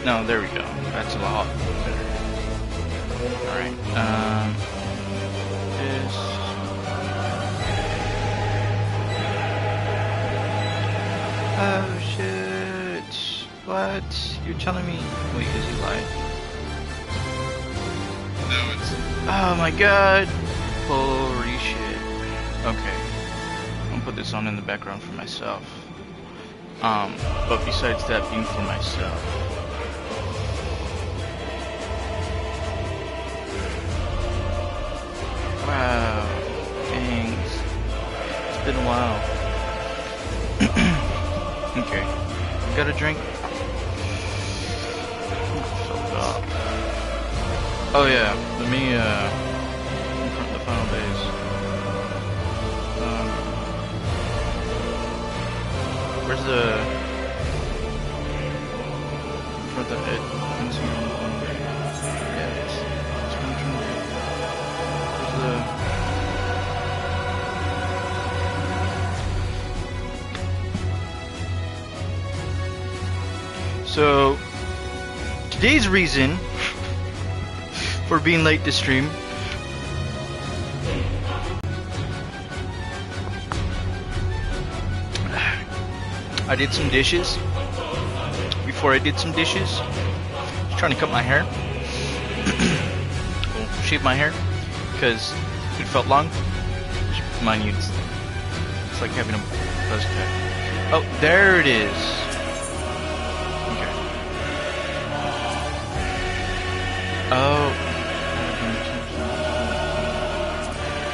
No, there we go. That's a lot better. Alright, this. Oh shit. What? You're telling me? Wait, is he live? No, it's... Oh my god. Holy shit. Okay. I'm gonna put this on in the background for myself. But besides that being for myself. Wow. Dang. It's been a while. Okay. You got a drink? Filled up. Oh yeah, let me confront the final days. Where's the confront the head? Yeah, it's what I'm trying to do. Where's the So today's reason for being late to stream. I did some dishes. Before I did some dishes, I was trying to cut my hair. Well, shave my hair because it felt long. Mind you, it's like having a buzz cut. Oh, there it is. Okay. Oh.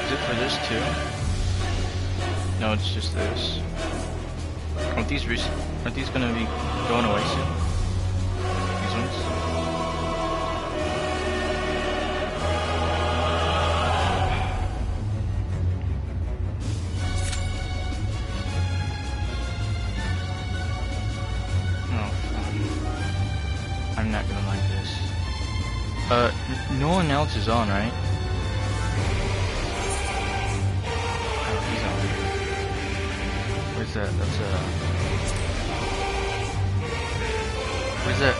Is it for this too? No, it's just this. Aren't these gonna be going away soon? These ones? Oh, fun. I'm not gonna like this. No one else is on, right? Oh, he's on. Where's that? That's where's that?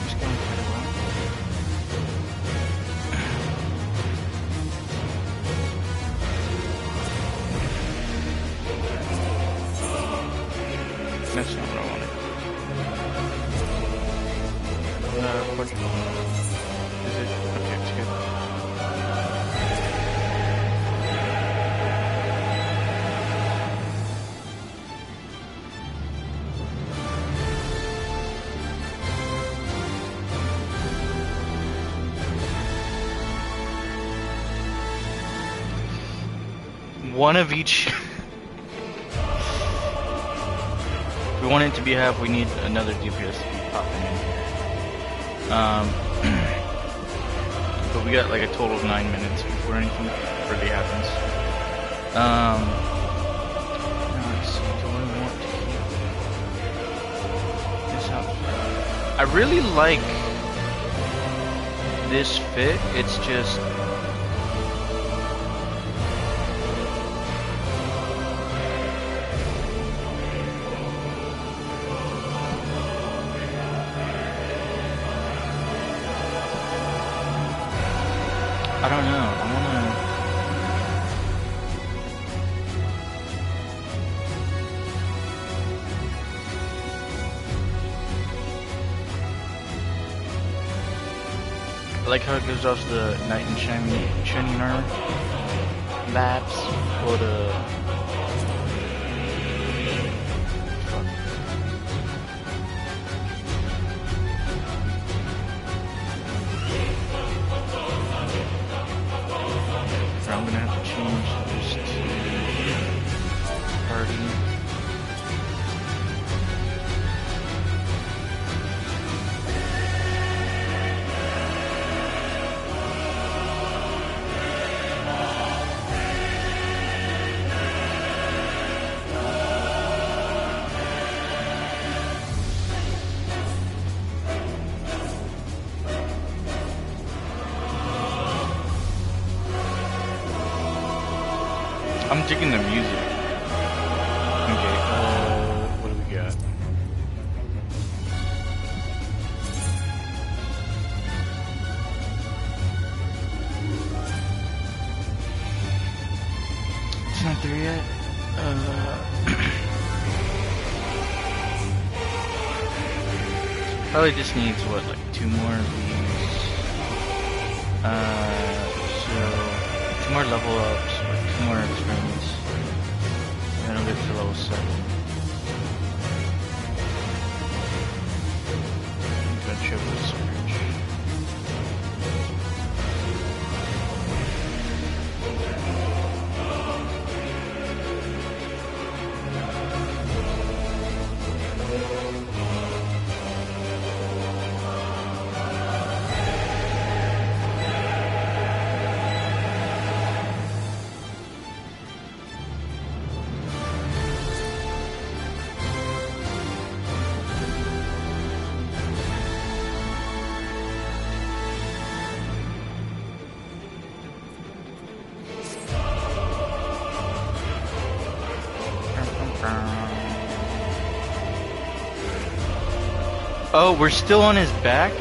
It's going quite well. That's not what I wanted. Portugal. Is it? Okay, it's good. One of each. If we want it to be half, we need another DPS to be popping in. But we got like a total of 9 minutes before anything really happens. Let's see, do I want to keep this outfit? I really like this fit. It's just I don't know. I wanna. I like how it gives off the knight in shining armor vibes, or the. I'm gonna have to change this to party. I'm digging the music. Okay, what do we got? It's not there yet. Probably just needs what, like 2 more of these. So 2 more level ups, or 2 more experiments, and then I'll get to level 7. I'm gonna triple the surge. Oh, we're still on his back?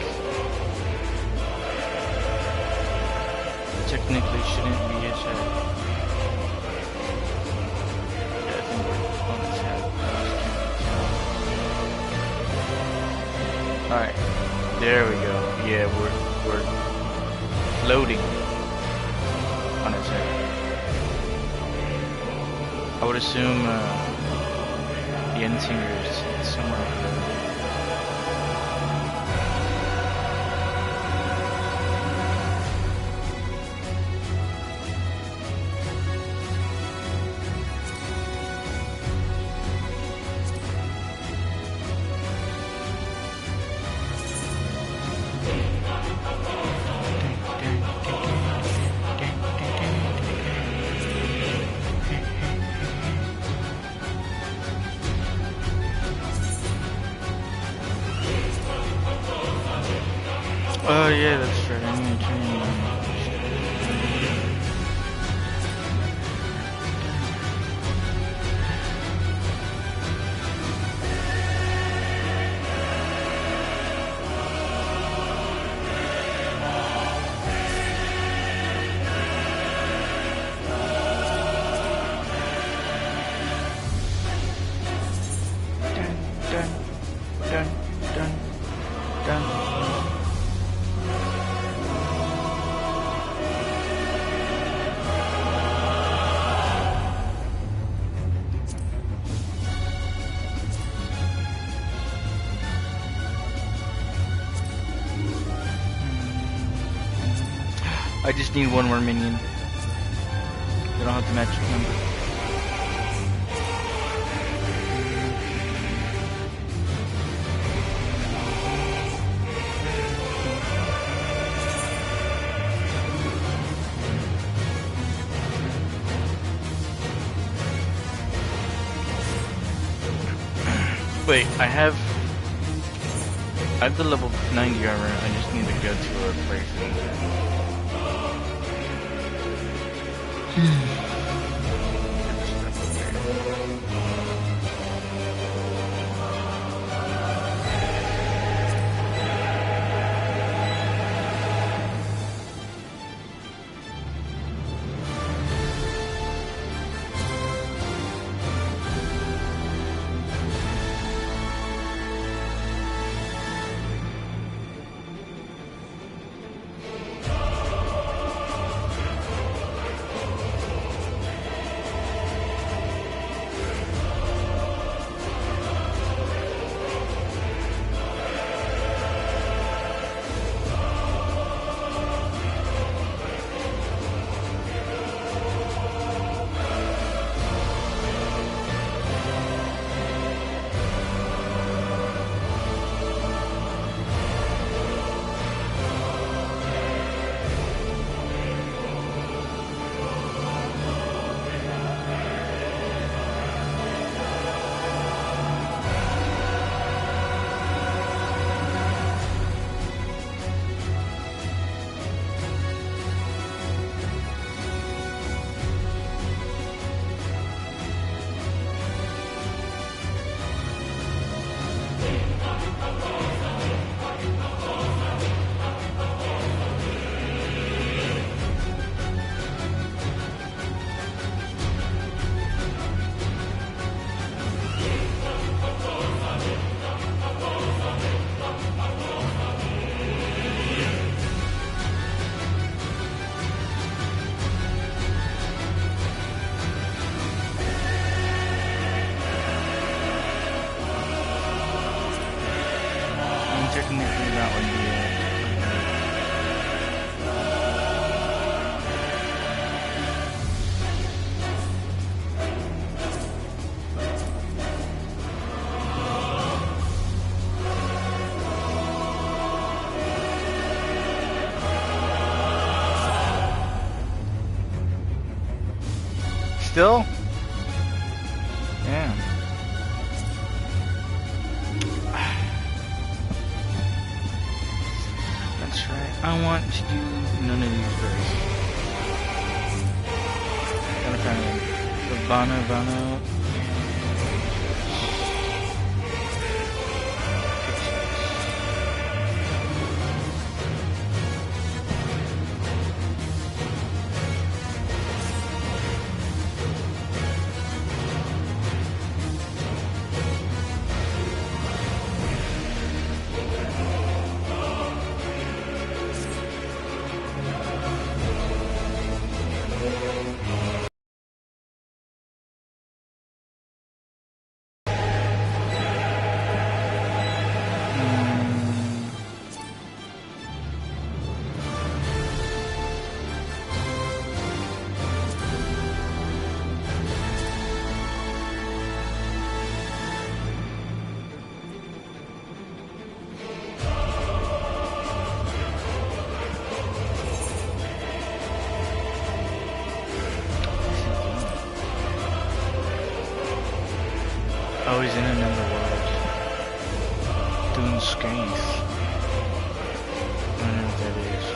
Technically shouldn't be his head. Yeah, I think we're on his head. Alright. There we go. Yeah, we're floating on his head. I would assume the end singer is somewhere over there. Oh yeah, that's right. I'm gonna turn you on. Dun. I just need 1 more minion. They don't have the magic number. Wait, I have the level 90 armor. I just need to go to a breakthrough. Still? Damn. That's right. I want to do none of these first. Gotta find a Vano. Oh, he's in another world. Doing Scaith. I don't know what that is.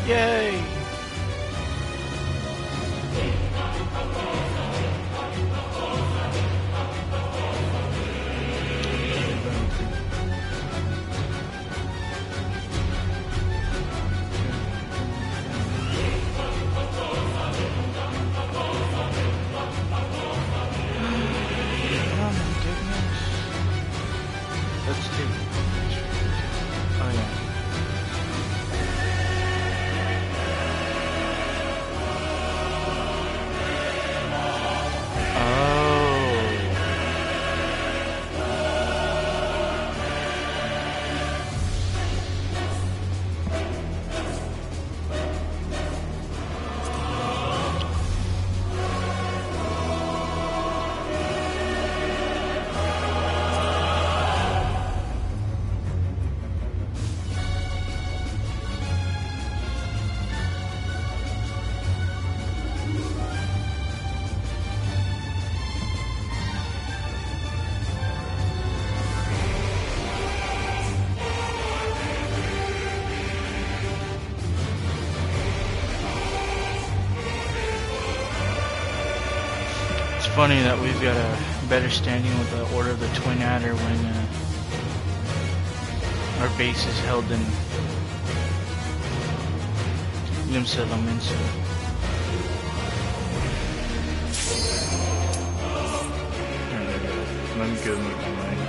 Yay! Oh my goodness. Let's do it. Oh yeah. Funny that we've got a better standing with the Order of the Twin Adder when our base is held in Limsa Laminsa. Let me go make my mind.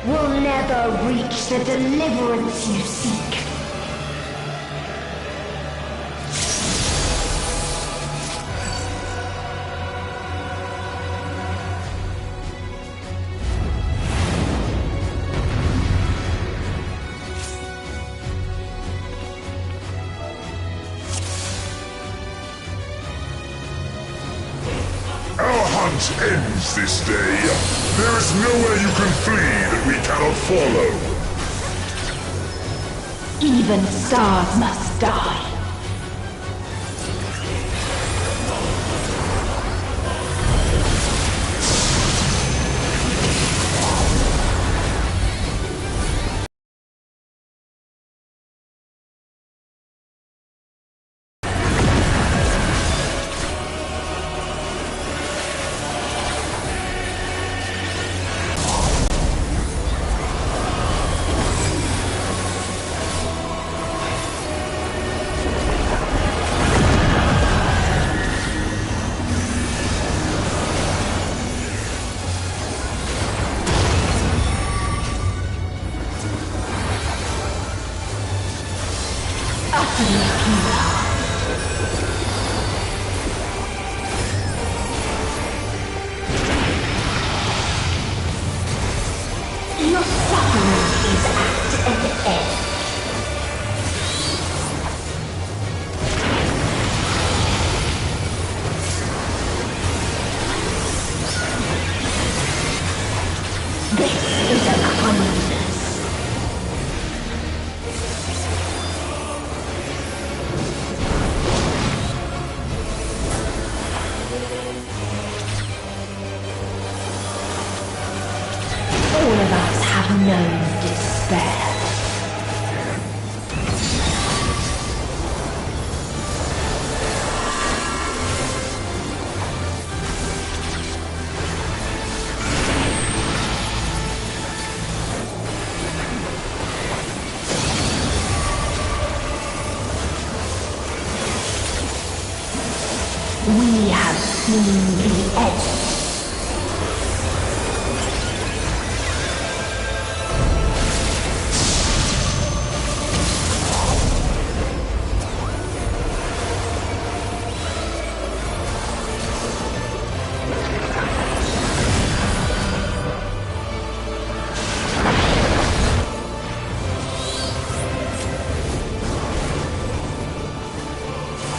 Will never reach the deliverance you seek. Climax ends this day. There is nowhere you can flee that we cannot follow. Even stars must die. Your suffering is at an end. This is a kindness. All of us have known despair. We have seen the end.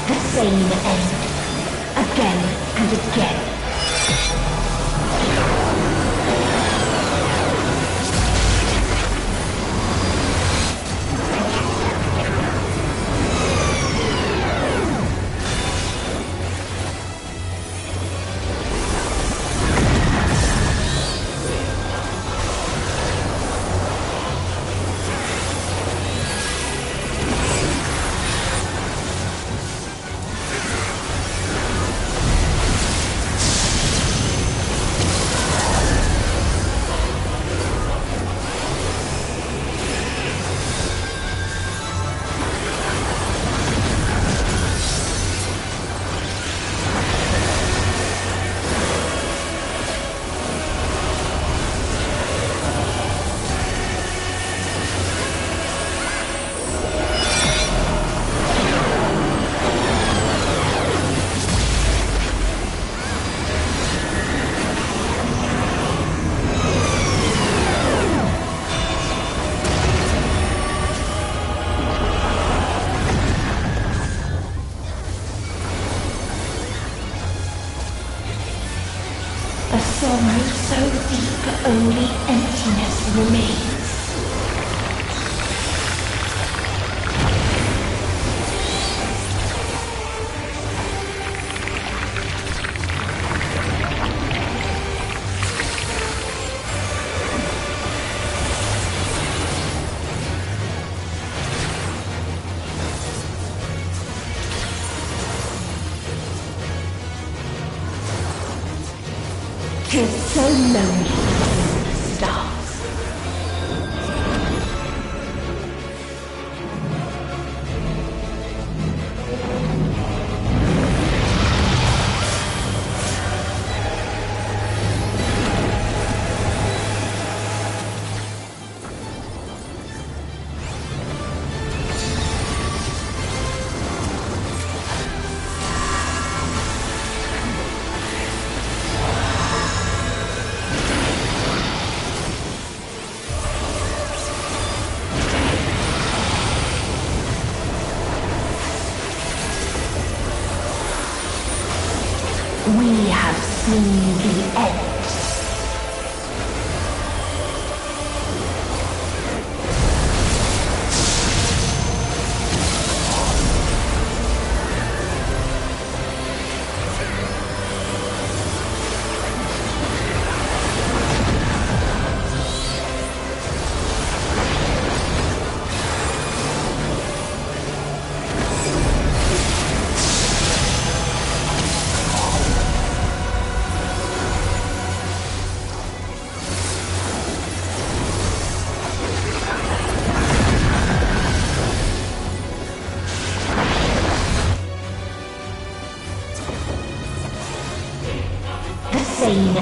The same end, again and again. A sorrow so deep only emptiness remains. Tis so lonely between the stars.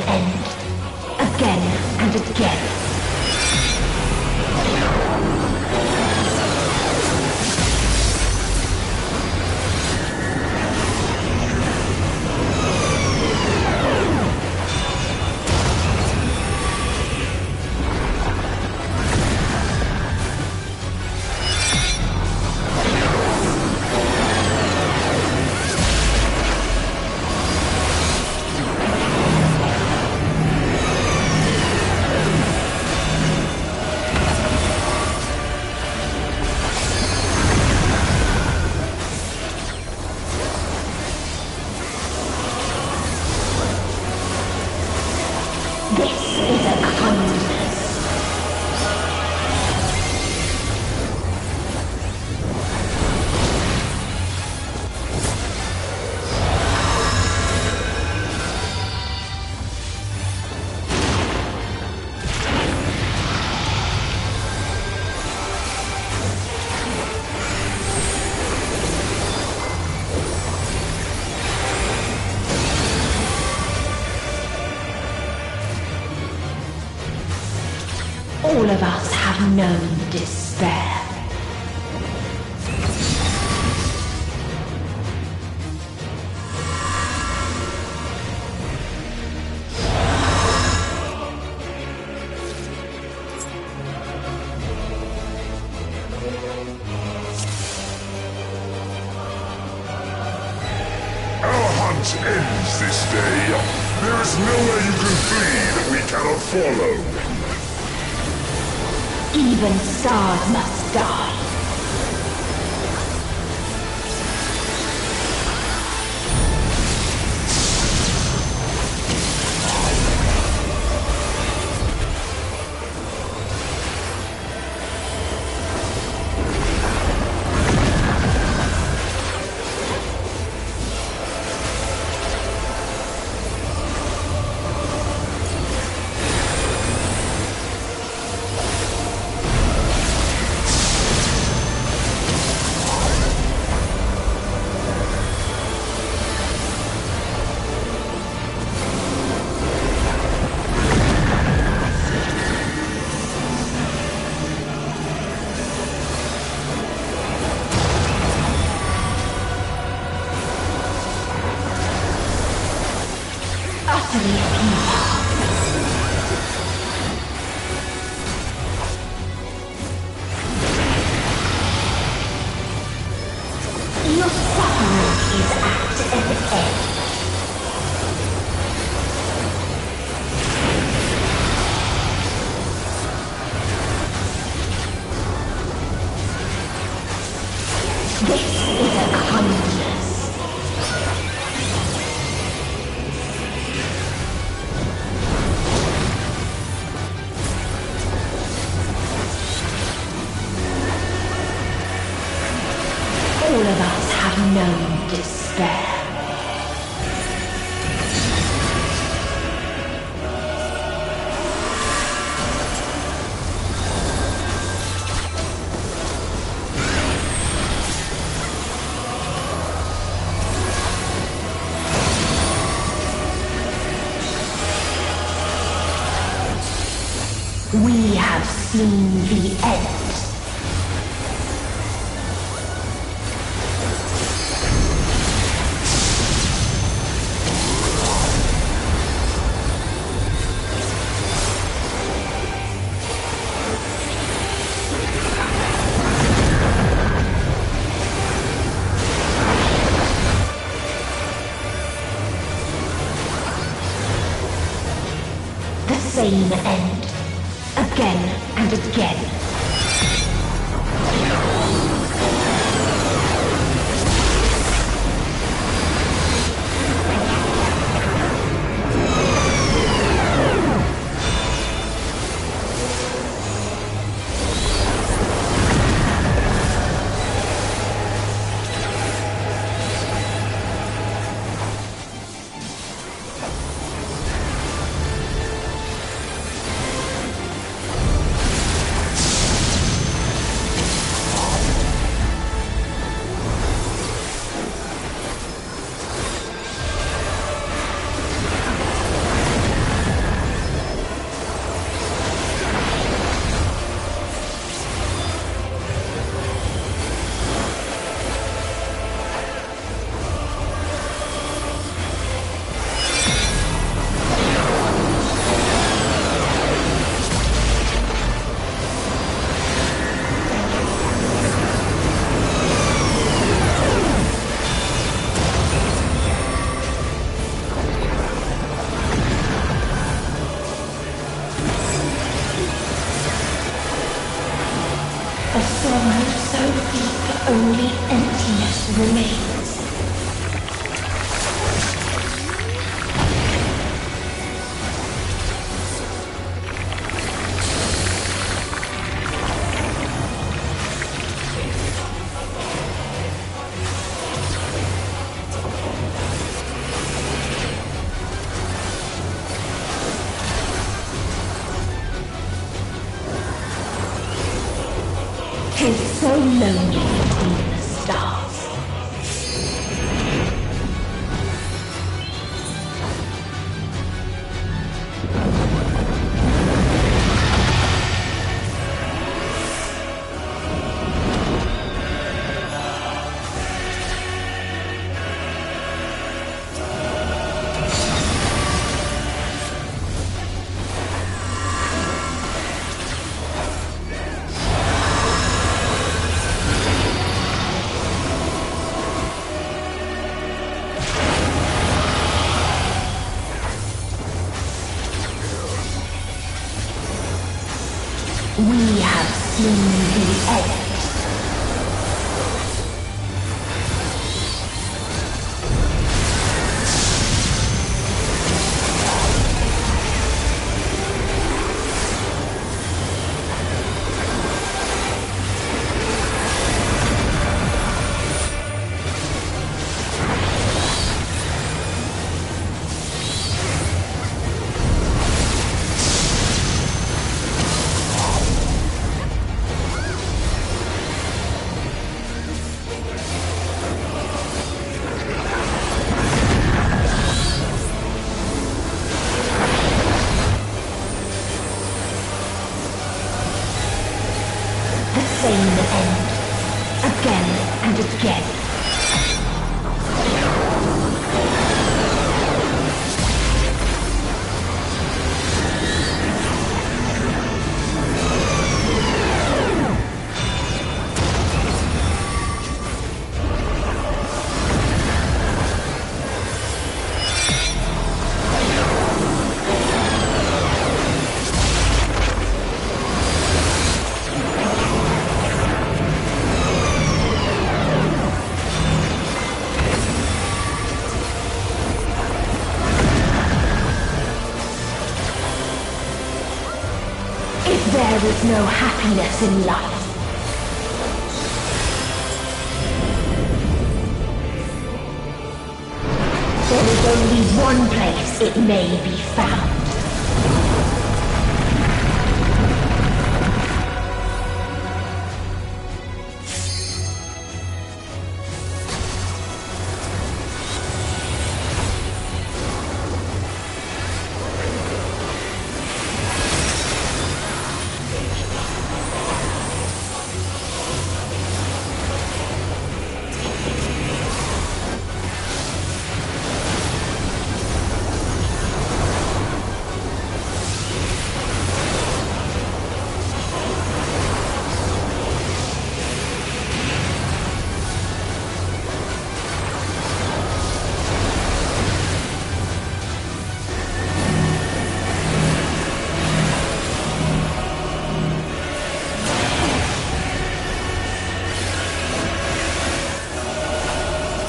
end. Again and again. All of us have known despair. Our hunt ends this day. There is nowhere you can flee that we cannot follow. Even stars must die. Utterly futile. Your suffering is at an end. This is a kindness. All of us have known despair. We have seen the end. The same end. Again and again. remains. Tis so lonely between the stars. We have seen the end. The same end, again and again. There is no happiness in life. There is only one place it may be found.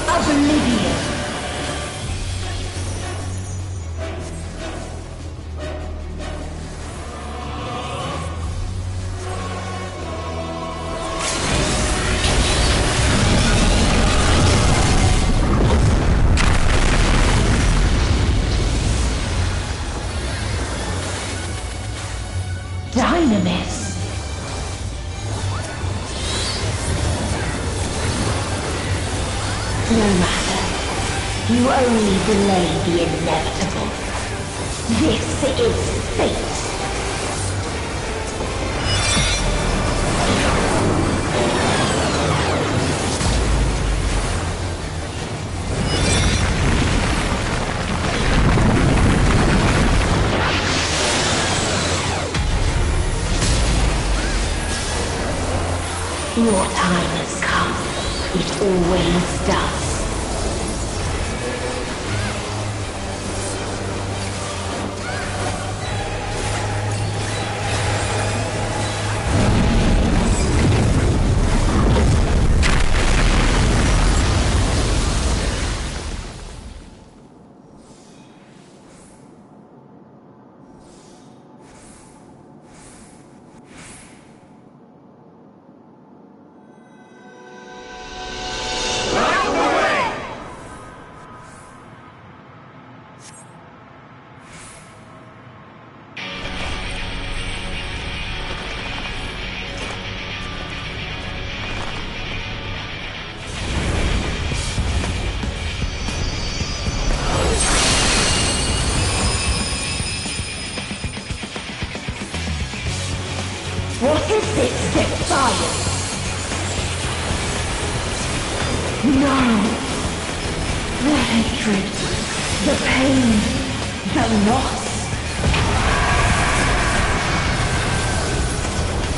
Oblivion. Dynamis. No matter. You only delay the inevitable. This is fate. Your time has come. It always does. its defiance. Now, the hatred, the pain, the loss.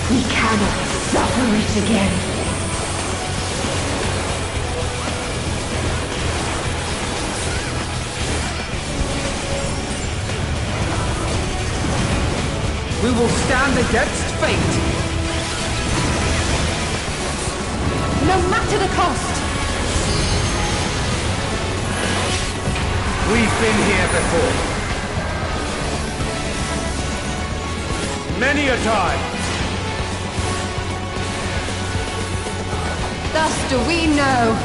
We cannot suffer it again. We will stand against fate. No matter the cost. We've been here before. Many a time. Thus do we know.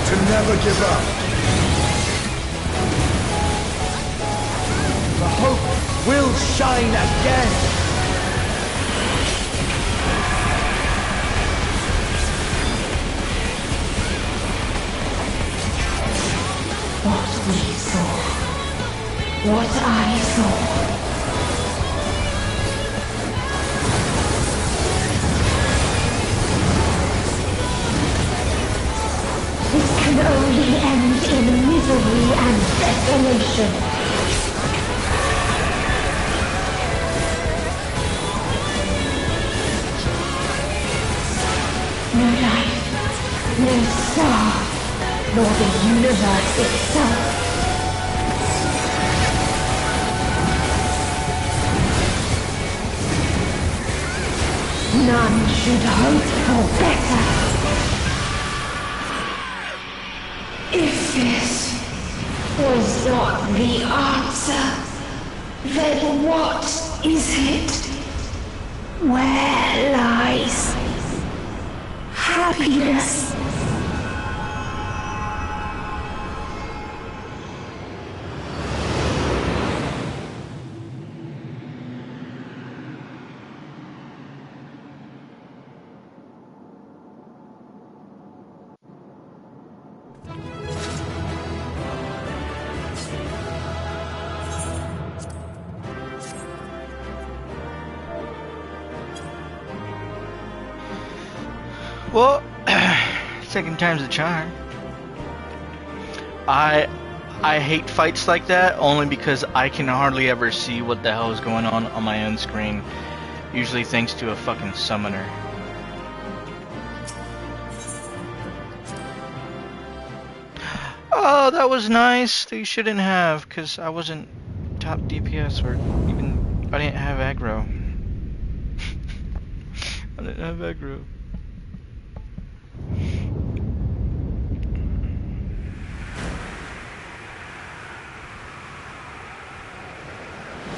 To never give up. The hope will shine again. What we saw. What I saw. This can only end in misery and desolation. No life, no star, nor the universe itself. None should hope for better. If this was not the answer, then what is it? Where lies happiness? Well, second time's a charm. I hate fights like that only because I can hardly ever see what the hell is going on my own screen. Usually thanks to a fucking summoner. Oh, that was nice. They shouldn't have, because I wasn't top DPS or even I didn't have aggro. I didn't have aggro.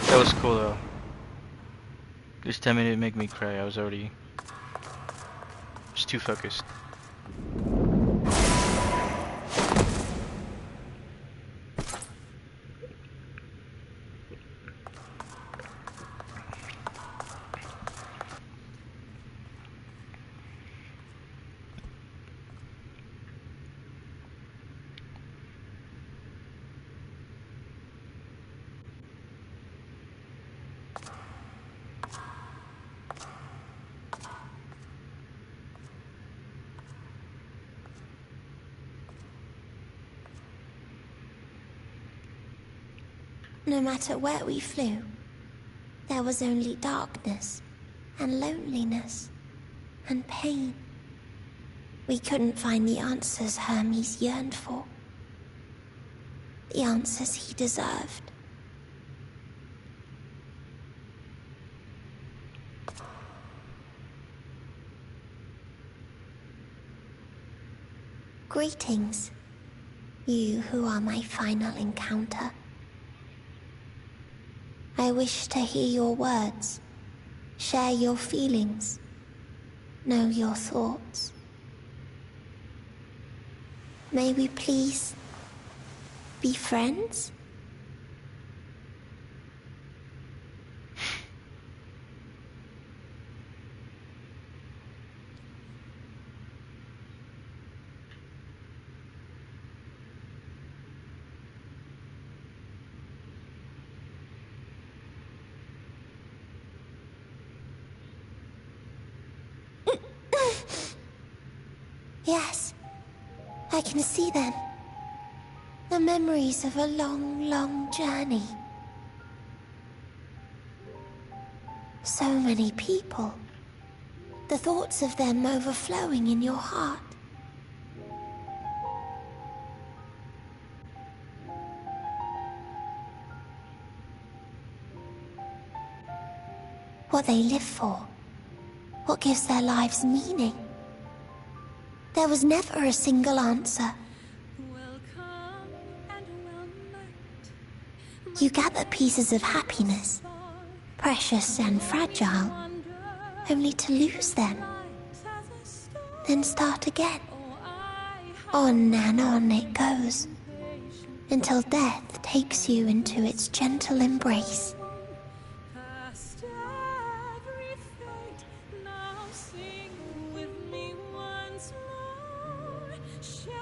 That was cool though. This time it didn't make me cry. I was already just too focused. No matter where we flew, there was only darkness and loneliness and pain. We couldn't find the answers Hermes yearned for, the answers he deserved. Greetings, you who are my final encounter. I wish to hear your words, share your feelings, know your thoughts. May we please be friends? Yes, I can see them. The memories of a long, long journey. So many people. The thoughts of them overflowing in your heart. What they live for. What gives their lives meaning. There was never a single answer. You gather pieces of happiness, precious and fragile, only to lose them. Then start again. On and on it goes, until death takes you into its gentle embrace.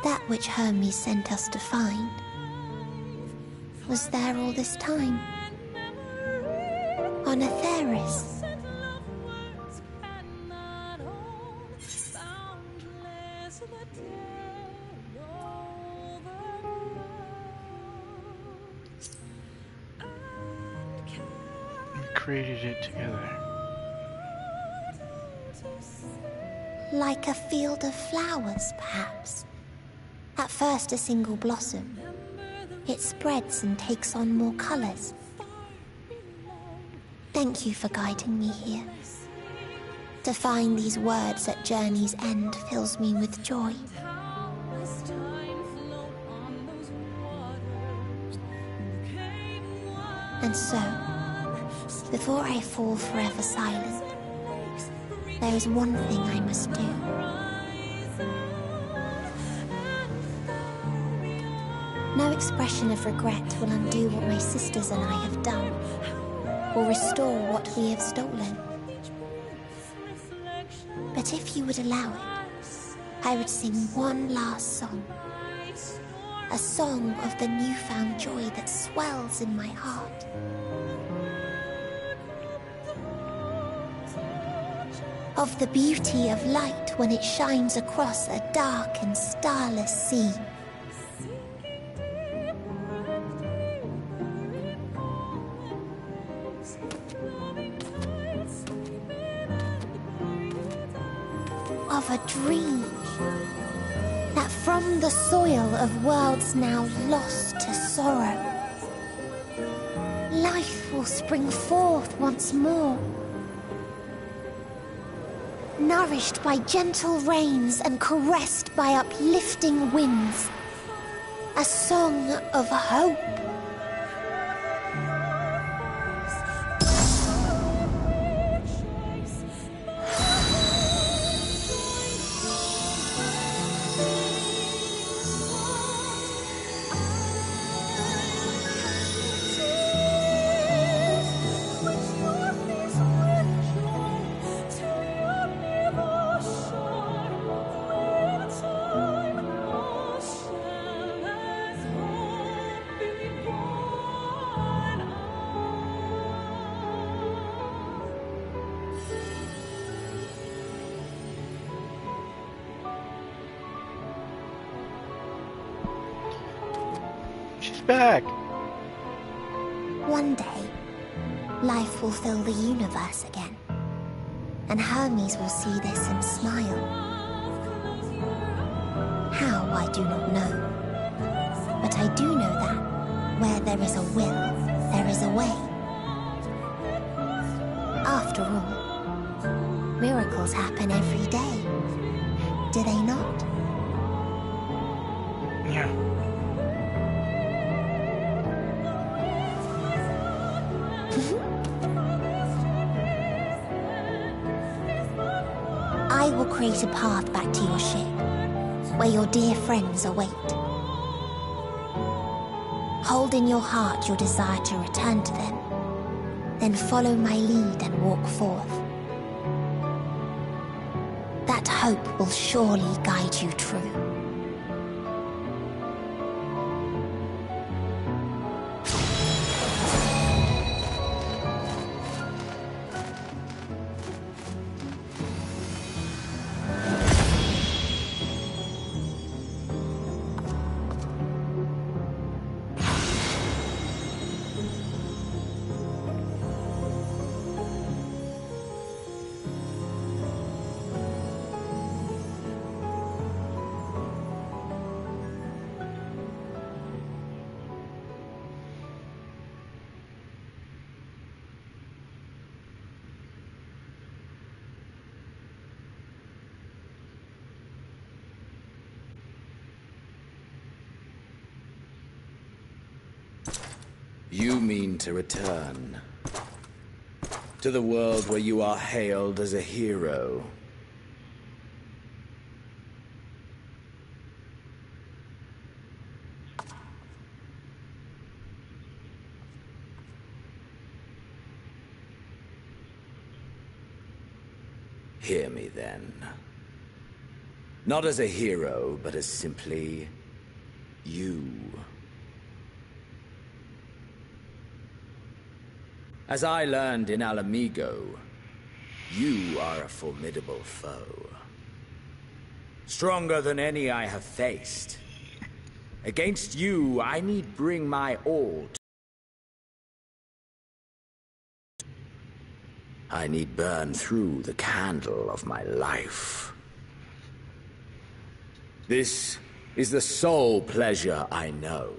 That which Hermes sent us to find was there all this time, on Atheris. We created it together. Like a field of flowers, perhaps. At first a single blossom. It spreads and takes on more colors. Thank you for guiding me here. To find these words at journey's end fills me with joy. And so, before I fall forever silent, there is one thing I must do. No expression of regret will undo what my sisters and I have done, or restore what we have stolen. But if you would allow it, I would sing one last song. A song of the newfound joy that swells in my heart. Of the beauty of light when it shines across a dark and starless sea. Of a dream that from the soil of worlds now lost to sorrow, life will spring forth once more, nourished by gentle rains and caressed by uplifting winds, a song of hope. She's back! One day, life will fill the universe again, and Hermes will see this and smile. How, I do not know, but I do know that where there is a will, there is a way. After all, miracles happen every day, do they not? Yeah. I will create a path back to your ship, where your dear friends await. Hold in your heart your desire to return to them, then follow my lead and walk forth. That hope will surely guide you true. You mean to return to the world where you are hailed as a hero. Hear me then. Not as a hero, but as simply you. As I learned in Alamigo, you are a formidable foe. Stronger than any I have faced. Against you, I need bring my all. I need burn through the candle of my life. This is the sole pleasure I know.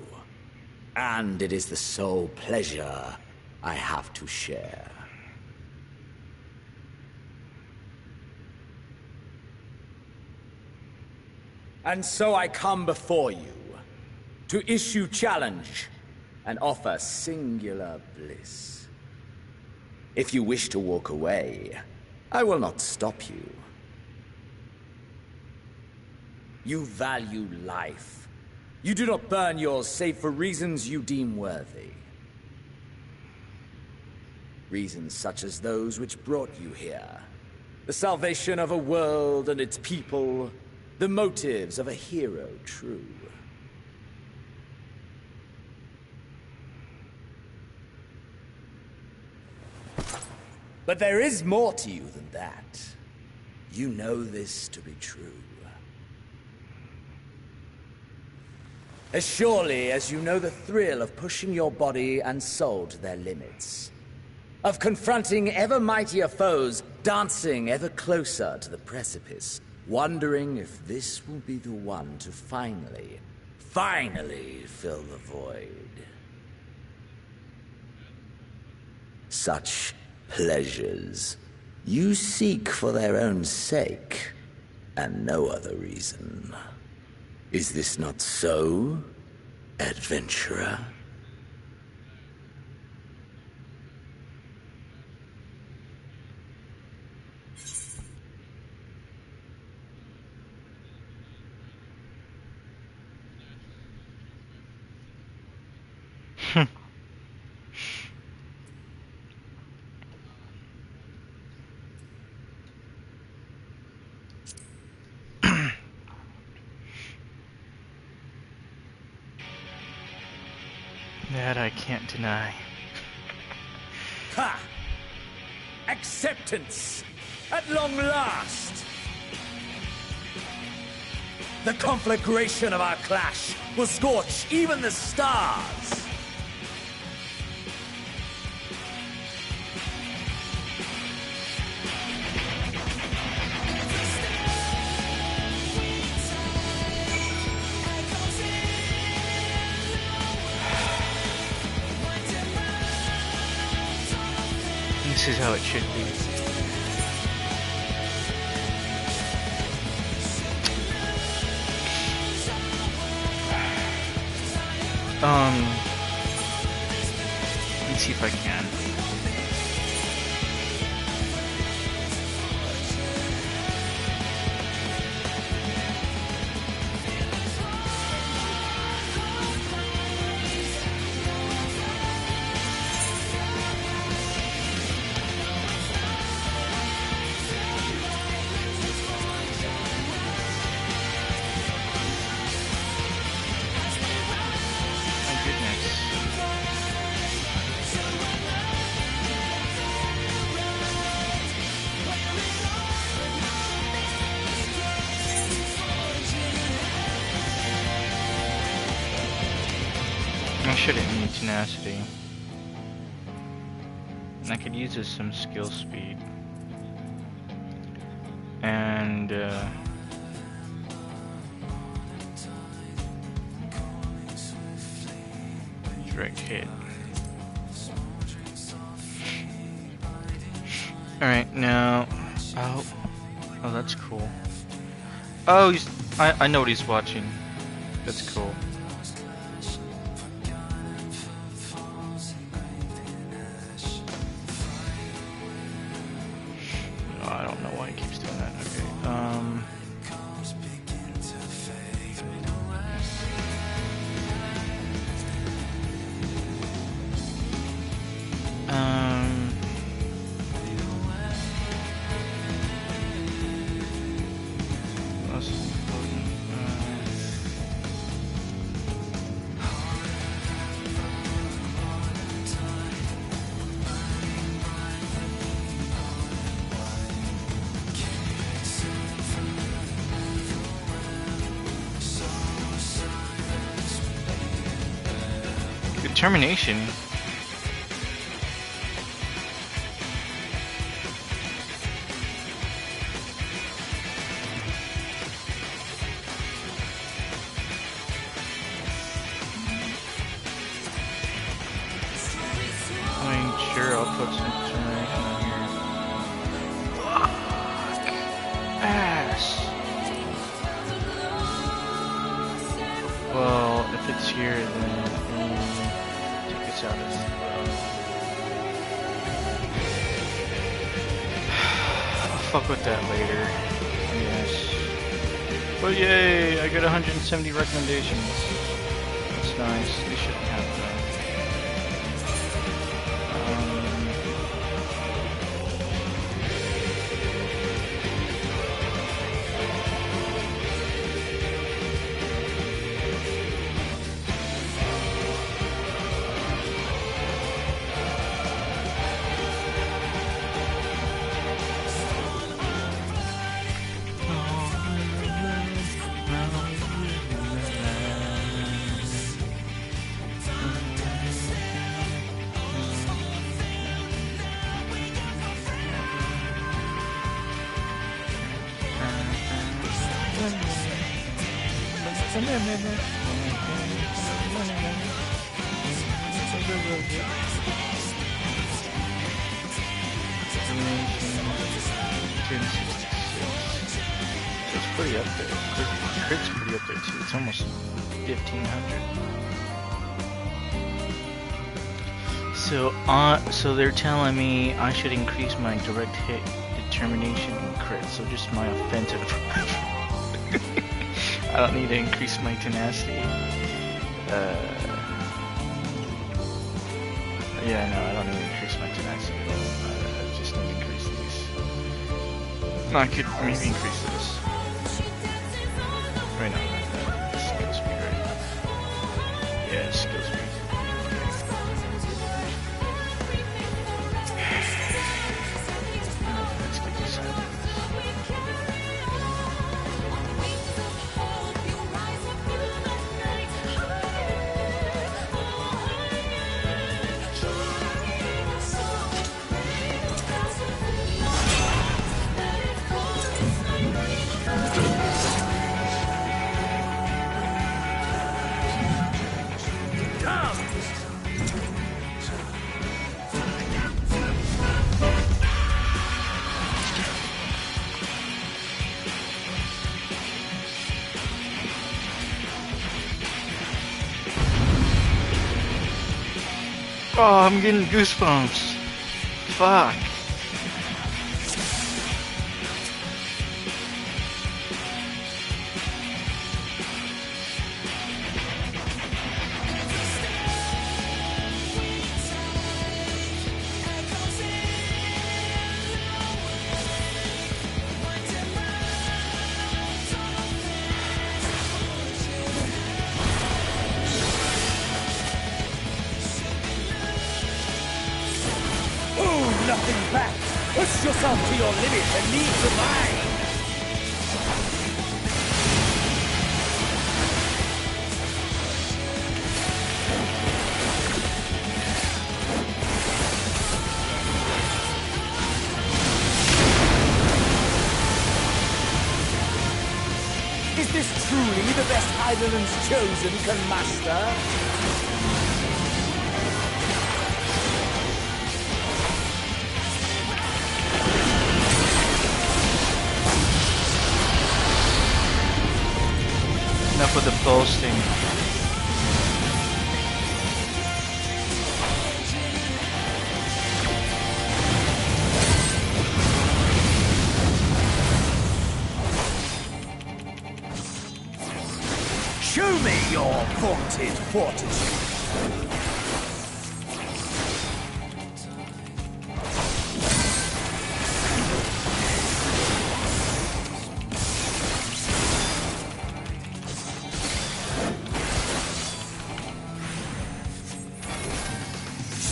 And it is the sole pleasure I have to share. And so I come before you to issue challenge and offer singular bliss. If you wish to walk away, I will not stop you. You value life. You do not burn yours save for reasons you deem worthy. Reasons such as those which brought you here. The salvation of a world and its people. The motives of a hero true. But there is more to you than that. You know this to be true. As surely as you know the thrill of pushing your body and soul to their limits. Of confronting ever mightier foes, dancing ever closer to the precipice, wondering if this will be the one to finally fill the void. Such pleasures you seek for their own sake, and no other reason. Is this not so, adventurer? That I can't deny. Ha! Acceptance! At long last! The conflagration of our clash will scorch even the stars! This is how it should be. Let's see if I can. I shouldn't need tenacity. And I could use some skill speed. And direct hit. Alright, now oh that's cool. Oh, I know what he's watching. That's cool. determination. I mean, sure, I'll put some determination on here. Fuck. Ass. Well, if it's here, then take this out as well. I'll fuck with that later. Yes. But yay, I got 170 recommendations. That's nice. They shouldn't have that. It's pretty up there. Crit's pretty up there too. It's almost 1500. So they're telling me I should increase my direct hit, determination, and crit. So just my offensive. I don't need to increase my tenacity. Yeah, no, I don't need to increase my tenacity at all. I just need to increase these. I could maybe increase this. Right now, skill speed, right? Yeah, skill speed. Let's get this out of this. Oh, I'm getting goosebumps. Fuck. Nothing back! Push yourself to your limit and me to mine! Is this truly the best Heidelland's chosen can master? Enough with the boasting. Show me your vaunted fortitude.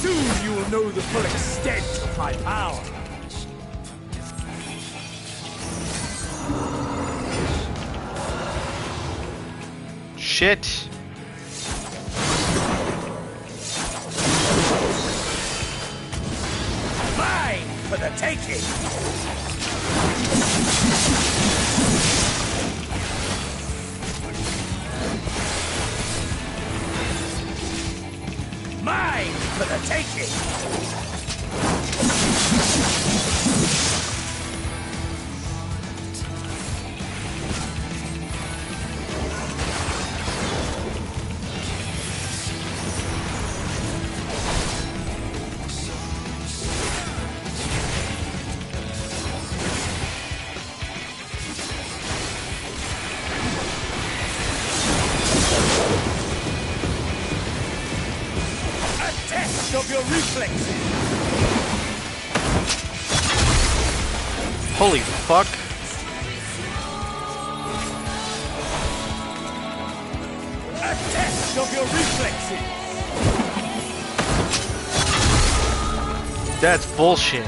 Soon you will know the full extent of my power. Shit. for the taking! Mine for the taking! Of your reflexes. Holy fuck. A test of your reflexes. That's bullshit.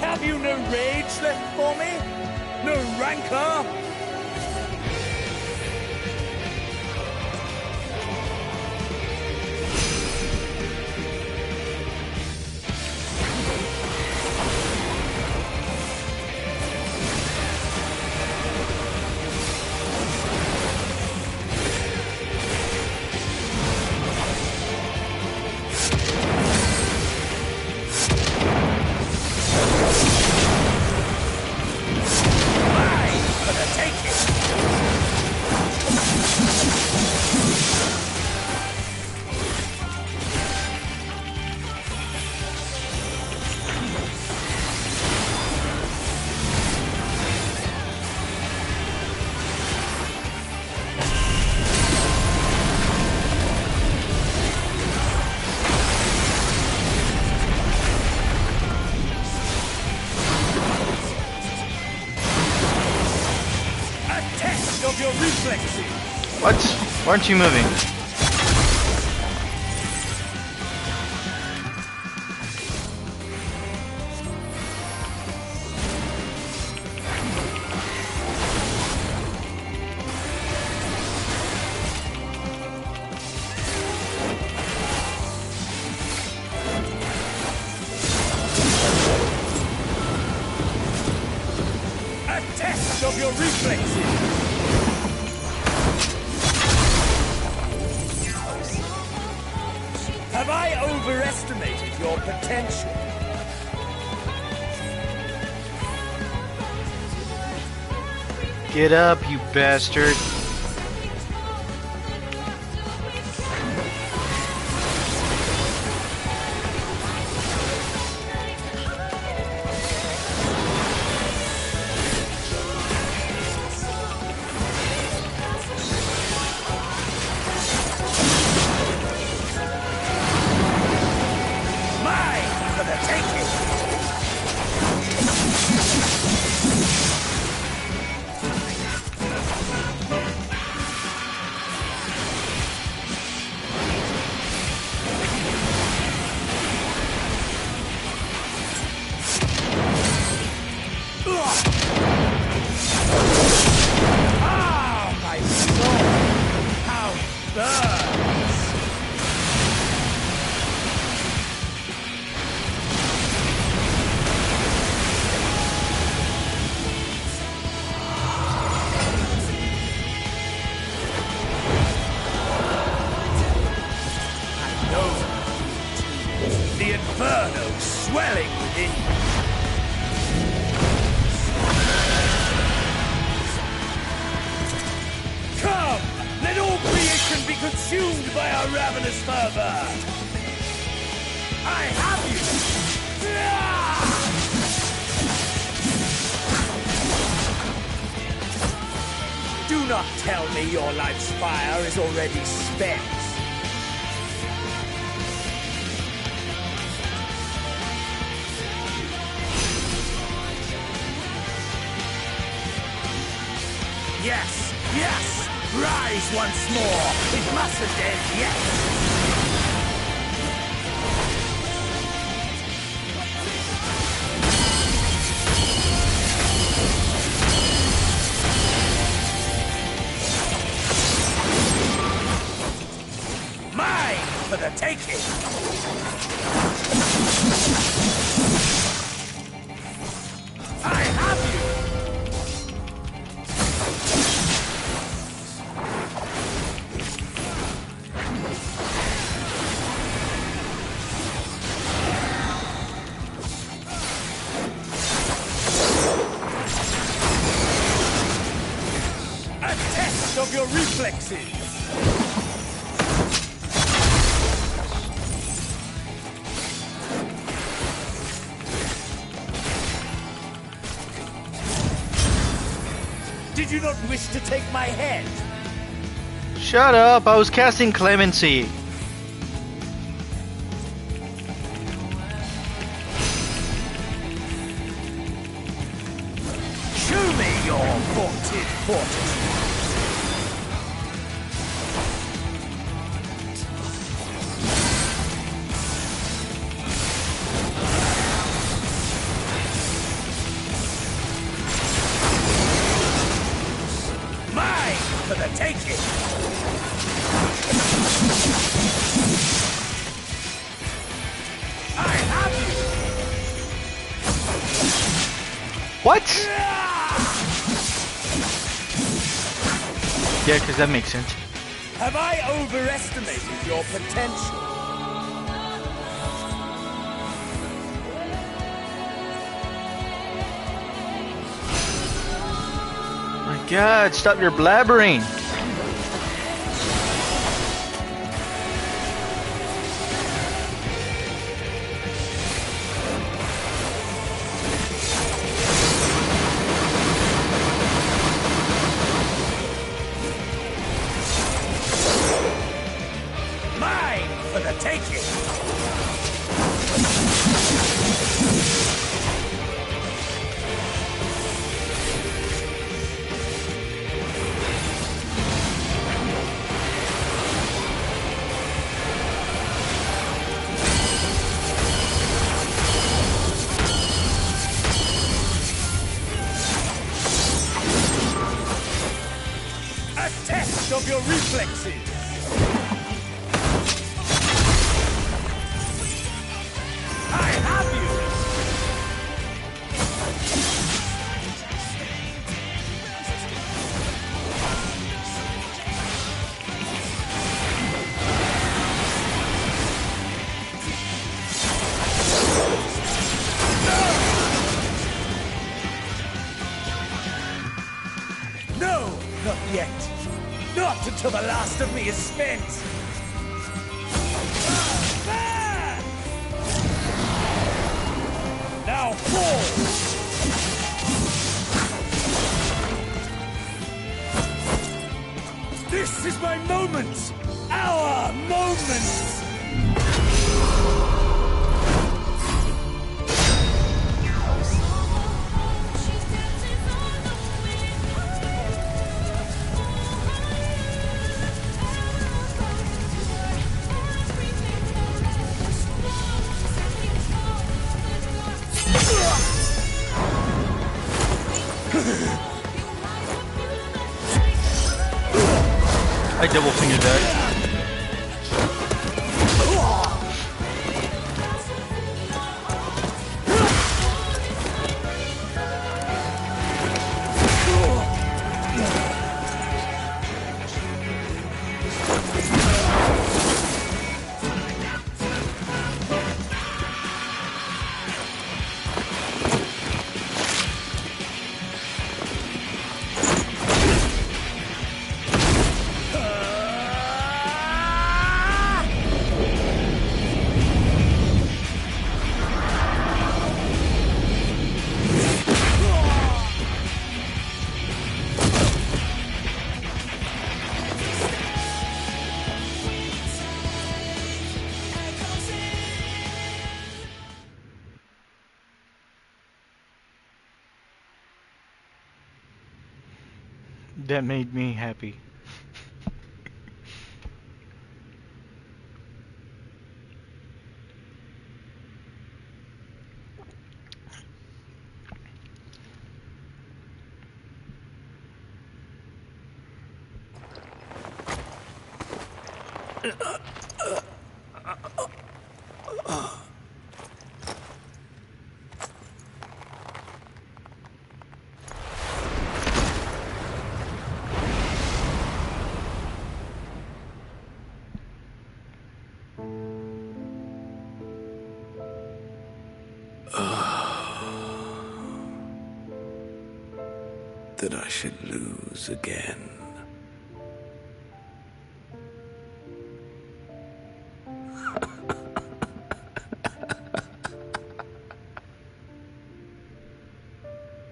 Have you no rage left for me? No rancor? Of your reflexes. What? Why aren't you moving? A test of your reflexes. Have I overestimated your potential? Get up, you bastard. The inferno swelling within you. Come! Let all creation be consumed by our ravenous fervor! I have you! Do not tell me your life's fire is already spent. Yes, yes! Rise once more! It mustn't end yet! Mine for the taking! I have you! A test of your reflexes! Did you not wish to take my head? Shut up! I was casting Clemency. Show me your vaunted fortitude! Mine for the taking! I have you! What? Yeah, because that makes sense. Have I overestimated your potential? My God, stop your blabbering. Mine for the taking! A test of your reflexes! I have you! No, not yet. Not until the last of me is spent. Now fall! This is my moment! Our moment! I double fingered that. That made me happy. That I should lose again.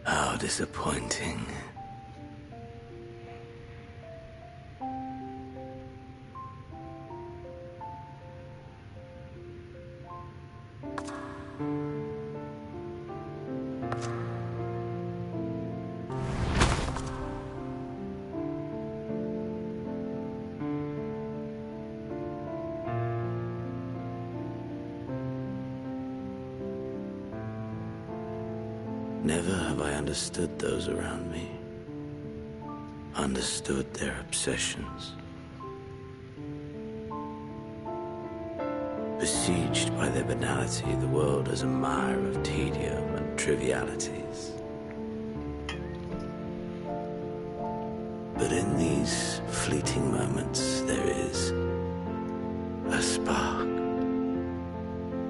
How disappointing. Never have I understood those around me. Understood their obsessions. Besieged by their banality, the world is a mire of tedium and trivialities. But in these fleeting moments, there is a spark.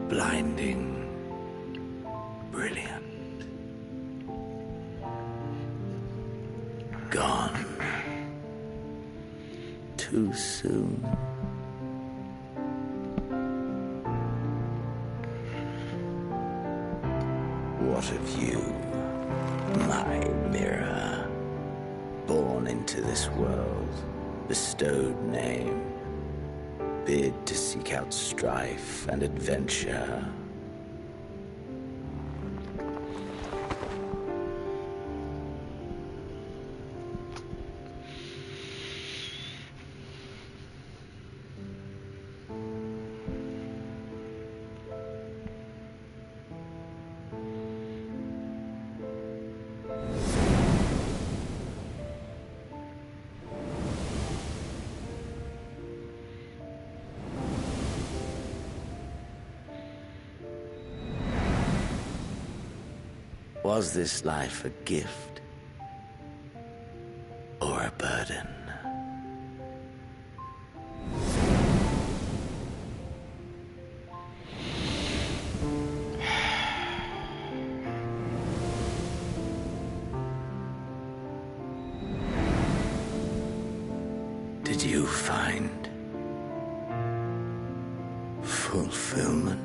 Blinding, brilliant. Gone. Too soon. What of you, my mirror? Born into this world, bestowed name, bid to seek out strife and adventure. Was this life a gift or a burden? Did you find fulfillment?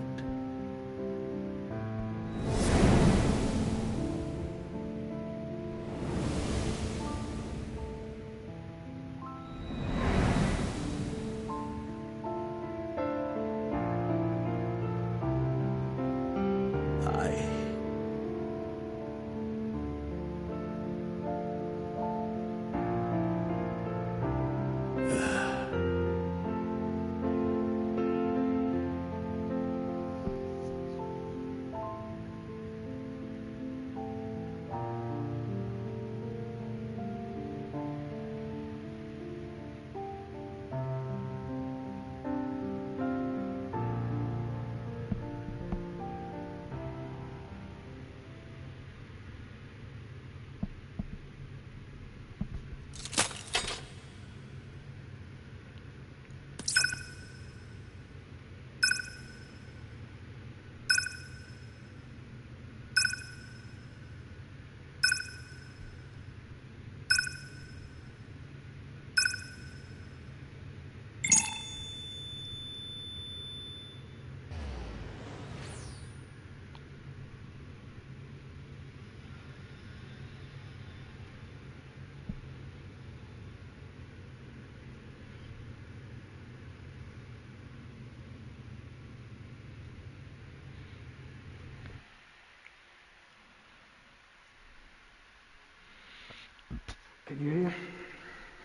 Can you hear?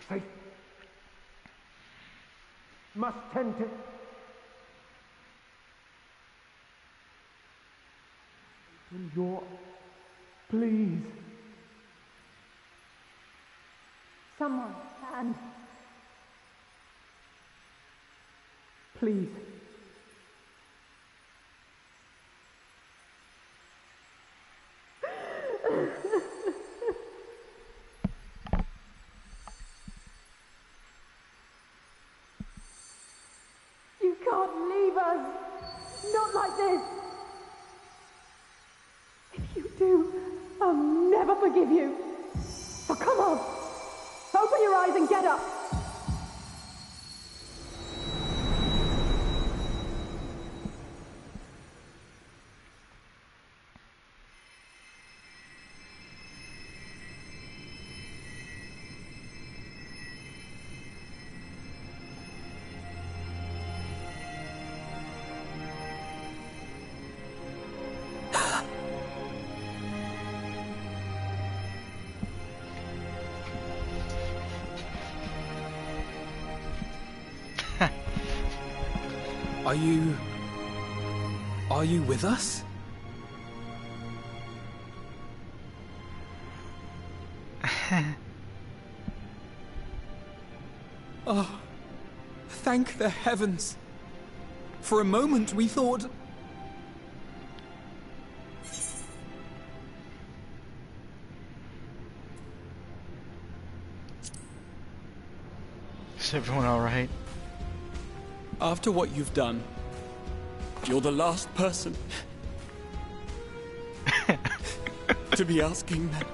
Faith must tend to... Open your... Please. Someone can. Please. You can't leave us! Not like this! I'll never forgive you. So come on. Open your eyes and get up. Are you with us? Oh, thank the heavens. For a moment we thought... Is everyone alright? After what you've done, you're the last person to be asking that.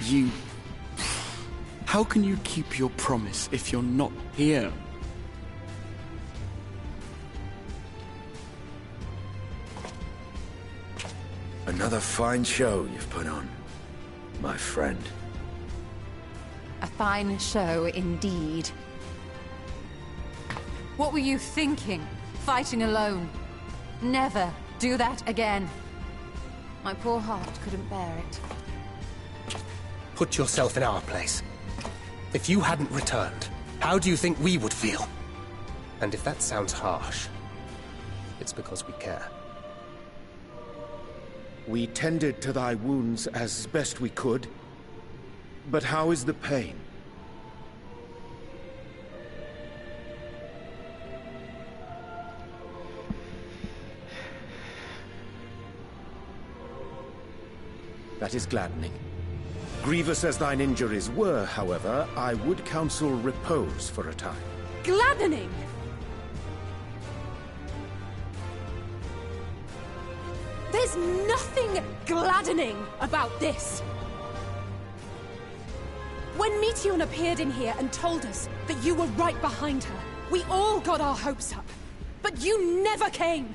You... How can you keep your promise if you're not here? Another fine show you've put on, my friend. A fine show indeed. What were you thinking? Fighting alone? Never do that again. My poor heart couldn't bear it. Put yourself in our place. If you hadn't returned, how do you think we would feel? And if that sounds harsh, it's because we care. We tended to thy wounds as best we could. But how is the pain? That is gladdening. Grievous as thine injuries were, however, I would counsel repose for a time. Gladdening! There's nothing gladdening about this! When Meteion appeared in here and told us that you were right behind her, we all got our hopes up. But you never came!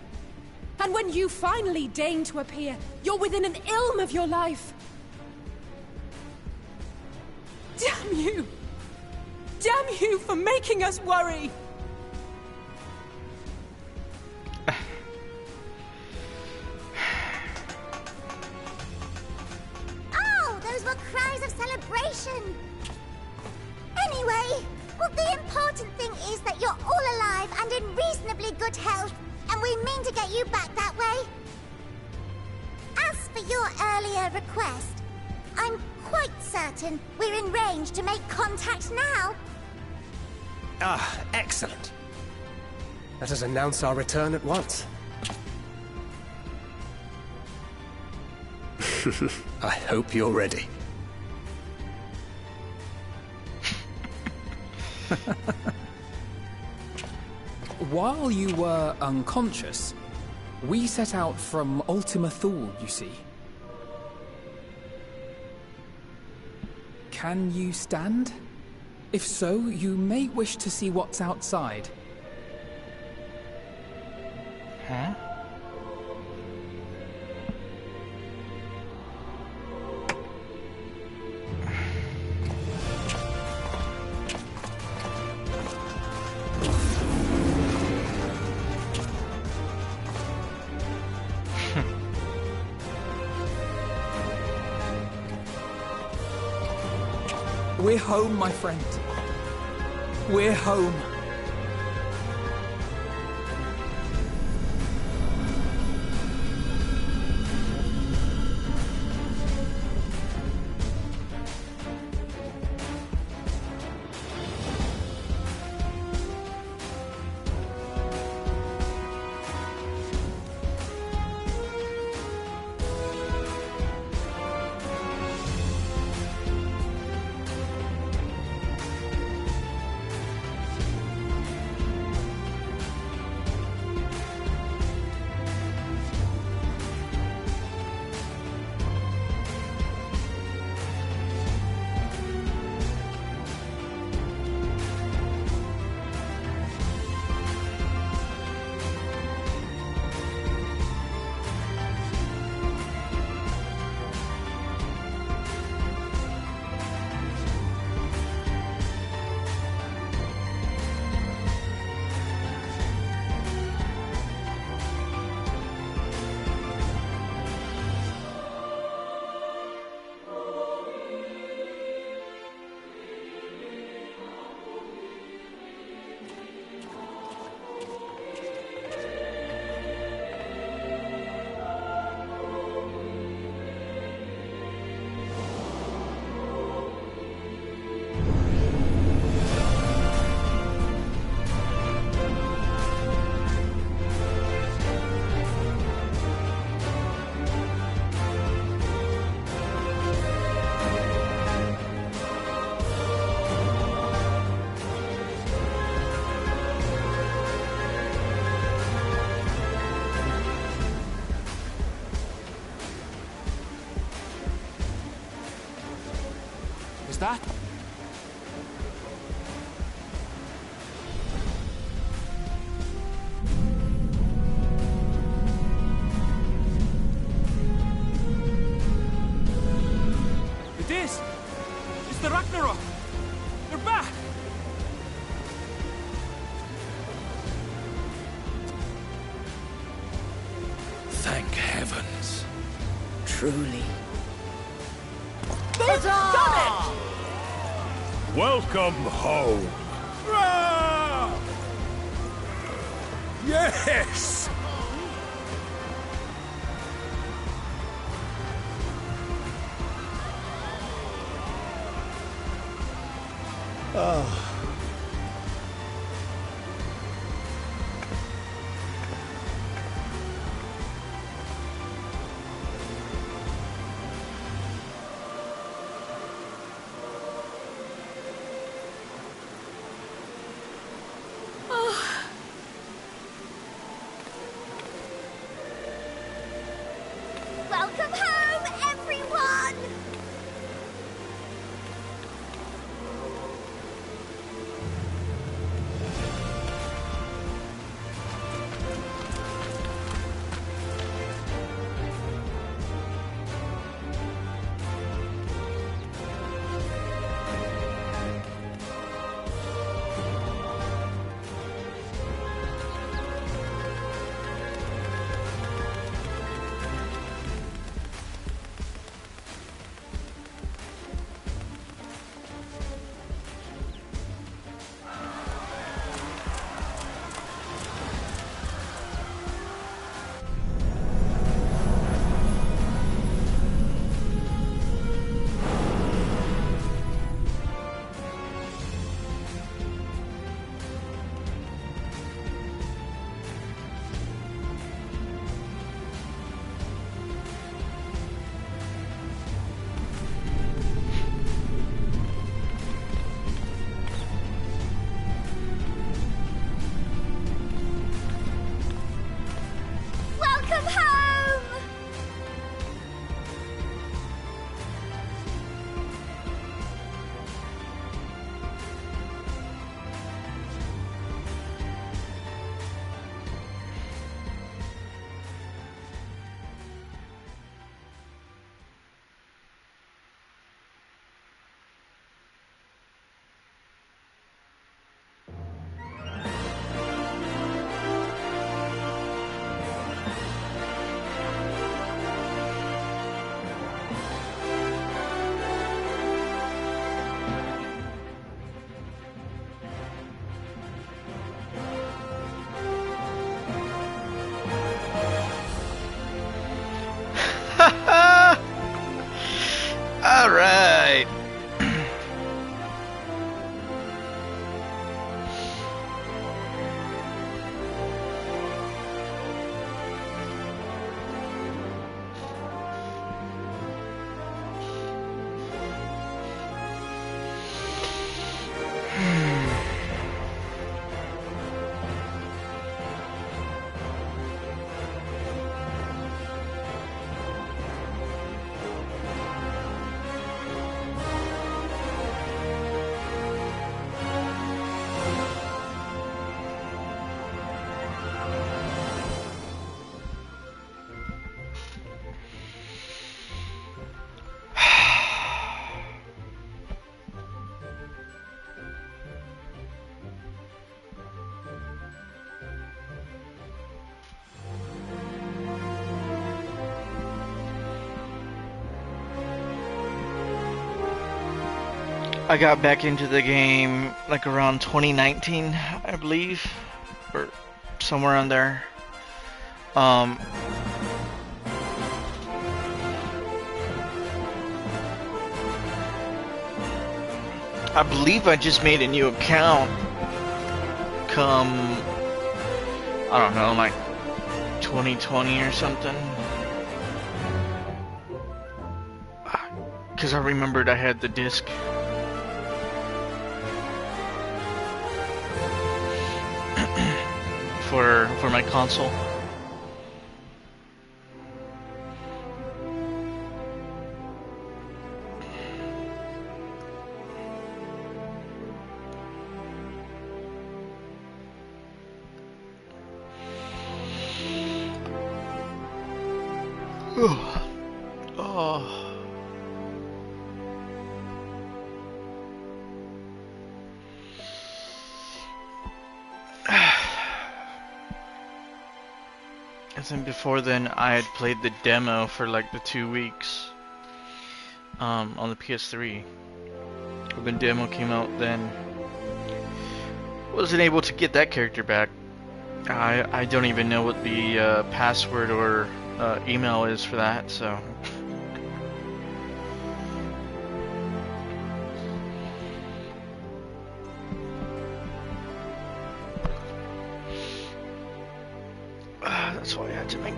And when you finally deign to appear, you're within an ilm of your life. Damn you! Damn you for making us worry! Oh, those were cries of celebration! Anyway, well, the important thing is that you're all alive and in reasonably good health. And we mean to get you back that way. As for your earlier request, I'm quite certain we're in range to make contact now. Ah, excellent. Let us announce our return at once. I hope you're ready. While you were unconscious, we set out from Ultima Thule, you see. Can you stand? If so, you may wish to see what's outside. Huh? We're home, my friend. We're home. was that? It is! It's the Ragnarok! They're back! Thank heavens. Truly. They've done it! Welcome home. Yes! Oh. Welcome home, everyone! Welcome home! All right. I got back into the game like around 2019, I believe, or somewhere on there. I believe I just made a new account come, I don't know, like 2020 or something. Because I remembered I had the disc. for my console. Oh. And then before then, I had played the demo for like the 2 weeks on the PS3. When the demo came out, then wasn't able to get that character back. I don't even know what the password or email is for that, so. That's why I had to make.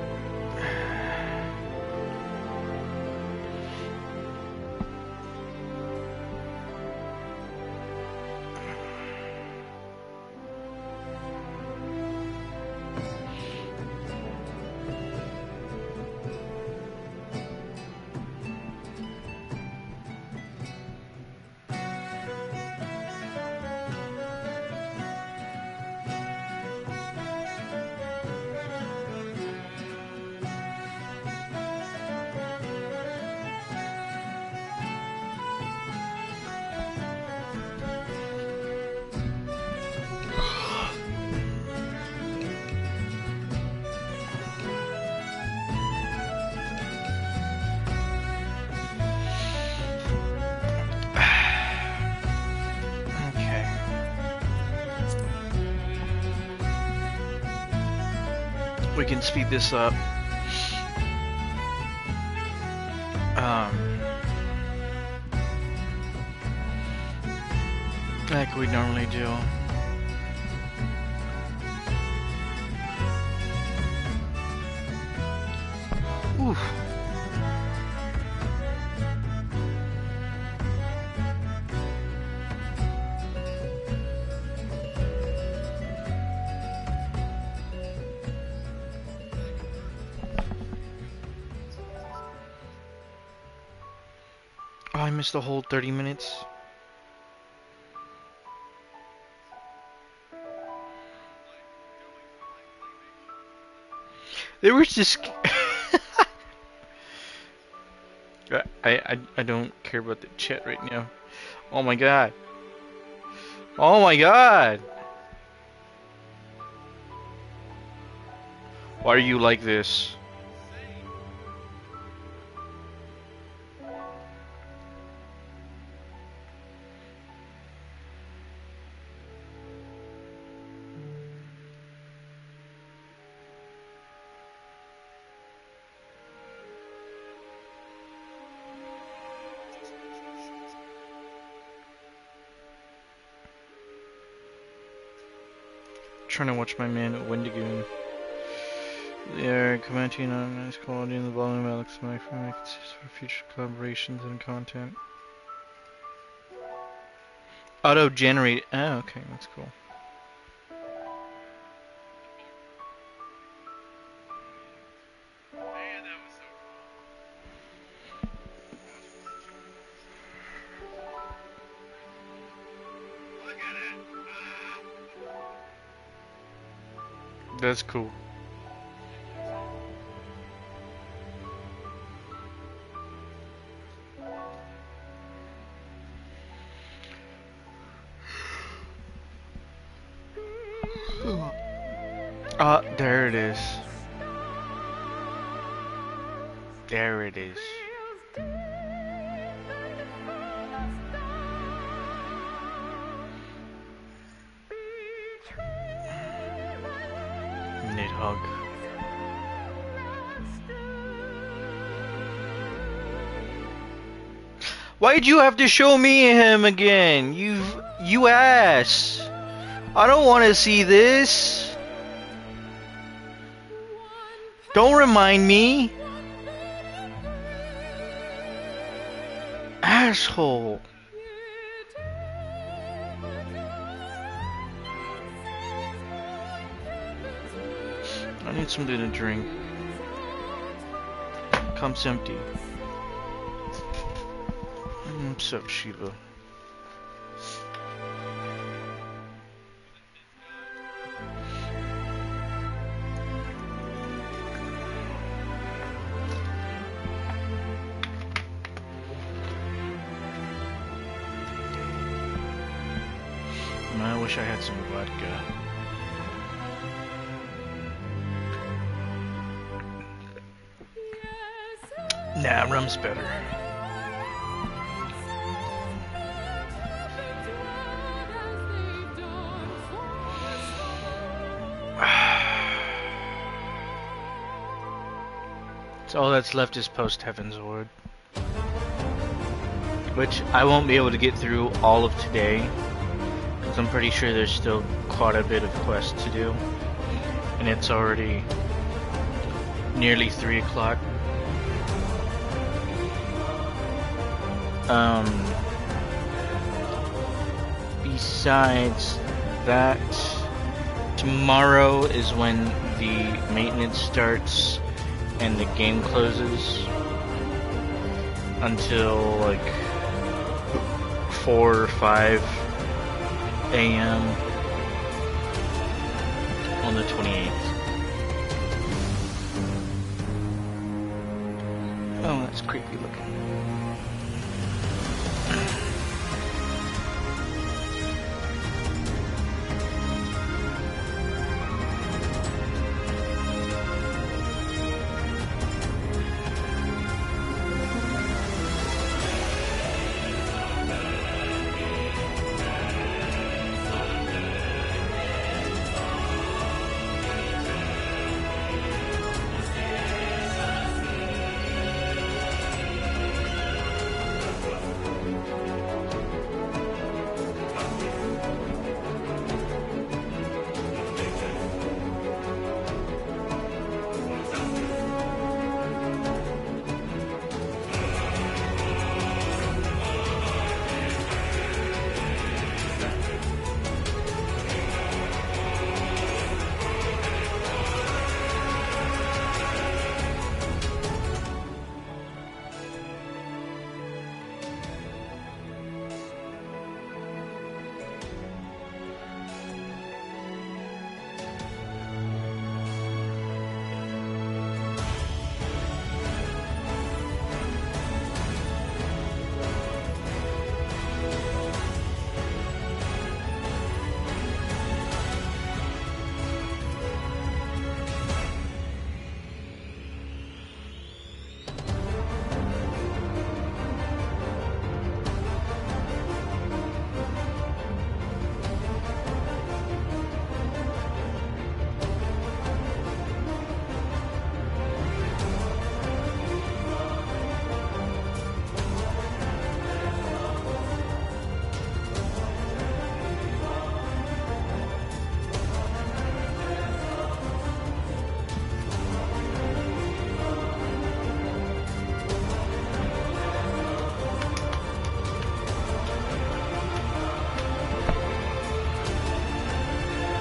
We can speed this up. Like we normally do. Oof. Oh, I missed the whole 30 minutes. There was just I don't care about the chat right now. Oh my god. Oh my god. Why are you like this? Trying to watch my man Wendigoon. They are commenting on nice quality in the volume Alex and my friend for future collaborations and content. Auto-generate. Oh, okay, that's cool. That's cool. There it is. There it is. Nidhogg. Why'd you have to show me him again? You ass. I don't want to see this. Don't remind me. Asshole. I need something to drink. Cup's empty. What's up, Shiva? wish I had some vodka. Nah, rum's better. So all that's left is post Heaven's Ward, which I won't be able to get through all of today, because I'm pretty sure there's still quite a bit of quest to do, and it's already nearly 3 o'clock. Besides that, tomorrow is when the maintenance starts and the game closes until like 4 or 5 a.m. on the 28th. Oh, that's creepy looking.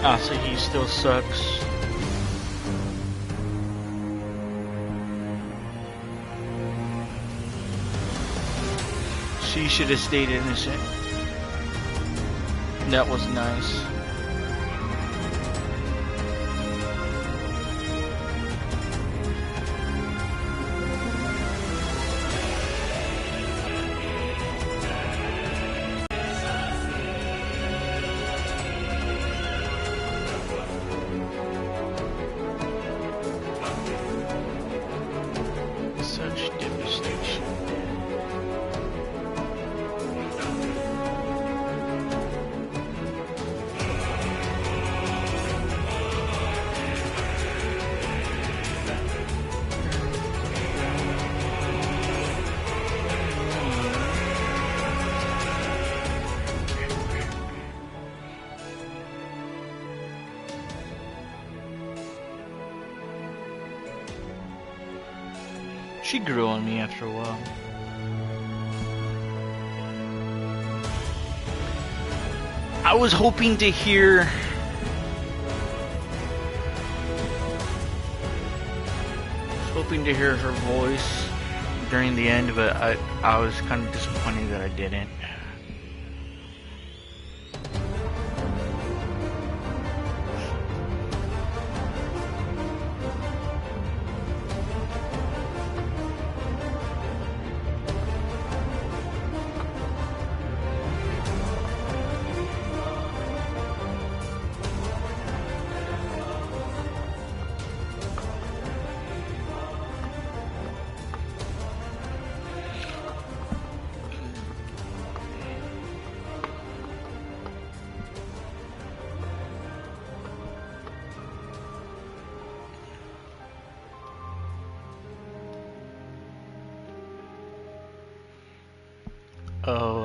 Ah, so he still sucks. She should have stayed innocent. That was nice. Such devastation. She grew on me after a while. I was hoping to hear her voice during the end, but I was kind of disappointed that I didn't.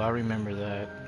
I remember that.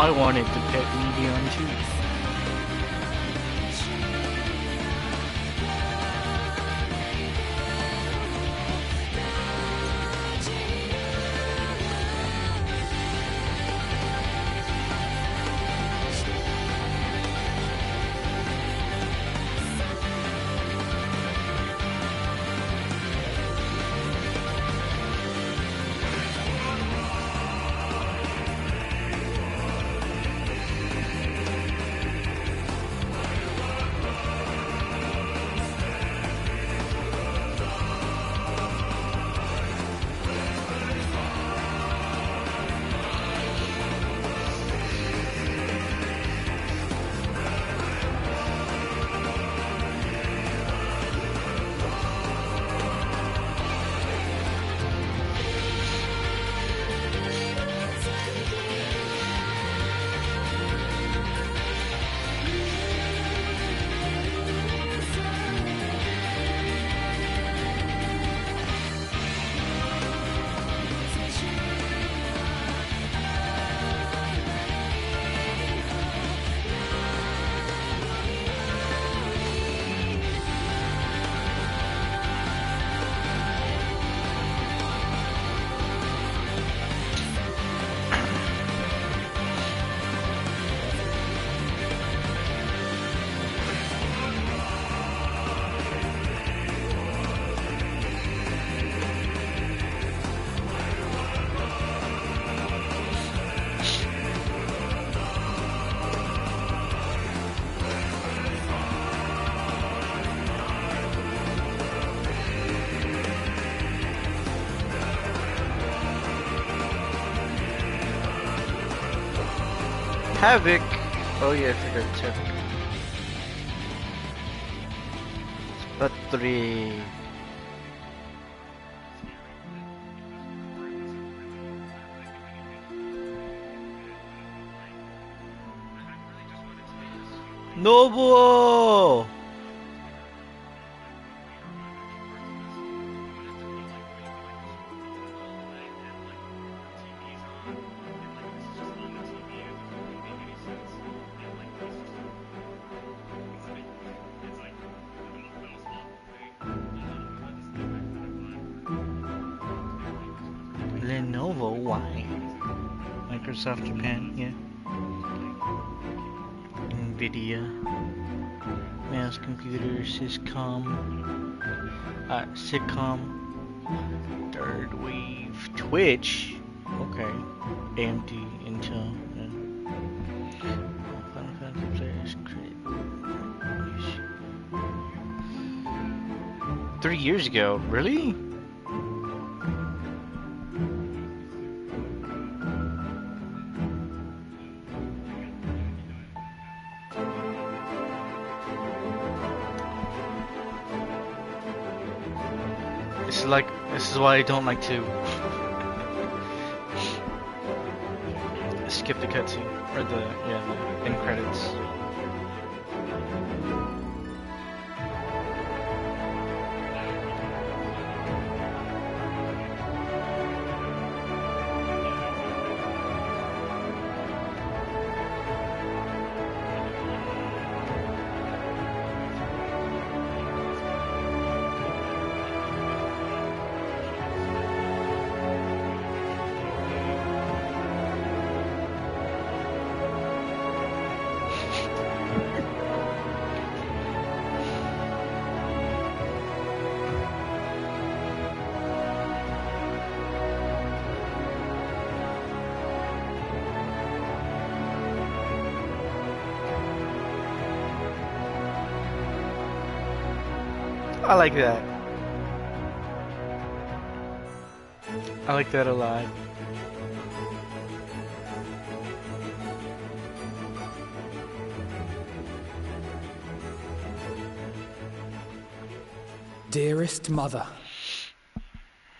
I wanted to pet Meteion too. Havoc. Oh yeah, I forgot Havoc. But 3. Nobuo! Lenovo, why? Microsoft Japan, yeah. Nvidia. Mouse computer, sitcom. Third wave. Twitch. Okay. AMD, Intel. Yeah. Final Fantasy players, 3 years ago, really? This is why I don't like to skip the cutscene or the end credits. I like that. I like that a lot. Dearest mother,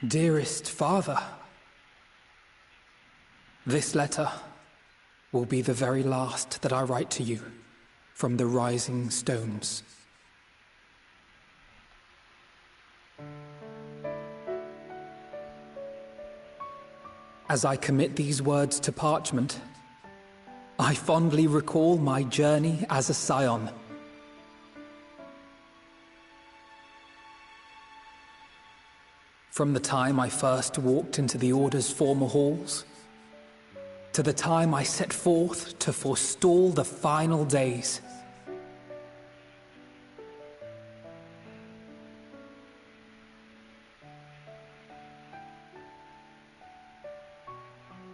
dearest father, this letter will be the very last that I write to you from the rising stones. As I commit these words to parchment, I fondly recall my journey as a scion. From the time I first walked into the Order's former halls, to the time I set forth to forestall the final days.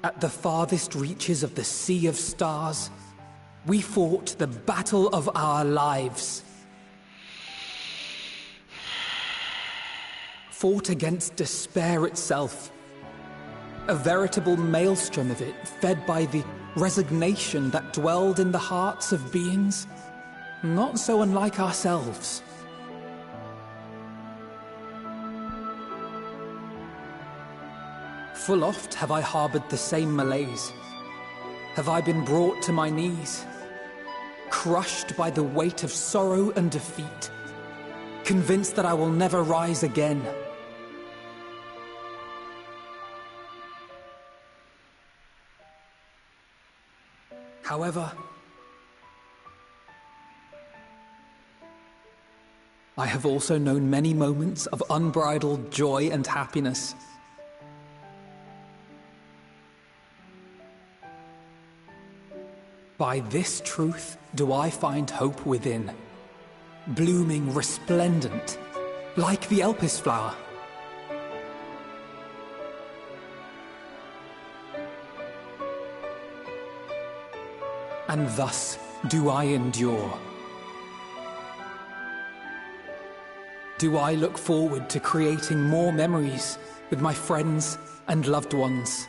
At the farthest reaches of the Sea of Stars, we fought the battle of our lives. Fought against despair itself. A veritable maelstrom of it, fed by the resignation that dwelled in the hearts of beings not so unlike ourselves. Full oft have I harbored the same malaise. Have I been brought to my knees, crushed by the weight of sorrow and defeat, convinced that I will never rise again. However, I have also known many moments of unbridled joy and happiness. By this truth do I find hope within, blooming resplendent, like the Elpis flower. And thus do I endure. Do I look forward to creating more memories with my friends and loved ones.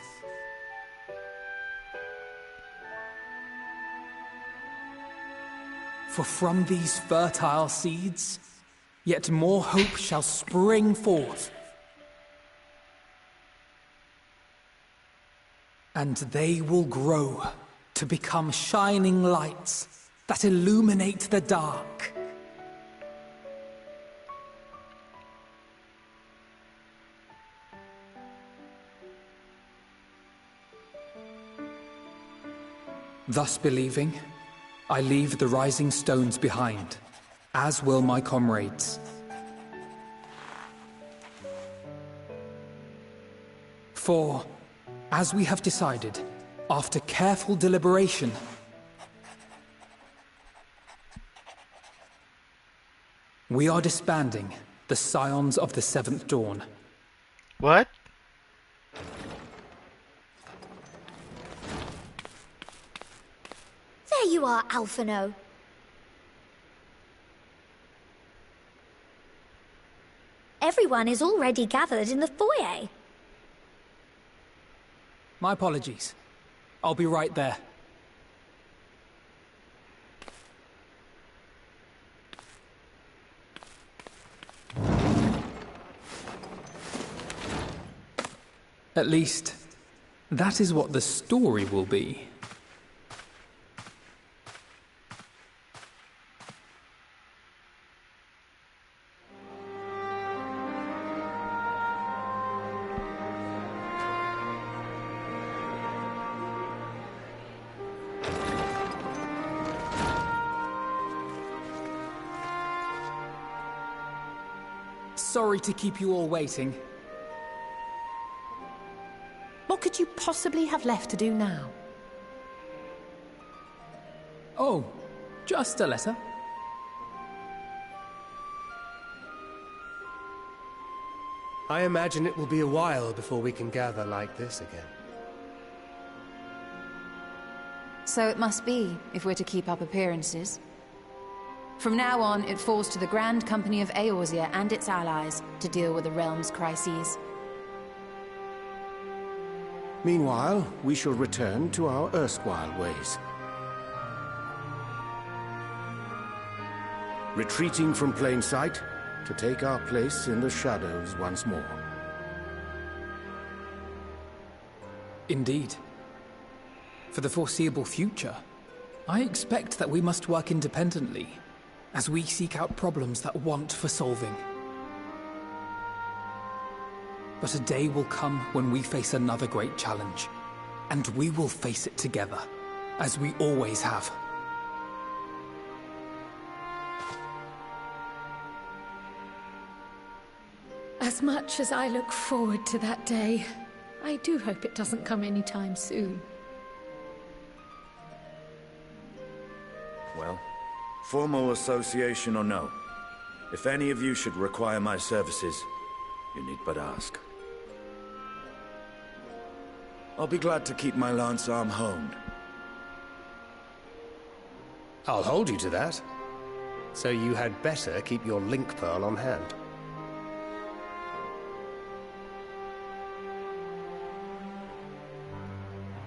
For from these fertile seeds, yet more hope shall spring forth. And they will grow to become shining lights that illuminate the dark. Thus believing, I leave the rising stones behind, as will my comrades. For, as we have decided, after careful deliberation, we are disbanding the Scions of the Seventh Dawn. What? There you are, Alphino. Everyone is already gathered in the foyer. My apologies. I'll be right there. At least, that is what the story will be. Sorry to keep you all waiting. What could you possibly have left to do now? Oh, just a letter. I imagine it will be a while before we can gather like this again. So it must be, if we're to keep up appearances. From now on, it falls to the Grand Company of Eorzea and its allies to deal with the realm's crises. Meanwhile, we shall return to our erstwhile ways. Retreating from plain sight to take our place in the shadows once more. Indeed. For the foreseeable future, I expect that we must work independently as we seek out problems that want for solving. But a day will come when we face another great challenge, and we will face it together, as we always have. As much as I look forward to that day, I do hope it doesn't come anytime soon. Well, formal association or no, if any of you should require my services, you need but ask. I'll be glad to keep my lance arm honed. I'll hold you to that. So you had better keep your link pearl on hand.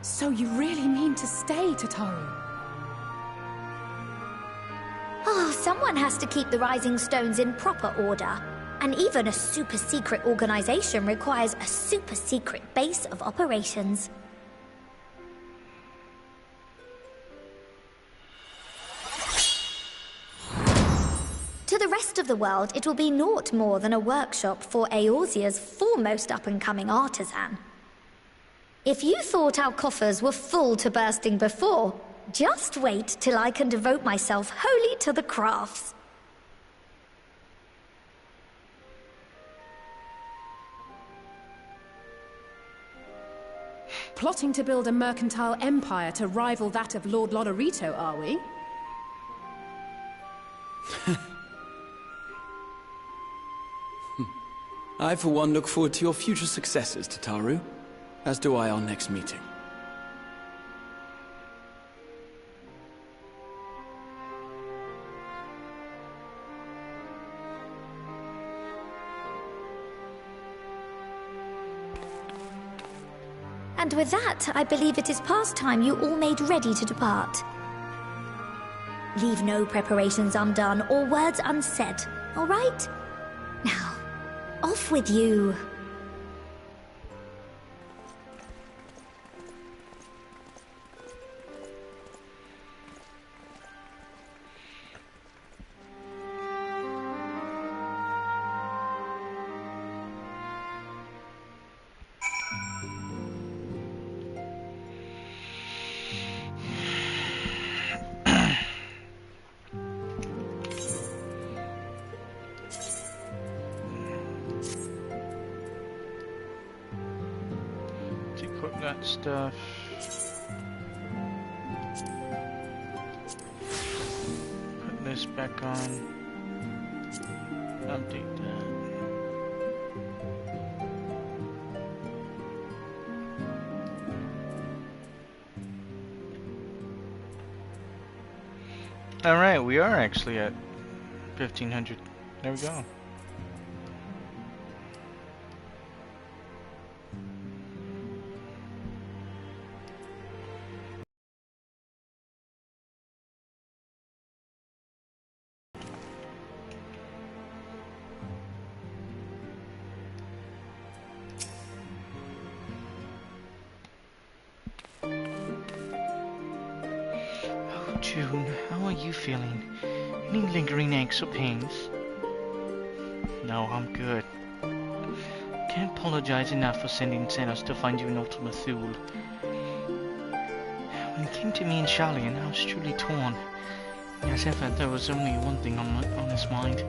So you really mean to stay, Tataru? Oh, someone has to keep the Rising Stones in proper order. And even a super-secret organization requires a super-secret base of operations. To the rest of the world, it will be naught more than a workshop for Eorzea's foremost up-and-coming artisan. If you thought our coffers were full to bursting before, just wait till I can devote myself wholly to the crafts. Plotting to build a mercantile empire to rival that of Lord Lodorito, are we? I, for one, look forward to your future successes, Tataru, as do I our next meeting. And with that, I believe it is past time you all made ready to depart. Leave no preparations undone or words unsaid, all right? Now, off with you. Equip that stuff. Put this back on. Update that. Alright, we are actually at 1500. There we go. June, how are you feeling? Any lingering aches or pains? No, I'm good. Can't apologize enough for sending Xenos to find you in Ultima Thule. When it came to me and Charlian, I was truly torn. As ever, there was only one thing on his mind.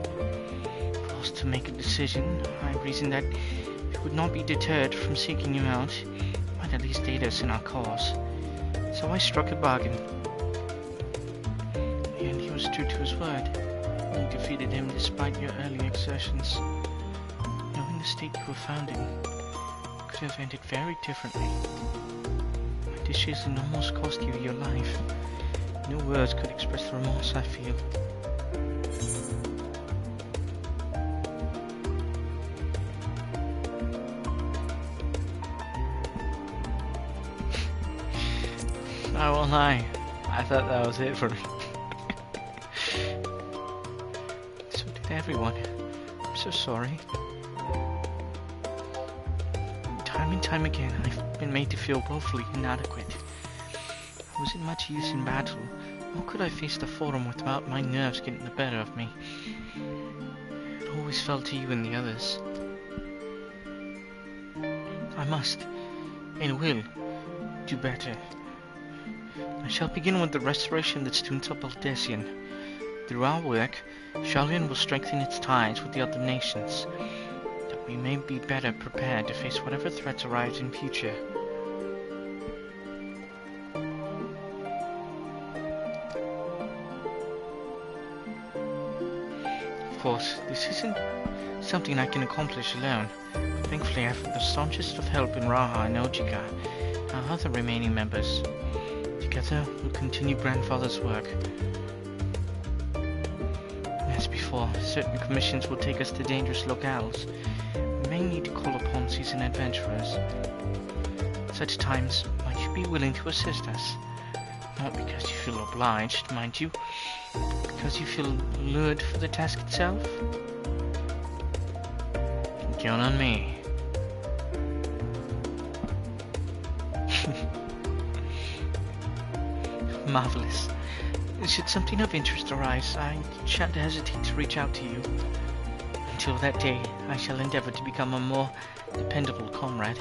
Forced to make a decision, I reasoned that if he would not be deterred from seeking you out, he might at least aid us in our cause. So I struck a bargain. And he was true to his word. You defeated him despite your early exertions. Knowing the state you were found in, could have ended very differently. My decision almost cost you your life. No words could express the remorse I feel. I won't lie, I thought that was it for me. So did everyone. I'm so sorry. Time and time again, I've been made to feel woefully inadequate. I wasn't much use in battle. How could I face the Forum without my nerves getting the better of me? It always fell to you and the others. I must, and will, do better. I shall begin with the restoration of the students of Baldesion. Through our work, Charlian will strengthen its ties with the other nations, that we may be better prepared to face whatever threats arise in future. Of course, this isn't something I can accomplish alone, but thankfully I have the staunchest of help in Raha and Ojika, our other remaining members. Together, we'll continue Grandfather's work. As before, certain commissions will take us to dangerous locales. We may need to call upon seasoned adventurers. At such times, might you be willing to assist us? Not because you feel obliged, mind you, but because you feel lured for the task itself? Count on me. Marvelous. Should something of interest arise, I shan't hesitate to reach out to you. Until that day, I shall endeavor to become a more dependable comrade.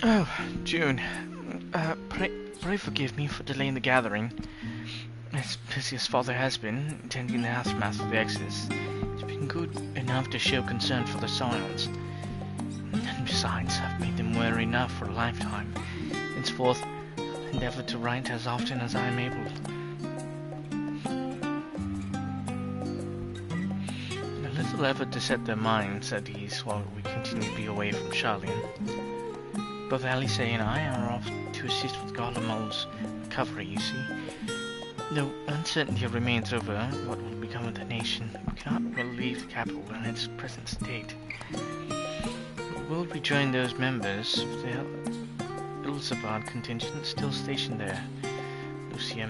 Oh, June. Pray forgive me for delaying the gathering. As busy as Father has been, attending the aftermath of the Exodus, it's been good enough to show concern for the Scions. And besides, I've made them worry enough for a lifetime. Henceforth, I'll endeavor to write as often as I am able. A little effort to set their minds at ease while we continue to be away from Charlian. Both Alice and I are off to to assist with Garlemald's recovery, you see. Though uncertainty remains over what will become of the nation, we cannot relieve the capital in its present state. We will rejoin those members of the Ilsabard contingent still stationed there. Lucia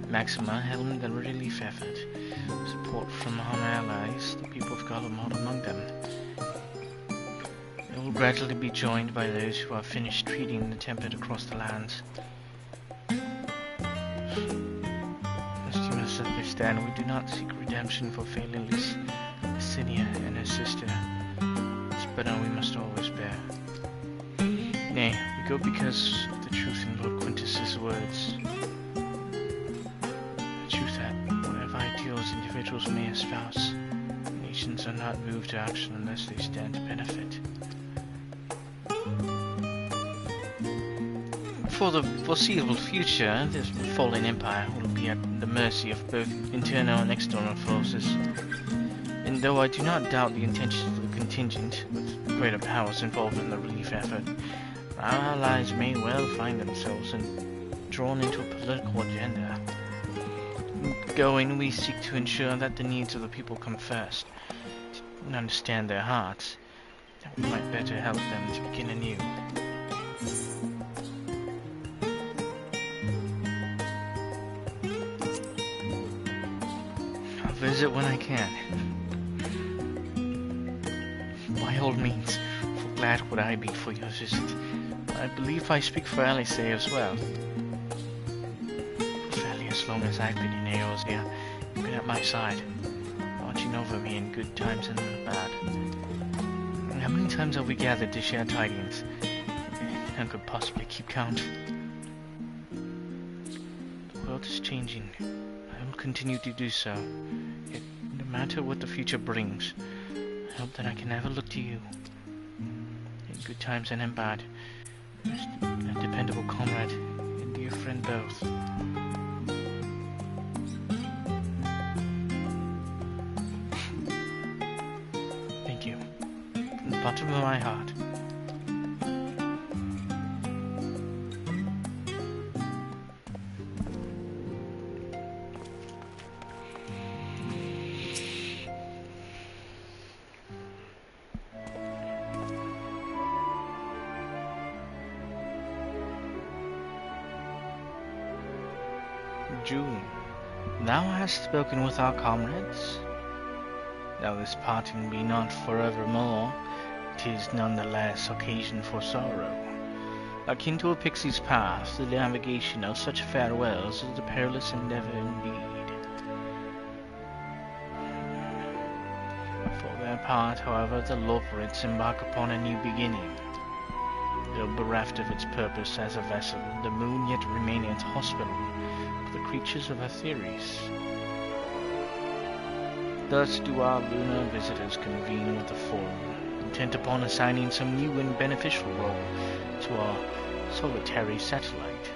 Maxima helmed the relief effort. Support from our allies, the people of Garlemald among them. They will gradually be joined by those who have finished treating the Tempest across the lands. As you must understand, we do not seek redemption for failing Licinia and her sister. This burden we must always bear. Nay, we go because of the truth in Lord Quintus's words. The truth that, whatever ideals individuals may espouse, nations are not moved to action unless they stand to benefit. For the foreseeable future, this fallen empire will be at the mercy of both internal and external forces. And though I do not doubt the intentions of the contingent, with greater powers involved in the relief effort, our allies may well find themselves drawn into a political agenda. Going, we seek to ensure that the needs of the people come first, and understand their hearts, that we might better help them to begin anew. I'll visit when I can. By all means, for glad would I be for your visit. I believe I speak for Alice as well. Fairly as long as I've been in Eorzea, you've been at my side, watching over me in good times and bad. How many times have we gathered to share tidings? None could possibly keep count. The world is changing. I will continue to do so. Yet, no matter what the future brings, I hope that I can ever look to you, in good times and in bad, as a dependable comrade and dear friend both. Thank you, from the bottom of my heart. June, thou hast spoken with our comrades? Though this parting be not forevermore, 'tis none the less occasion for sorrow. Akin to a pixie's path, the navigation of such farewells is a perilous endeavor indeed. For their part, however, the Loperids embark upon a new beginning. Though bereft of its purpose as a vessel, the moon yet remaineth hospitable for the creatures of Aetheris. Thus do our lunar visitors convene with the Forum, intent upon assigning some new and beneficial role to our solitary satellite.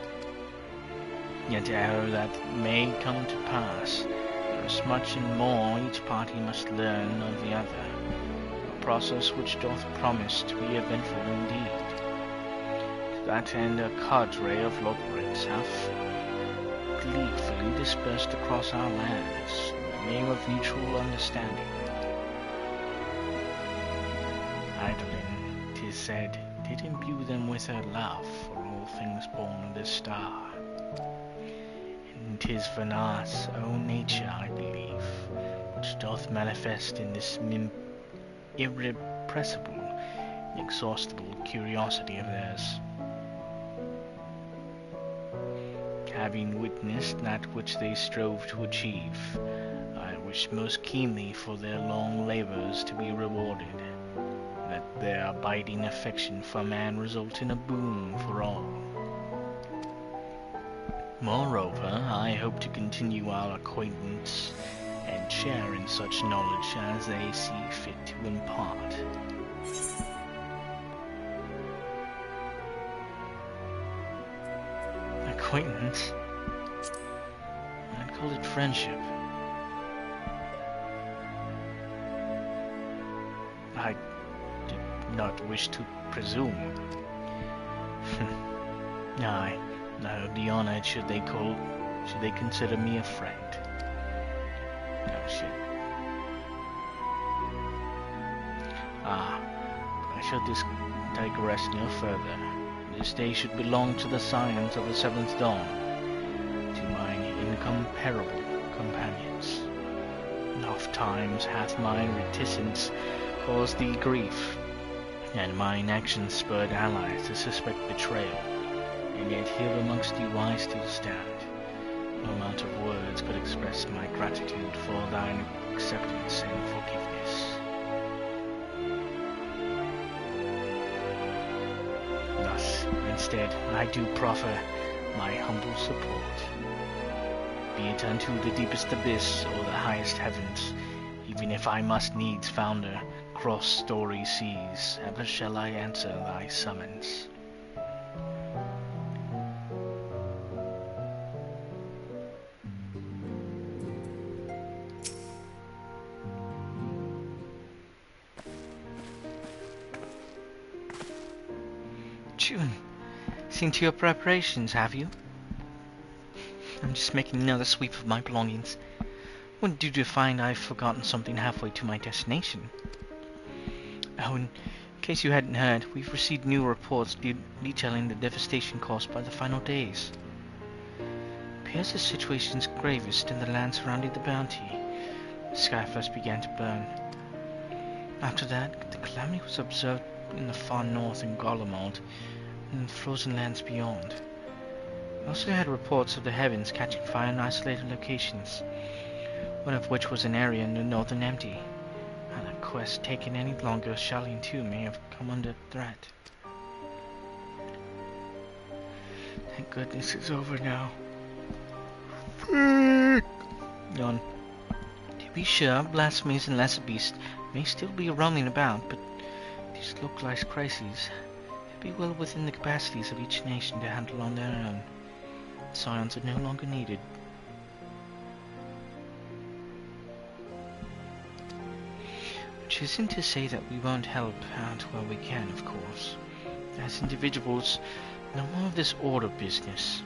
Yet ere that may come to pass, there is much and more each party must learn of the other, a process which doth promise to be eventful indeed. To that end a cadre of Loperids have gleefully dispersed across our lands in the name of mutual understanding. Idolin, 'tis said, did imbue them with her love for all things born of this star. And 'tis Vanar's own nature, I believe, which doth manifest in this irrepressible, inexhaustible curiosity of theirs. Having witnessed that which they strove to achieve, I wish most keenly for their long labors to be rewarded, that their abiding affection for man result in a boon for all. Moreover, I hope to continue our acquaintance and share in such knowledge as they see fit to impart. Acquaintance? I'd call it friendship. I did not wish to presume. Aye, no, the honored should they consider me a friend. Oh shit. I shall digress no further. This day should belong to the scions of the seventh dawn, to mine incomparable companions. Oft times hath mine reticence caused thee grief, and mine actions spurred allies to suspect betrayal, and yet here amongst you I still stand. No amount of words could express my gratitude for thine acceptance and forgiveness. Thus, instead, I do proffer my humble support. Be it unto the deepest abyss or the highest heavens, even if I must needs founder cross story seas, ever shall I answer thy summons. June, seen to your preparations, have you? I'm just making another sweep of my belongings. Wouldn't do to find I've forgotten something halfway to my destination. Oh, in case you hadn't heard, we've received new reports detailing the devastation caused by the final days. Appears the situation's gravest in the land surrounding the bounty. The sky first began to burn. After that, the calamity was observed in the far north in Garlemald and the frozen lands beyond. We also had reports of the heavens catching fire in isolated locations, one of which was an area in the northern empty. Had that quest taken any longer, Shallian too may have come under threat. Thank goodness it's over now. Yawn. To be sure, blasphemies and lesser beasts may still be roaming about, but these localized crises be well within the capacities of each nation to handle on their own. Scions are no longer needed. Which isn't to say that we won't help out where we can, of course. As individuals, no more of this order business.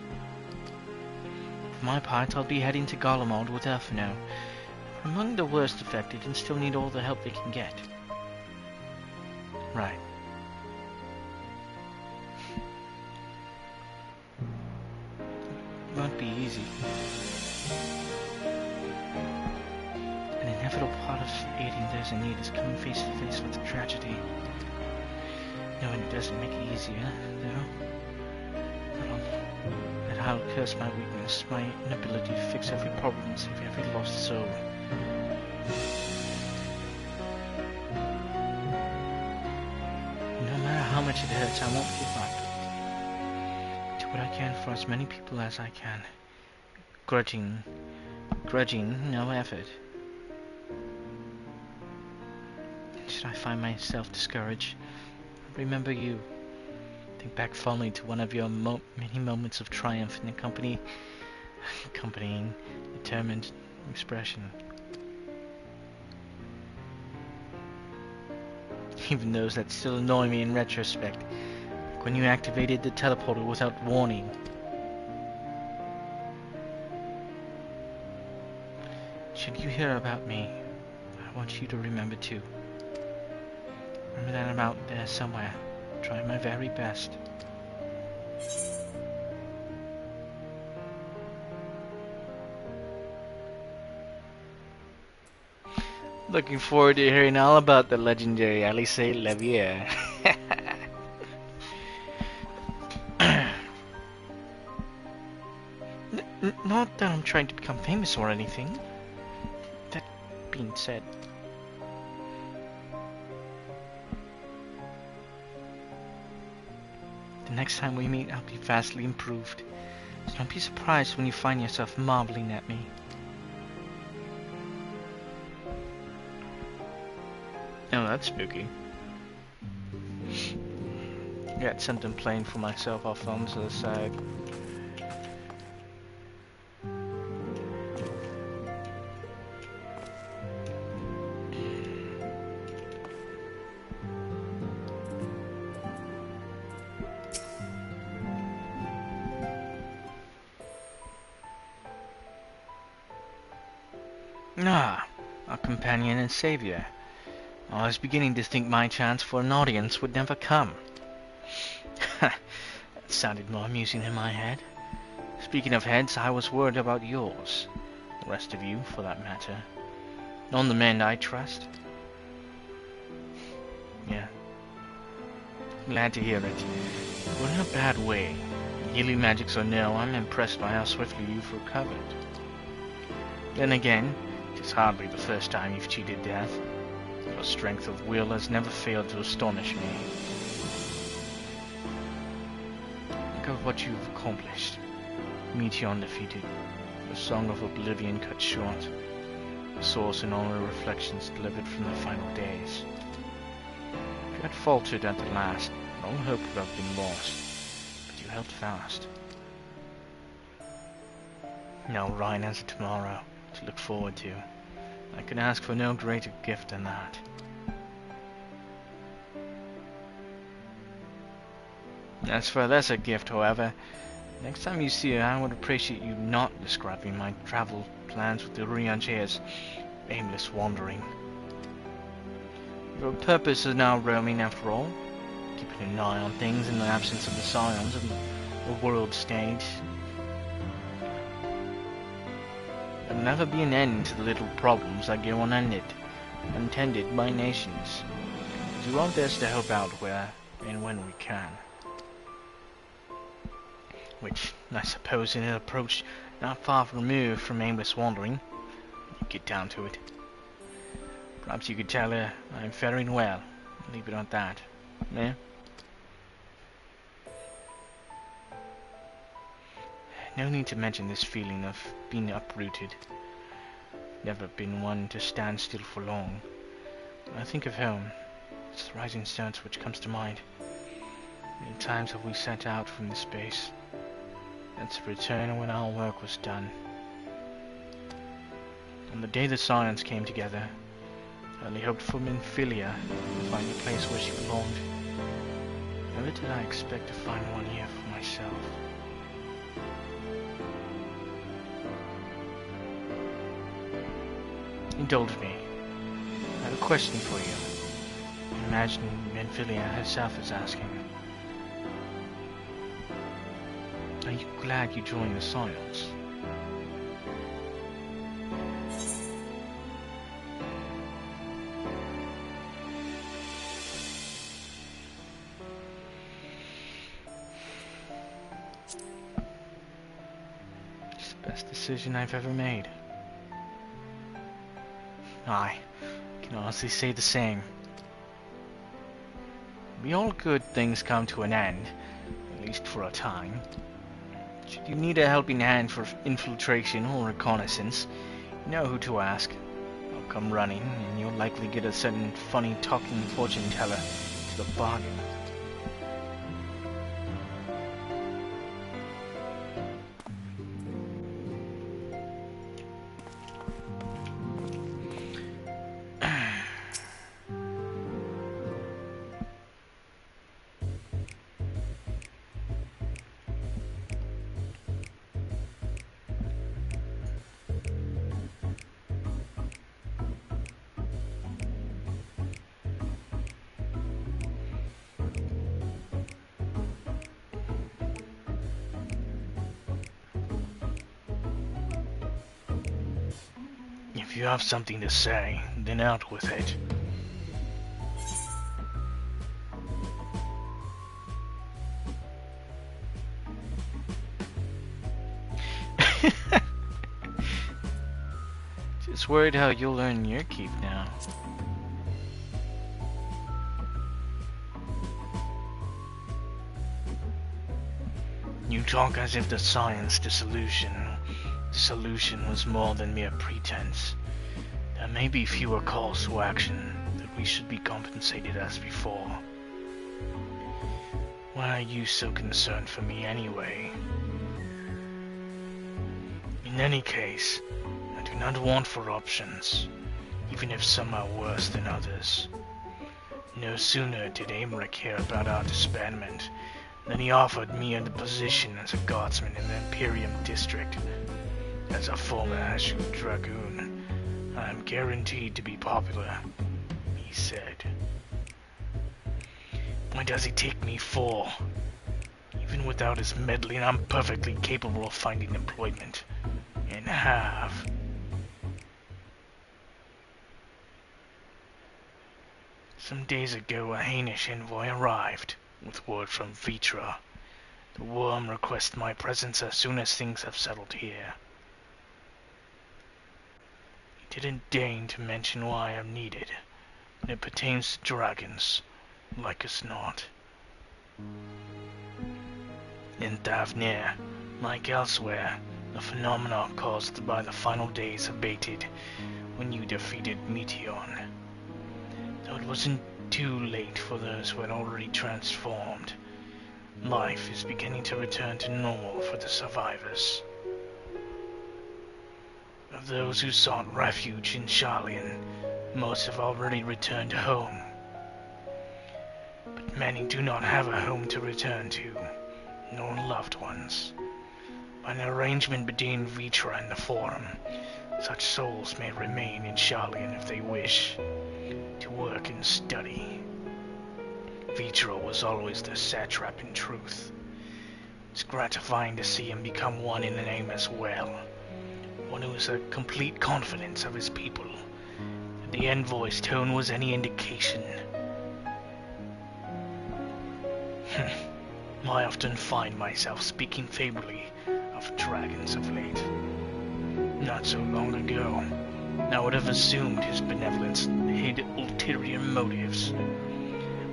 For my part, I'll be heading to Garlemald with Elfino. We're among the worst affected and still need all the help they can get. Right. It won't be easy. An inevitable part of aiding those in need is coming face to face with the tragedy. Knowing it doesn't make it easier, though. That I'll curse my weakness, my inability to fix every problem and save every lost soul. No matter how much it hurts, I won't give up. Do what I can for as many people as I can. Grudging no effort. Should I find myself discouraged, remember you. Think back fondly to one of your many moments of triumph in accompanying determined expression. Even those that still annoy me in retrospect, like when you activated the teleporter without warning. Should you hear about me, I want you to remember too. Remember that I'm out there somewhere, trying my very best. Looking forward to hearing all about the legendary Alice Levier. Not that I'm trying to become famous or anything. That being said, the next time we meet, I'll be vastly improved. So don't be surprised when you find yourself marveling at me. Oh, that's spooky. Got something playing for myself off on to the side. Ah, our companion and savior. I was beginning to think my chance for an audience would never come. That sounded more amusing in my head. Speaking of heads, I was worried about yours. The rest of you, for that matter. On the men I trust. Yeah. Glad to hear it. But in a bad way. Healing magics or no, I'm impressed by how swiftly you've recovered. Then again, it is hardly the first time you've cheated death. Your strength of will has never failed to astonish me. Think of what you've accomplished. Meteion defeated. The Song of Oblivion cut short. The source and all the reflections delivered from the final days. If you had faltered at the last, all hope would have been lost. But you held fast. Now Ryan has a tomorrow to look forward to. I could ask for no greater gift than that. As for a lesser gift, however, next time you see her, I would appreciate you not describing my travel plans with the Rianche as aimless wandering. Your purpose is now roaming after all, keeping an eye on things in the absence of the scions and the world stage. There'll never be an end to the little problems that go untended by nations. Do our best to help out where and when we can. Which, I suppose, in an approach not far removed from aimless wandering, you get down to it. Perhaps you could tell her I'm faring well. Leave it at that. Eh? No need to mention this feeling of being uprooted. Never been one to stand still for long. When I think of home, it's the rising sun which comes to mind. Many times have we set out from this space, and to return when our work was done. On the day the scions came together, I only hoped for Minfilia to find a place where she belonged. Never did I expect to find one here for myself. Indulge me. I have a question for you. Imagine Minfilia herself is asking. Are you glad you joined the Scions? It's the best decision I've ever made. I can honestly say the same. We all good things come to an end, at least for a time. Should you need a helping hand for infiltration or reconnaissance, you know who to ask. I'll come running, and you'll likely get a certain funny talking fortune teller to the bargain. If you have something to say, then out with it. Just worried how you'll earn your keep now. You talk as if the science dissolution was more than mere pretense. There may be fewer calls to action, but we should be compensated as before. Why are you so concerned for me anyway? In any case, I do not want for options, even if some are worse than others. No sooner did Aymeric hear about our disbandment than he offered me the position as a guardsman in the Imperium district. As a former Azure Dragoon, I'm guaranteed to be popular, he said. What does he take me for? Even without his meddling, I'm perfectly capable of finding employment. And have. Some days ago, a Hainish envoy arrived, with word from Vitra. The worm requests my presence as soon as things have settled here. He didn't deign to mention why I'm needed. It pertains to dragons, like as not. In Thavnir, like elsewhere, the phenomena caused by the final days abated when you defeated Meteion. Though it wasn't too late for those who had already transformed, life is beginning to return to normal for the survivors. Of those who sought refuge in Sharlayan, most have already returned home. But many do not have a home to return to, nor loved ones. By an arrangement between Vitra and the Forum, such souls may remain in Sharlayan if they wish, to work and study. Vitra was always the satrap in truth. It's gratifying to see him become one in the name as well. One who has a complete confidence of his people. If the envoy's tone was any indication. I often find myself speaking favorably of dragons of late. Not so long ago, I would have assumed his benevolence hid ulterior motives.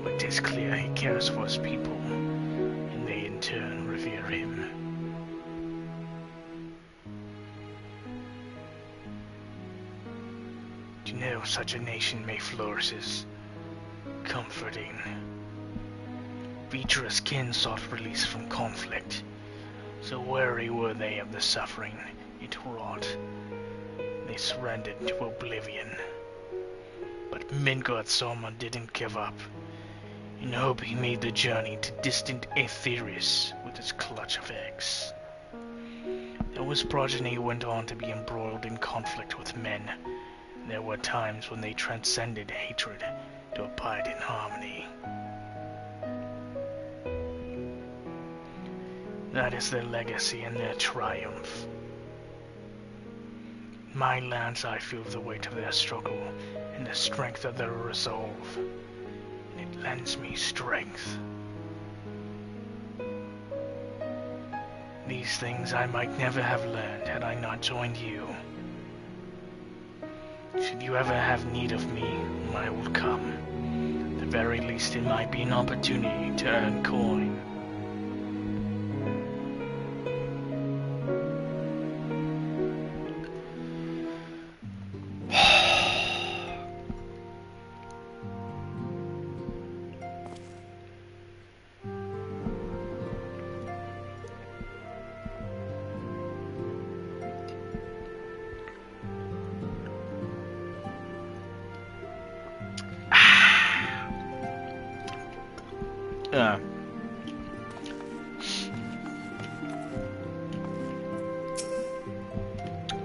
But it is clear he cares for his people, and they in turn revere him. To know such a nation may flourish is comforting. Vitra's kin sought release from conflict, so wary were they of the suffering it wrought. They surrendered to oblivion. But Midgard Soma didn't give up. In hope he made the journey to distant Aetherius with his clutch of eggs. Though his progeny went on to be embroiled in conflict with men, there were times when they transcended hatred to abide in harmony. That is their legacy and their triumph. In my lands I feel the weight of their struggle and the strength of their resolve. And it lends me strength. These things I might never have learned had I not joined you. Should you ever have need of me, I will come. At the very least it might be an opportunity to earn coin.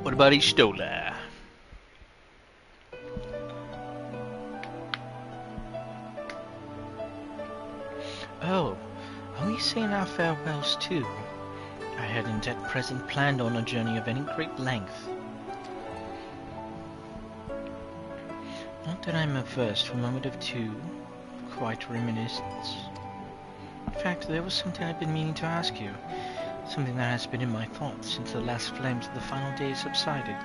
What about Ishtola? Oh, are we saying our farewells too? I hadn't at present planned on a journey of any great length. Not that I'm averse to a moment of two, quiet reminiscence. In fact, there was something I've been meaning to ask you. Something that has been in my thoughts since the last flames of the final day subsided.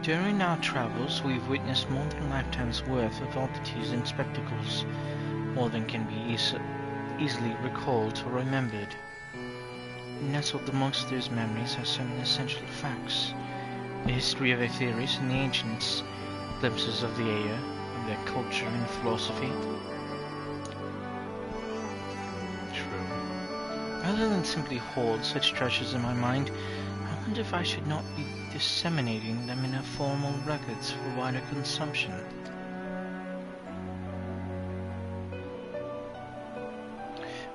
During our travels, we've witnessed more than a lifetime's worth of oddities and spectacles, more than can be easily recalled or remembered. Nestled amongst those memories are some essential facts. The history of Aetherius and the ancients, glimpses of the Aya, of their culture and philosophy. Rather than simply hold such treasures in my mind, I wonder if I should not be disseminating them in formal records for wider consumption.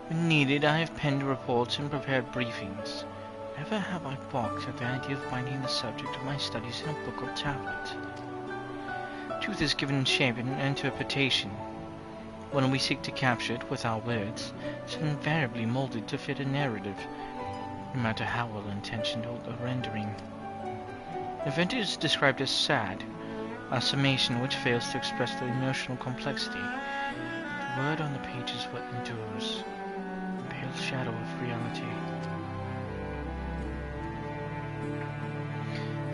When needed, I have penned reports and prepared briefings. Never have I balked at the idea of finding the subject of my studies in a book or tablet. Truth is given shape and interpretation. When we seek to capture it with our words, it's invariably molded to fit a narrative, no matter how well-intentioned a rendering. An event is described as sad, a summation which fails to express the emotional complexity. The word on the page is what endures, a pale shadow of reality.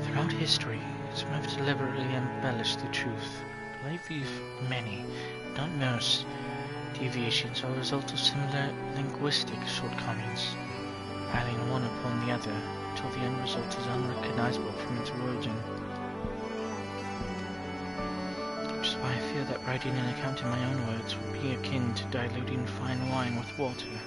Throughout history, some have deliberately embellished the truth. The life of many, not most, deviations are a result of similar linguistic shortcomings, piling one upon the other until the end result is unrecognizable from its origin. Which is why I fear that writing an account in my own words would be akin to diluting fine wine with water.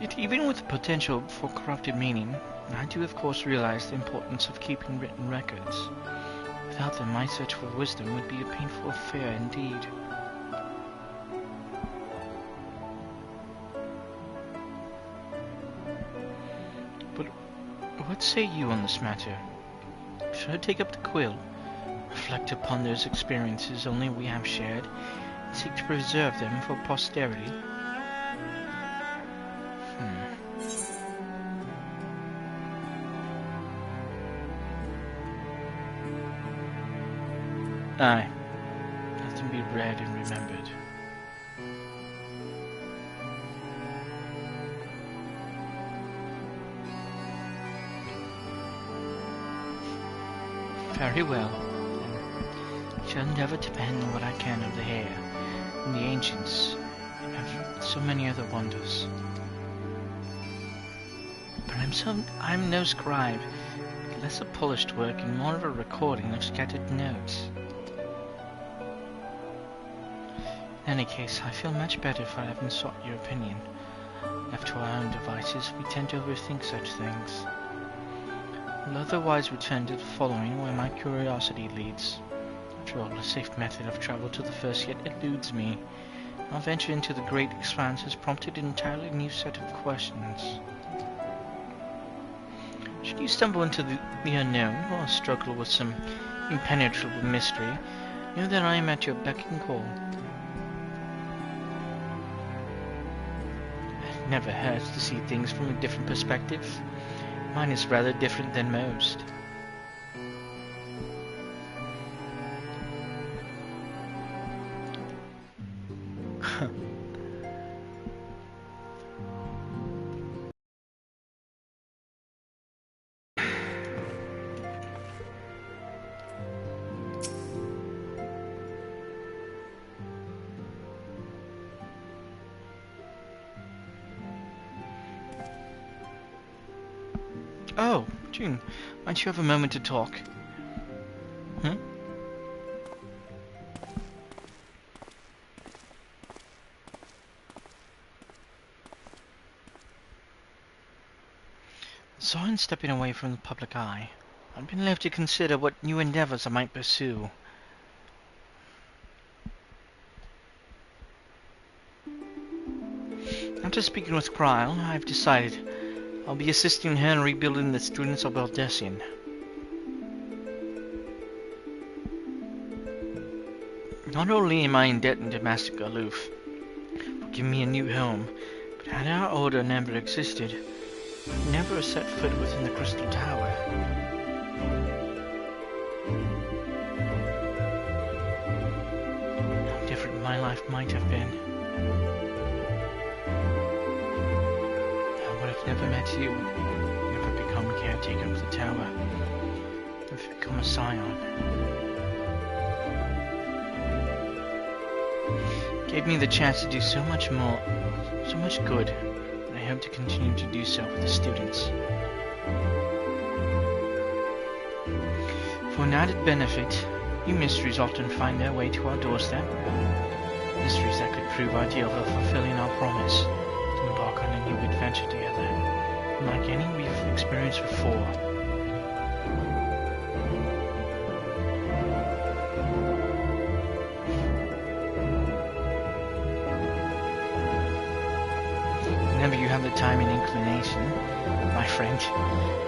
Yet even with the potential for corrupted meaning, I do of course realize the importance of keeping written records. Without them, my search for wisdom would be a painful affair indeed. But what say you on this matter? Should I take up the quill, reflect upon those experiences only we have shared, and seek to preserve them for posterity? Aye, let them be read and remembered. Very well, then. I shall endeavor to pen what I can of the hair, and the ancients, and of so many other wonders. But I'm no scribe, but less of polished work and more of a recording of scattered notes. In any case, I feel much better for having sought your opinion. Left to our own devices, we tend to overthink such things. I'll otherwise return to the following where my curiosity leads. After all, a safe method of travel to the first yet eludes me. I'll venture into the great expanse has prompted an entirely new set of questions. Should you stumble into the unknown, or struggle with some impenetrable mystery, know that I am at your beck and call. It never hurts to see things from a different perspective. Mine is rather different than most. Oh, June, might you have a moment to talk? So in stepping away from the public eye, I've been left to consider what new endeavors I might pursue. After speaking with Kryle, I've decided I'll be assisting her in rebuilding the students of Eldesian. Not only am I indebted to Master Galoof for giving me a new home, but had our order never existed, I'd never have set foot within the Crystal Tower. How different my life might have been. I would have never met you, never become caretaker of the tower, never become a scion. Gave me the chance to do so much more, so much good, and I hope to continue to do so with the students. For an added benefit, new mysteries often find their way to our doorstep. Mysteries that could prove ideal for fulfilling our promise to embark on a new adventure together, unlike any we've experienced before. Whenever you have the time and inclination, my friend,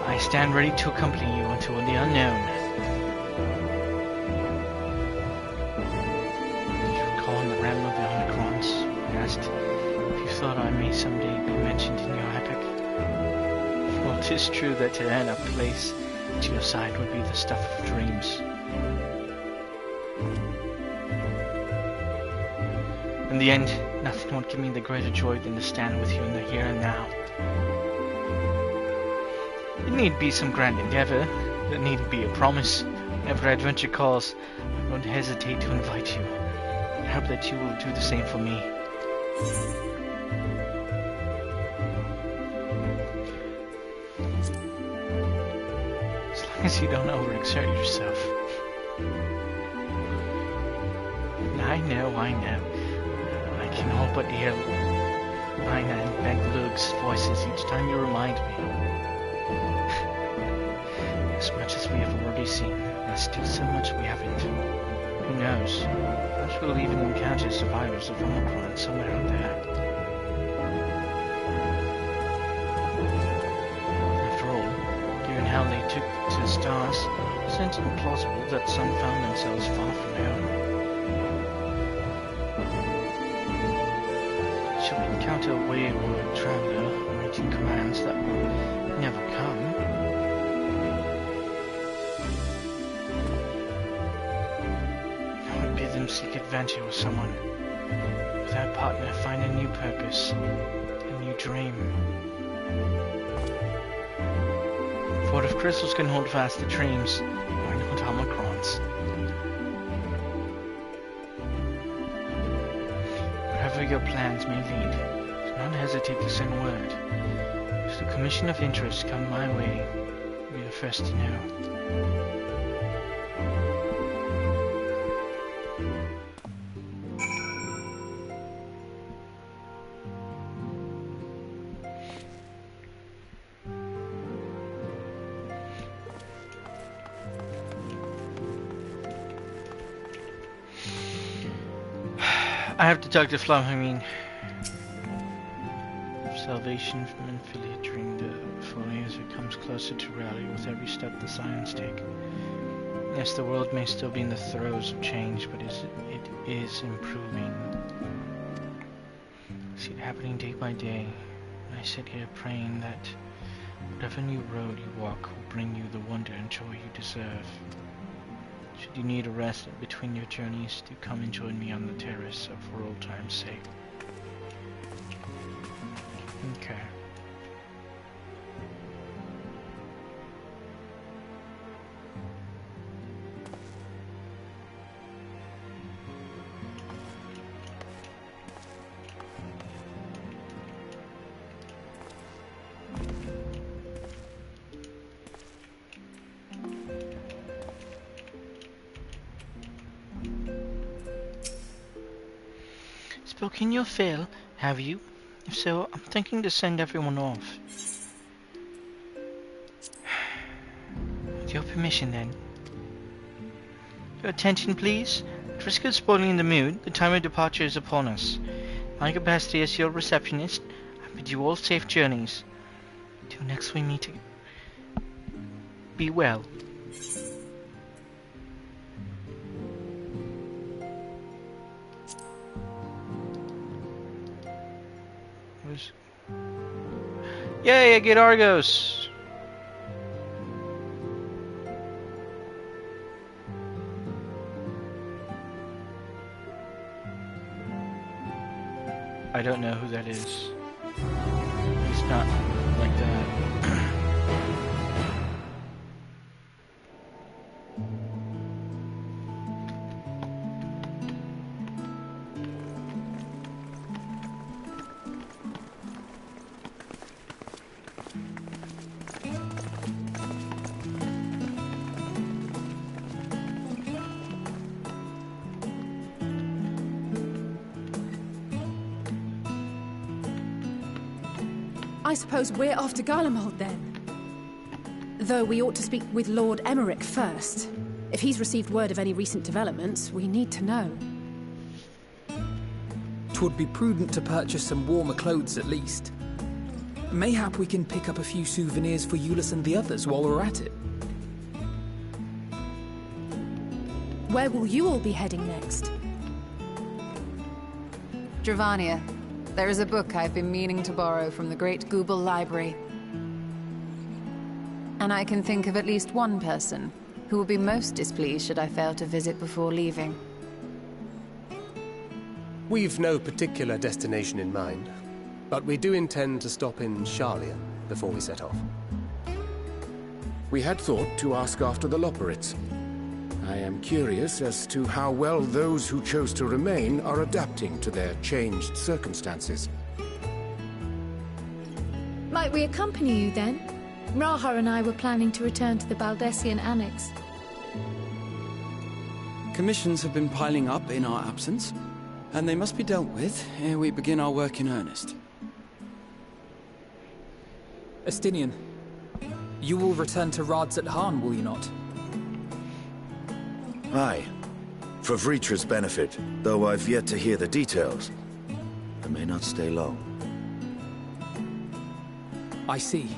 I stand ready to accompany you into the unknown. Did you recall in the realm of the Omicrons? I asked if you thought I may someday be mentioned in your epic. Well, 'tis true that to end a place to your side would be the stuff of dreams. In the end, nothing would give me the greater joy than to stand with you in the here and now. It need be some grand endeavor. It need be a promise. Whenever adventure calls, I won't hesitate to invite you. I hope that you will do the same for me. As long as you don't overexert yourself. I know. I can all but hear Raina and Beglug's voices each time you remind me. As much as we have already seen, there's still so much we haven't. Who knows? Perhaps we'll even encounter survivors of Omicron somewhere out there. After all, given how they took to the stars, it seems implausible that some found themselves far from home. Shall we encounter a wayward traveler writing commands that will never come? I would bid them seek adventure with someone. With that partner, find a new purpose, a new dream. For if crystals can hold fast to dreams, why not Omicrons? Wherever your plans may lead, do not hesitate to send word. If the commission of interest come my way, you'll be the first to know. I have to talk to Flaming. Salvation from infiltrating the folly as it comes closer to reality with every step the science take. Yes, the world may still be in the throes of change, but it is improving. I see it happening day by day, and I sit here praying that whatever new road you walk will bring you the wonder and joy you deserve. Should you need a rest between your journeys, do come and join me on the terrace for old time's sake. Okay. Spoken your fill, have you? If so, I'm thinking to send everyone off. With your permission, then. Your attention, please. At risk of spoiling the mood, the time of departure is upon us. My capacity as your receptionist, I bid you all safe journeys. Till next we meet again. Be well. Yay, I get Argos! I don't know who that is. It's not like that. I suppose we're off to Garlemald then. Though we ought to speak with Lord Emmerich first. If he's received word of any recent developments, we need to know. 'Twould be prudent to purchase some warmer clothes at least. Mayhap we can pick up a few souvenirs for Euless and the others while we're at it. Where will you all be heading next? Dravania. There is a book I've been meaning to borrow from the Great Google Library. And I can think of at least one person who would be most displeased should I fail to visit before leaving. We've no particular destination in mind, but we do intend to stop in Charlia before we set off. We had thought to ask after the Loporrits. I am curious as to how well those who chose to remain are adapting to their changed circumstances. Might we accompany you then? Raha and I were planning to return to the Baldessian Annex. Commissions have been piling up in our absence, and they must be dealt with ere we begin our work in earnest. Estinian, you will return to Radz at Han, will you not? Aye. For Vritra's benefit, though I've yet to hear the details. I may not stay long. I see.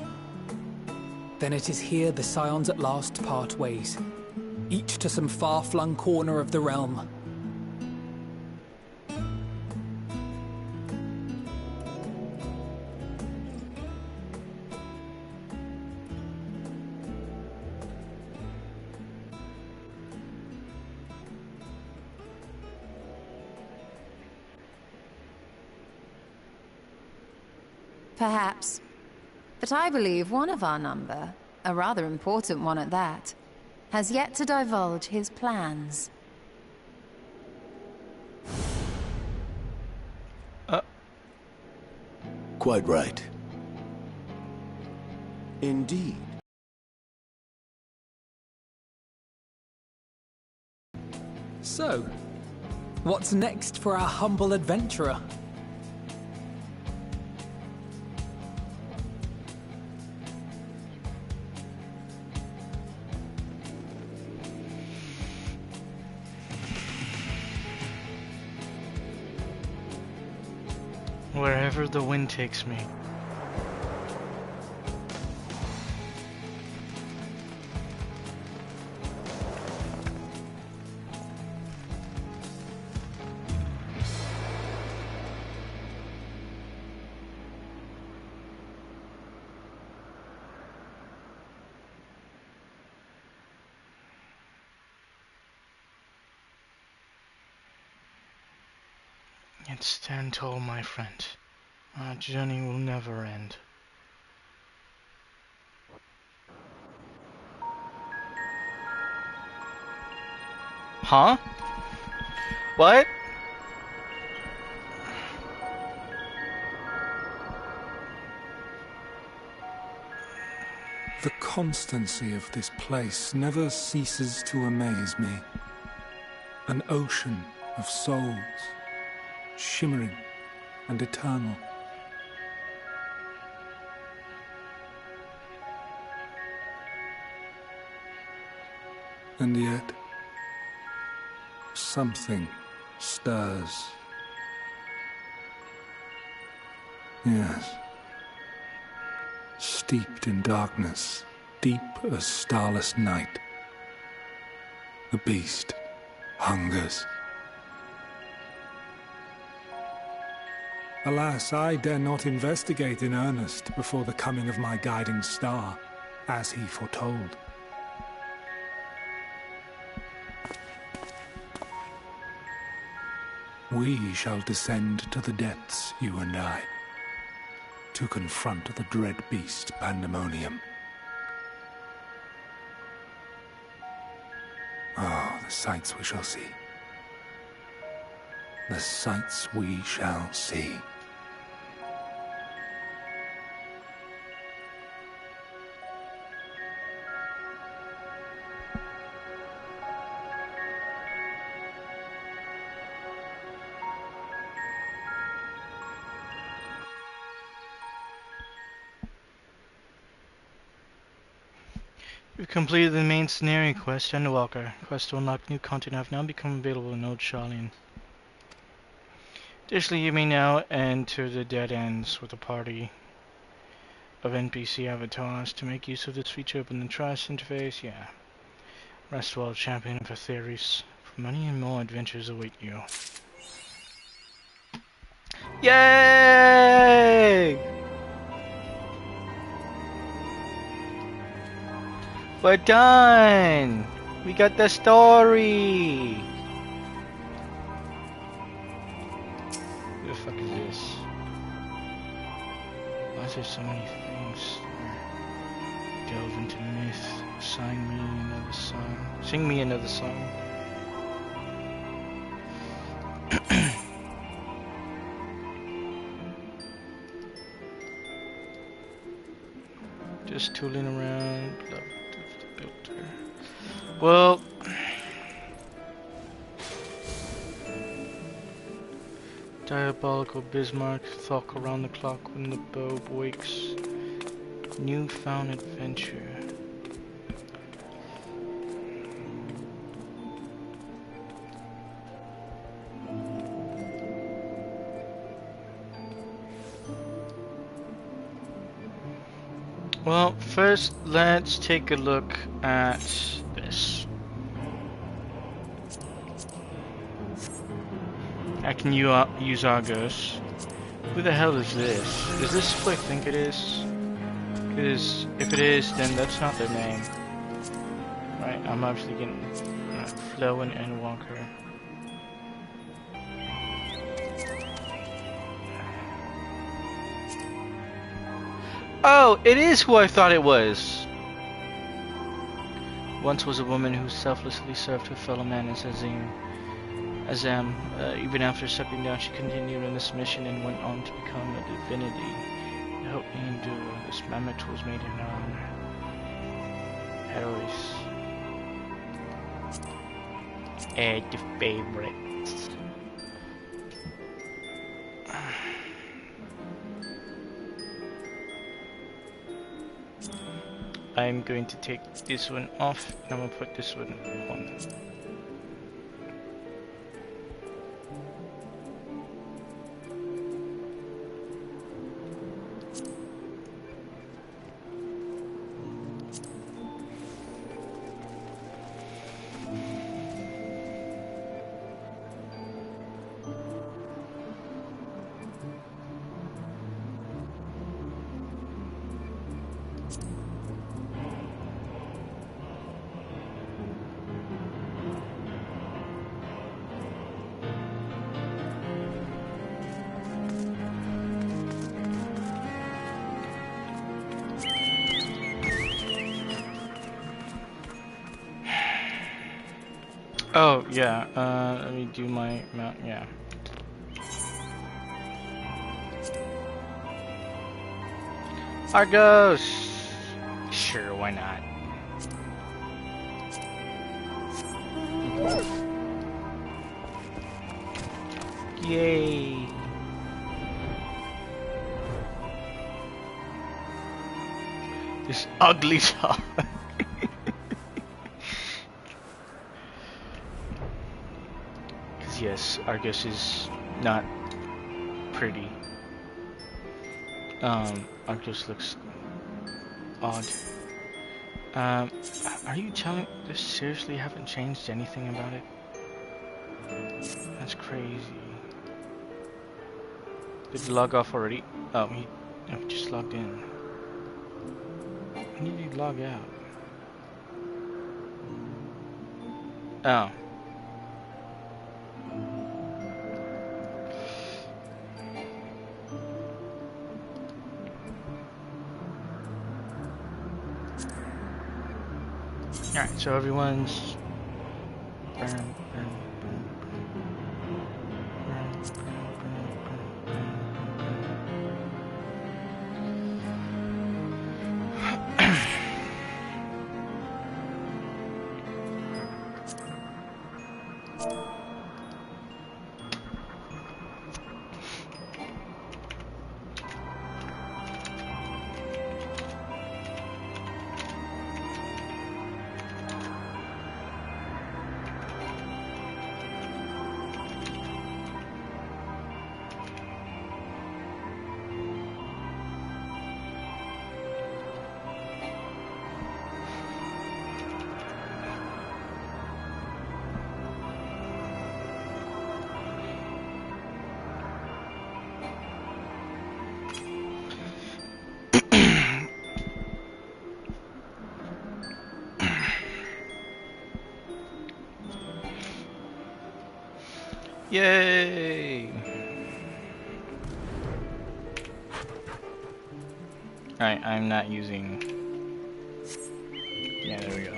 Then it is here the Scions at last part ways, each to some far-flung corner of the realm. Perhaps. But I believe one of our number, a rather important one at that, has yet to divulge his plans. Quite right. Indeed. So, what's next for our humble adventurer? Wherever the wind takes me. Stand tall, my friend. Our journey will never end. Huh? What? The constancy of this place never ceases to amaze me. An ocean of souls, shimmering and eternal. And yet, something stirs. Yes. Steeped in darkness, deep as starless night, the beast hungers. Alas, I dare not investigate in earnest before the coming of my guiding star, as he foretold. We shall descend to the depths, you and I, to confront the dread beast Pandemonium. Oh, the sights we shall see. The sights we shall see. We've completed the main scenario quest, Endwalker. Quest to unlock new content have now become available in Old Charlian. Additionally, you may now enter the dead ends with a party of NPC avatars. To make use of this feature, open the Trust interface. Yeah. Rest well, champion of Atheris. For many and more adventures await you. Yay! We're done! We got the story! Who the fuck is this? Why is there so many things? Delve into myth. Sing me another song. Sing me another song. Just tooling around. Love the builder. Well, diabolical Bismarck, thought around the clock when the bulb wakes. Newfound adventure. Well, first let's take a look at this. I can use Argos. Who the hell is this? Is this who I think it is? Because if it is, then that's not their name. Right, I'm actually getting Flo and Endwalker. Oh, it is who I thought it was! Once was a woman who selflessly served her fellow man as Azam. Even after stepping down, she continued in this mission and went on to become a divinity. To help me endure, this mammoth was made in her honor. Harris. Add the favorites. I'm going to take this one off and I'm going to put this one on. Oh, yeah, let me do my mount, yeah. Argos! Sure, why not? Yay! This ugly dog. Yes, Argus is not pretty. Argus looks odd. Are you telling they seriously haven't changed anything about it? That's crazy. Did he log off already? Oh, he just logged in. When did he log out? Oh. Alright, so everyone's Yay! Alright, I'm not using... Yeah, there we go.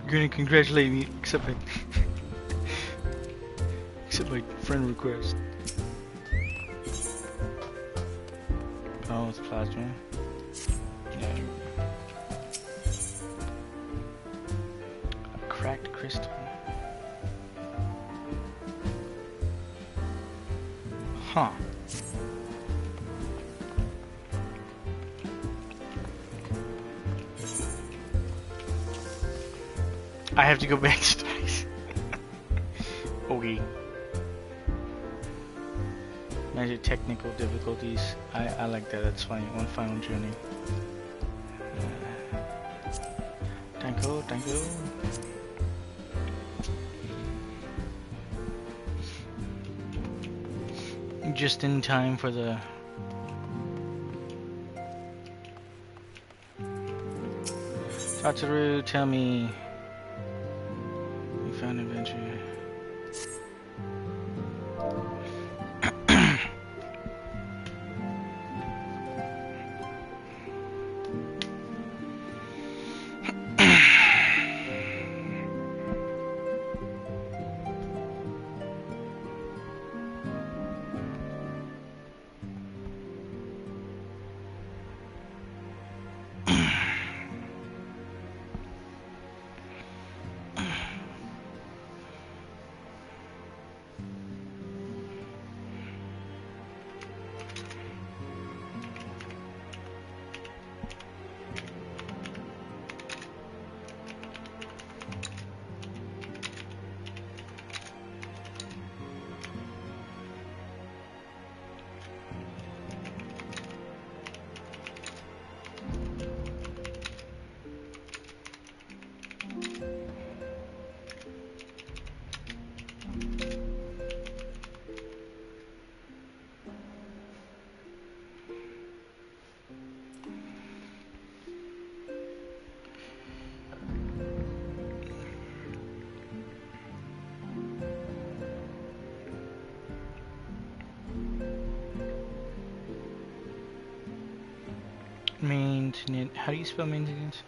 You're gonna congratulate me, except my friend request. Oh, it's plasma. Yeah. A cracked crystal. Huh. I have to go back to space. Okay. Major technical difficulties. I like that. That's fine. One final journey. Danko, danko. Just in time for the... Satoru, tell me... You found adventure. Maintenance. How do you spell maintenance?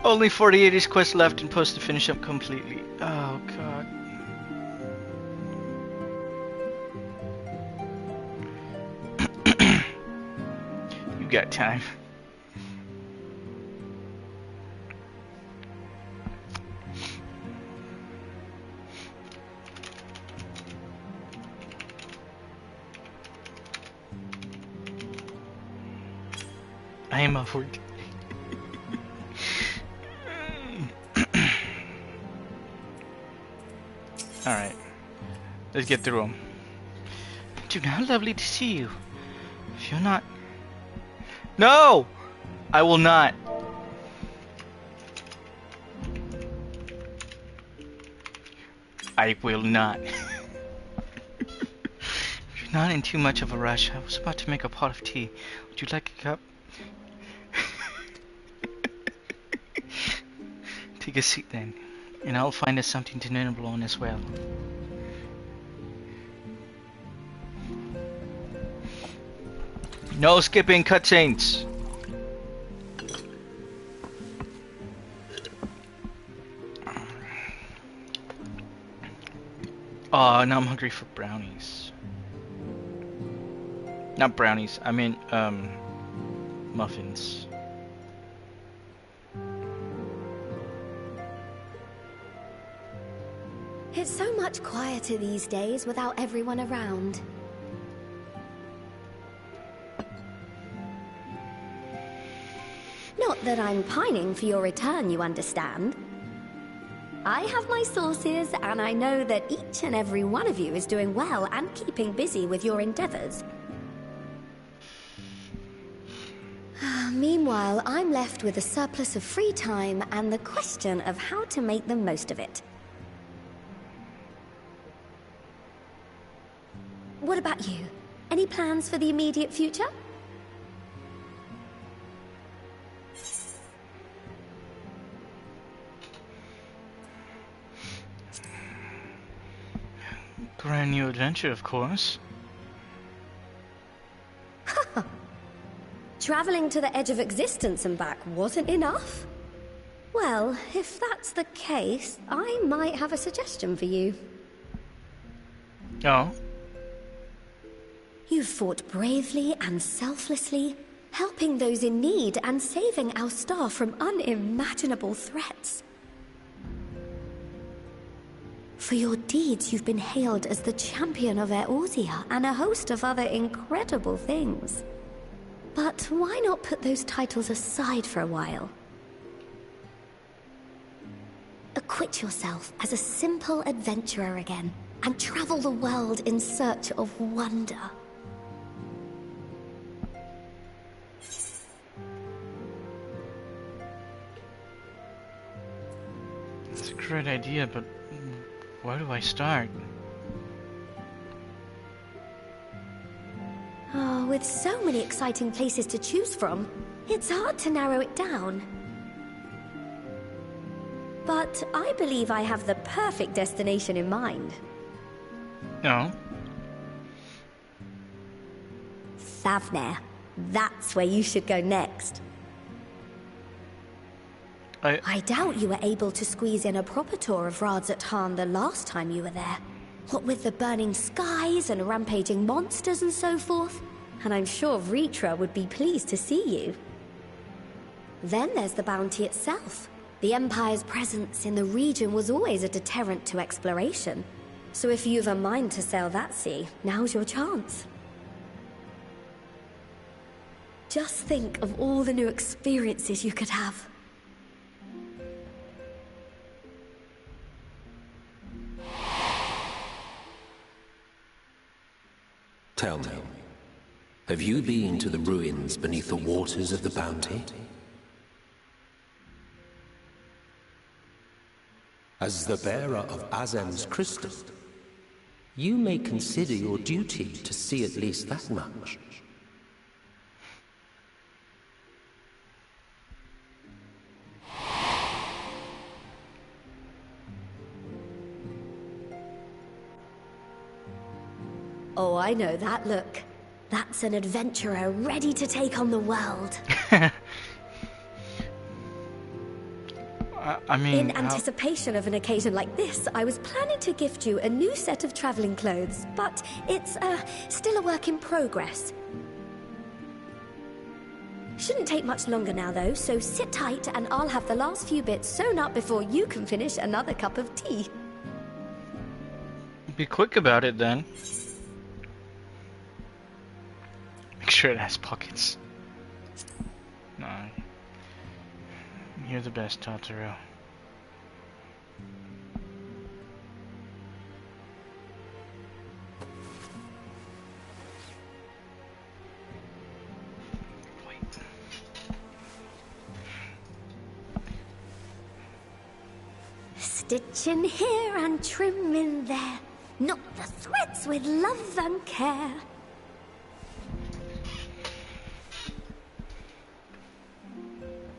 Only 48 quests left and post to finish up completely. Oh god. You got time. I am off work. Alright, let's get through them. Dude, how lovely to see you. If you're not... No! I will not. I will not. You're not in too much of a rush. I was about to make a pot of tea. Would you like a cup? Take a seat then. And I'll find us something to nibble on as well. No skipping cutscenes. Oh, now I'm hungry for brownies. Not brownies, I mean, muffins. It's so much quieter these days without everyone around. that I'm pining for your return, you understand. I have my sources, and I know that each and every one of you is doing well and keeping busy with your endeavors. Meanwhile, I'm left with a surplus of free time and the question of how to make the most of it. What about you? Any plans for the immediate future? Brand new adventure, of course. Traveling to the edge of existence and back wasn't enough? Well, if that's the case, I might have a suggestion for you. Oh? You've fought bravely and selflessly, helping those in need and saving our star from unimaginable threats. For your deeds, you've been hailed as the champion of Eorzea and a host of other incredible things. But why not put those titles aside for a while? Acquit yourself as a simple adventurer again, and travel the world in search of wonder. It's a great idea, but where do I start? Oh, with so many exciting places to choose from, it's hard to narrow it down. But I believe I have the perfect destination in mind. No. Thavnair. That's where you should go next. I doubt you were able to squeeze in a proper tour of Radzat the last time you were there. What with the burning skies and rampaging monsters and so forth. And I'm sure Ritra would be pleased to see you. Then there's the bounty itself. The Empire's presence in the region was always a deterrent to exploration. So if you've a mind to sail that sea, now's your chance. Just think of all the new experiences you could have. Tell me, have you been to the ruins beneath the waters of the Bounty? As the bearer of Azem's crystal, you may consider your duty to see at least that much. Oh, I know that look. That's an adventurer ready to take on the world. I mean... In anticipation of an occasion like this, I was planning to gift you a new set of traveling clothes, but it's, still a work in progress. Shouldn't take much longer now, though, so sit tight and I'll have the last few bits sewn up before you can finish another cup of tea. Be quick about it, then. Make sure it has pockets. No. You're the best, Tataru. Stitch in here and trim in there. Knot the threads with love and care.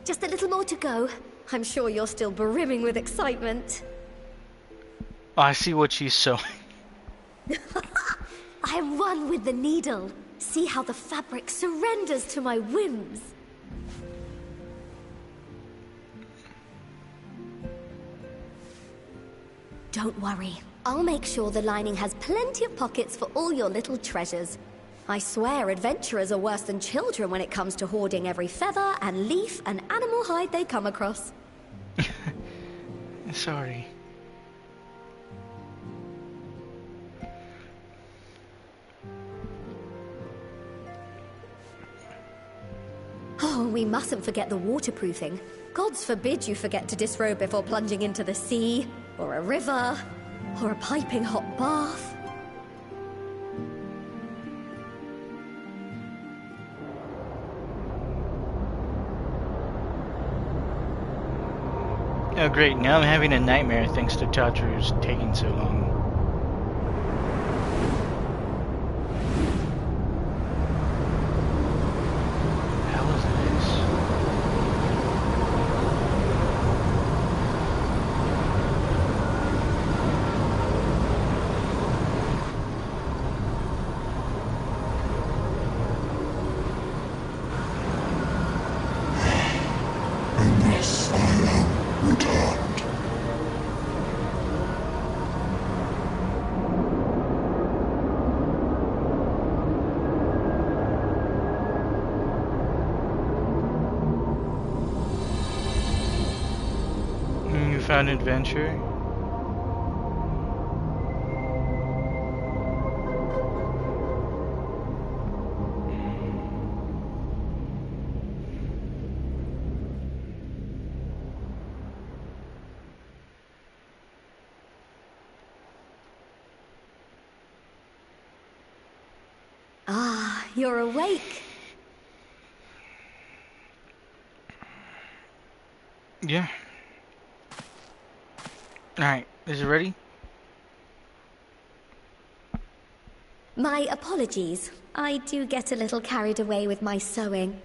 Just a little more to go. I'm sure you're still brimming with excitement. I see what she's sewing. I'm one with the needle. See how the fabric surrenders to my whims. Don't worry. I'll make sure the lining has plenty of pockets for all your little treasures. I swear adventurers are worse than children when it comes to hoarding every feather and leaf and animal hide they come across. Sorry. Oh, Oh, we mustn't forget the waterproofing. Gods forbid you forget to disrobe before plunging into the sea, or a river, or a piping hot bath. Oh great, now I'm having a nightmare thanks to Tatru's taking so long. How is this? And thus I am returned. You found adventure? Ah, you're awake. Yeah. Alright, is it ready? My apologies. I do get a little carried away with my sewing.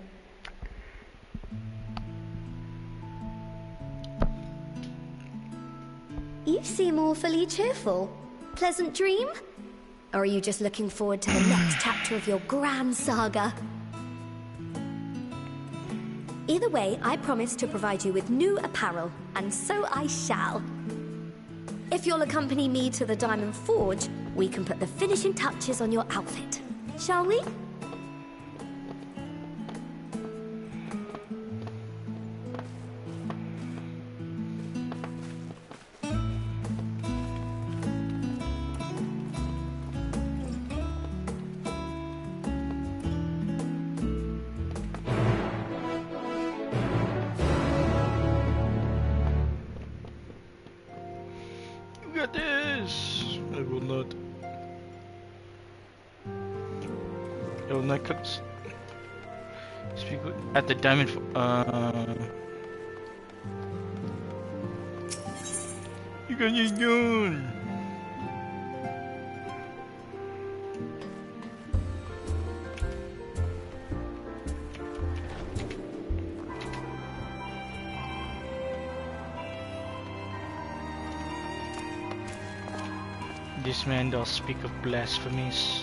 You seem awfully cheerful. Pleasant dream? Or are you just looking forward to the next chapter of your grand saga? Either way, I promise to provide you with new apparel, and so I shall. If you'll accompany me to the Diamond Forge, we can put the finishing touches on your outfit. Shall we? You got this! I will not. I will not speak at the Diamond You got your gun! This man does speak of blasphemies.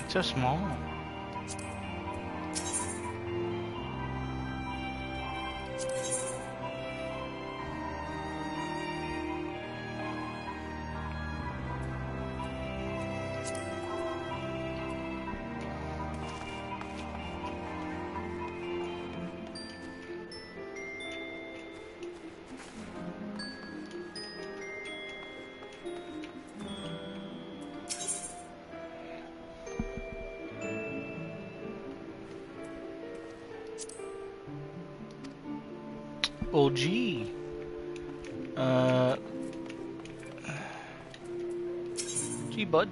It's so small. OG. Gee, bud.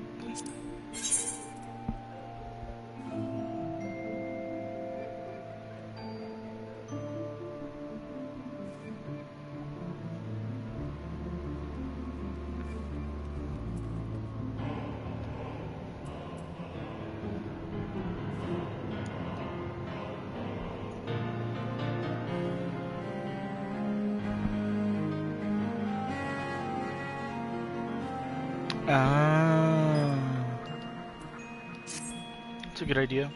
That's a good idea.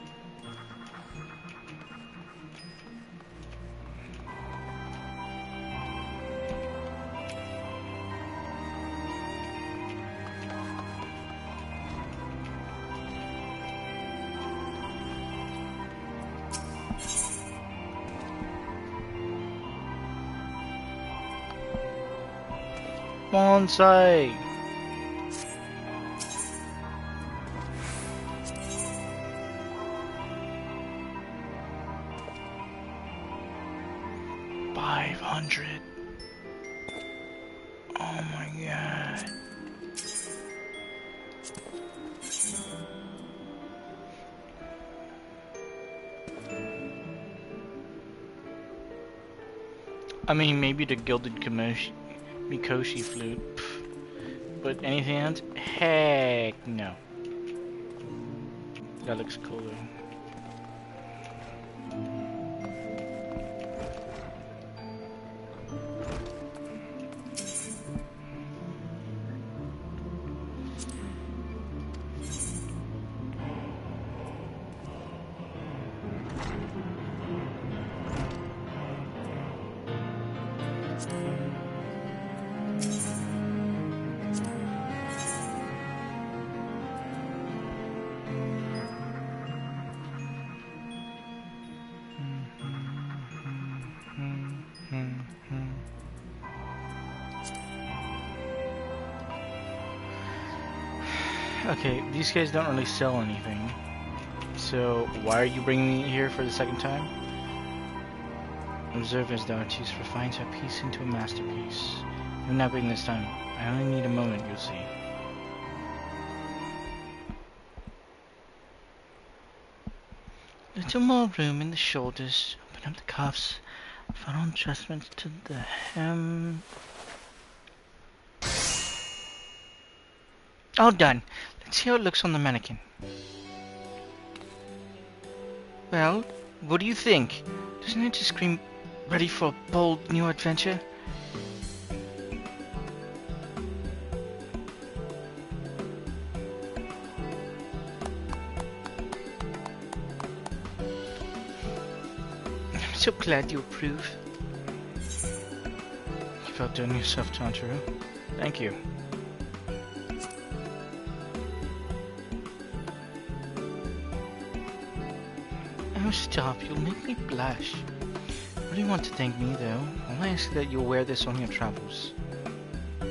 Bonsai! $500. Oh my god. I mean, maybe the gilded Mikoshi flute. Pff. But anything else? Heck no. That looks cooler. Okay, these guys don't really sell anything. So, why are you bringing me here for the second time? Observe as the artist refines her piece into a masterpiece. I'm not waiting this time. I only need a moment, you'll see. Little more room in the shoulders. Open up the cuffs. Final adjustments to the hem. All done. Let's see how it looks on the mannequin. Well, what do you think? Doesn't it just scream ready for a bold new adventure? I'm so glad you approve. You've outdone yourself, Tanjiro. Thank you. Oh, stop. You'll make me blush. What do you want to thank me, though? I'll ask that you'll wear this on your travels. Or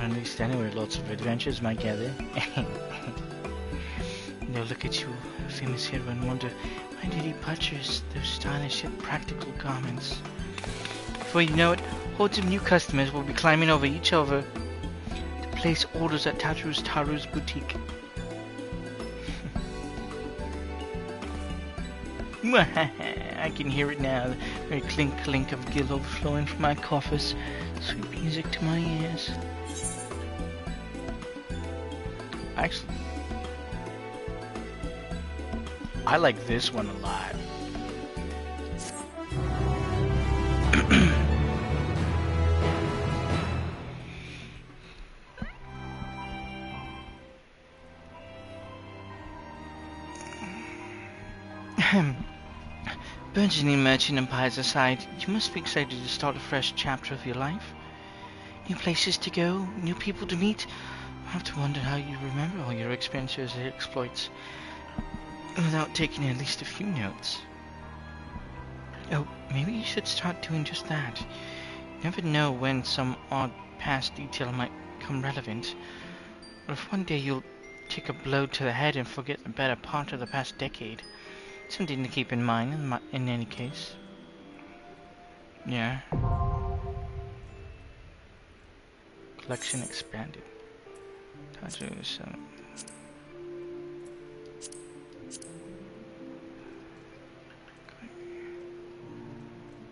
at least anywhere lots of adventures might gather. They'll look at you, famous hero, and wonder, why did he purchase those stylish yet practical garments? Before you know it, hordes of new customers will be climbing over each other to place orders at Taru's boutique. I can hear it now, the very clink of gill overflowing from my coffers. Sweet music to my ears. Actually, I like this one a lot. Burgeoning merchant empires aside, you must be excited to start a fresh chapter of your life. New places to go, new people to meet. I have to wonder how you remember all your experiences and exploits without taking at least a few notes. Oh, maybe you should start doing just that. You never know when some odd past detail might come relevant. Or if one day you'll take a blow to the head and forget the better part of the past decade. Something to keep in mind in any case. Yeah. Collection expanded.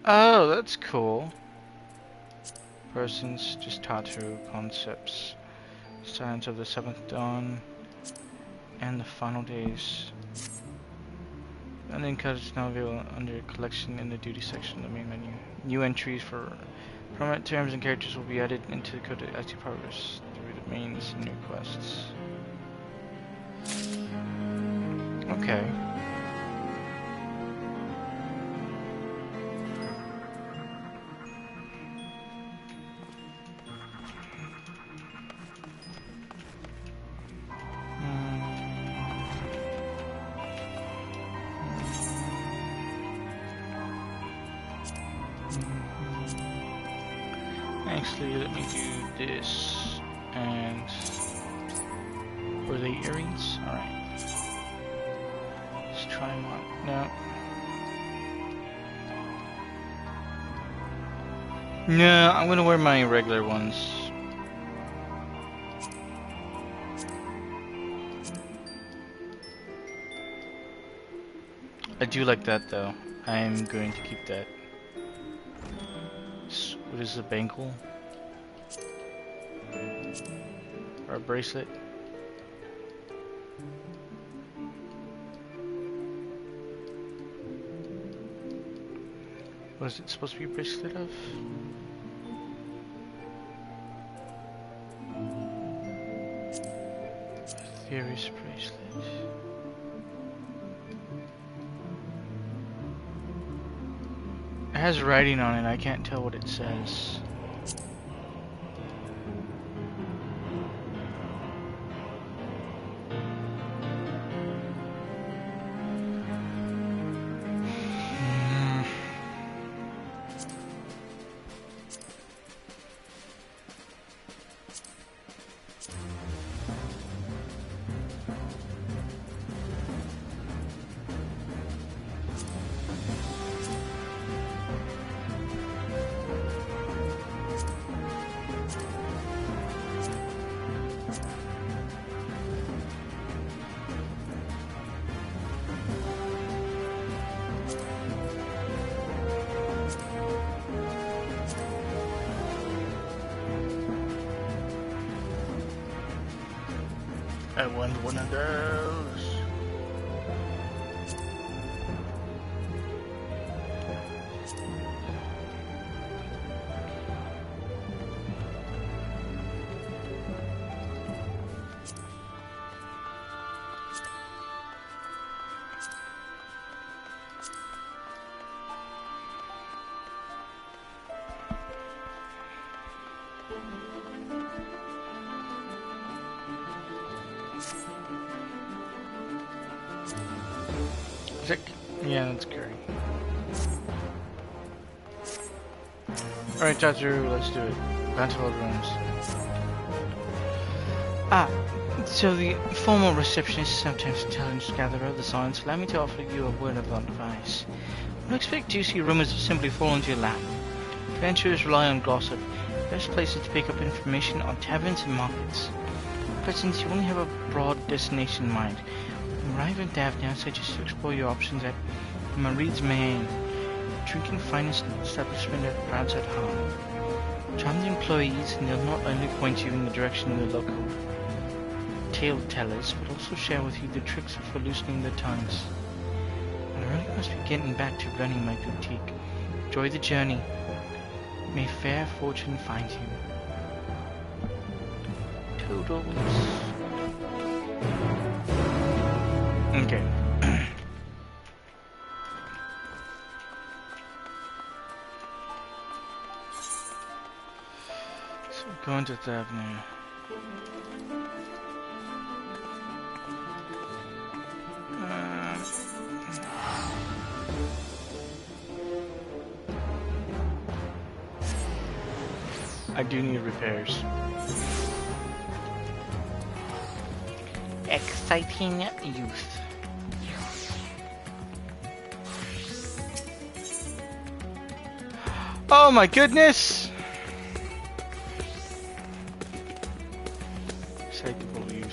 Oh, that's cool. Persons, just Tatu concepts. Signs of the Seventh Dawn and the Final Days. And then cuts now available under collection in the duty section of the main menu. New entries for permanent terms and characters will be added into the code as you progress through the mains and new quests. Okay. Actually, let me do this. And were they earrings? Alright. Let's try them on. No. No, I'm gonna wear my regular ones. I do like that though. I'm going to keep that. What is a bangle? Or a bracelet? What is it supposed to be a bracelet of? Theory's bracelet. It has writing on it, I can't tell what it says. I want one of those. Yeah, that's scary. Alright, Tatu, let's do it. Battle rooms. So the formal receptionist sometimes intelligence gatherer of the science. Allow me to offer you a word of advice. Don't expect juicy rumors to simply fall into your lap. Adventurers rely on gossip. Best places to pick up information are taverns and markets. But since you only have a broad destination in mind, when you arrive in Davnia, I suggest to explore your options at Marie's Meteion, drinking finest establishment at Outside Harm. Charm the employees, and they'll not only point you in the direction of the local tale tellers, but also share with you the tricks for loosening their tongues. And I really must be getting back to running my boutique. Enjoy the journey. May fair fortune find you. Toodles. Okay. So going to Thavner. I do need repairs. Exciting youth. Oh my goodness! Recyclable use.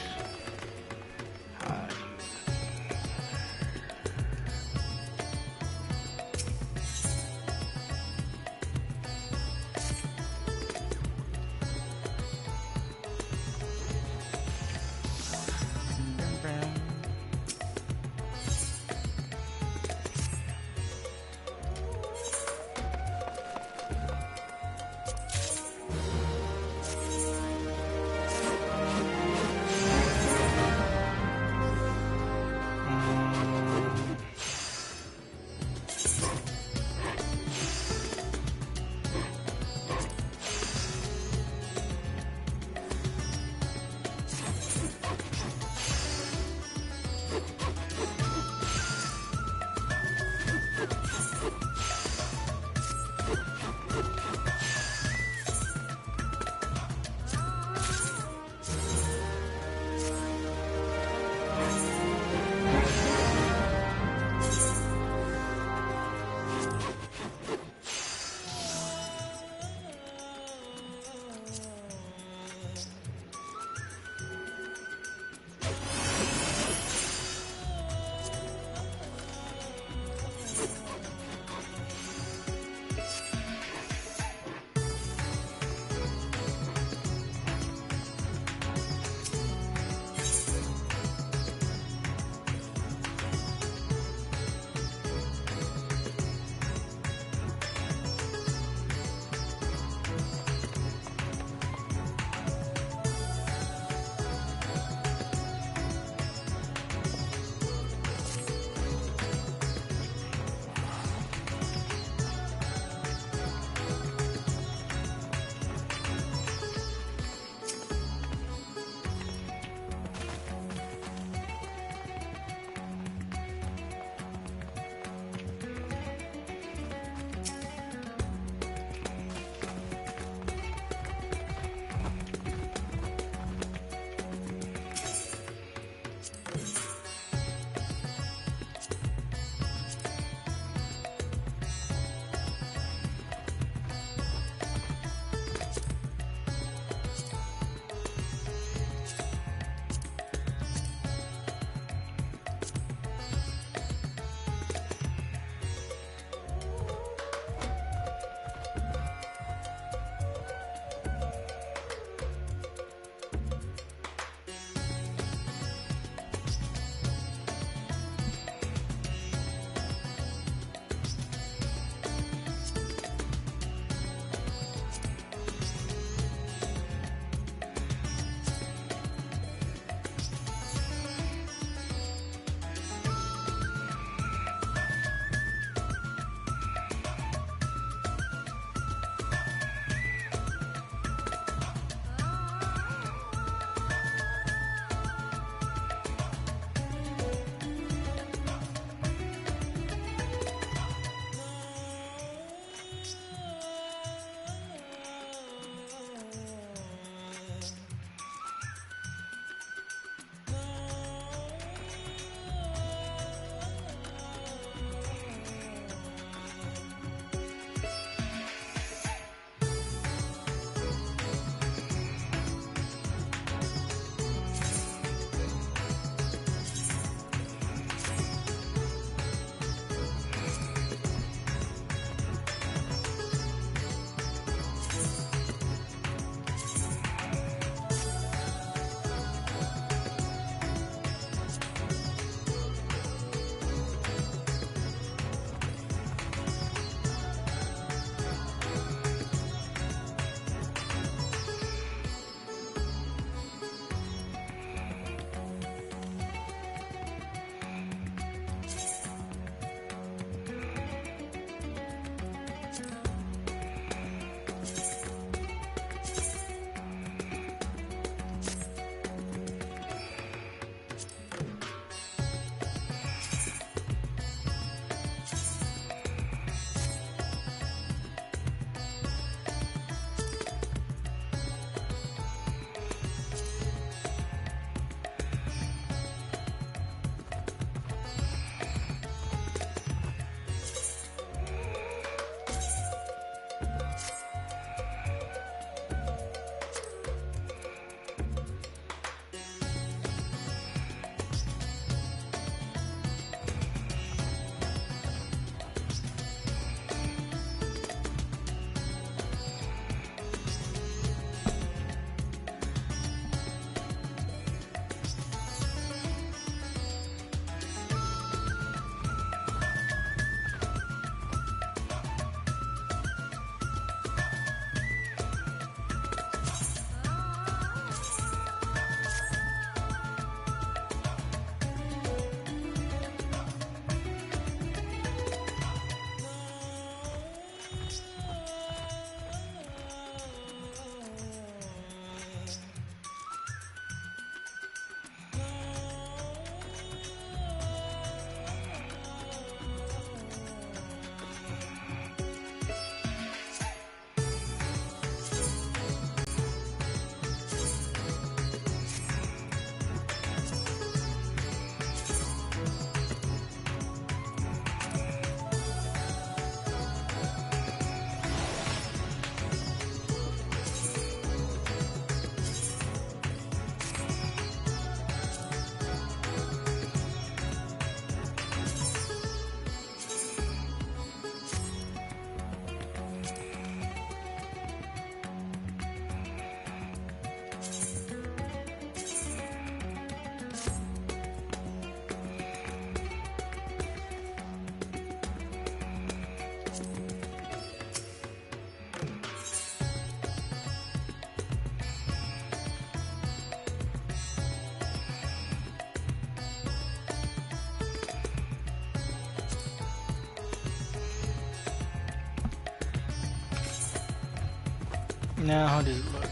Now, how does it look?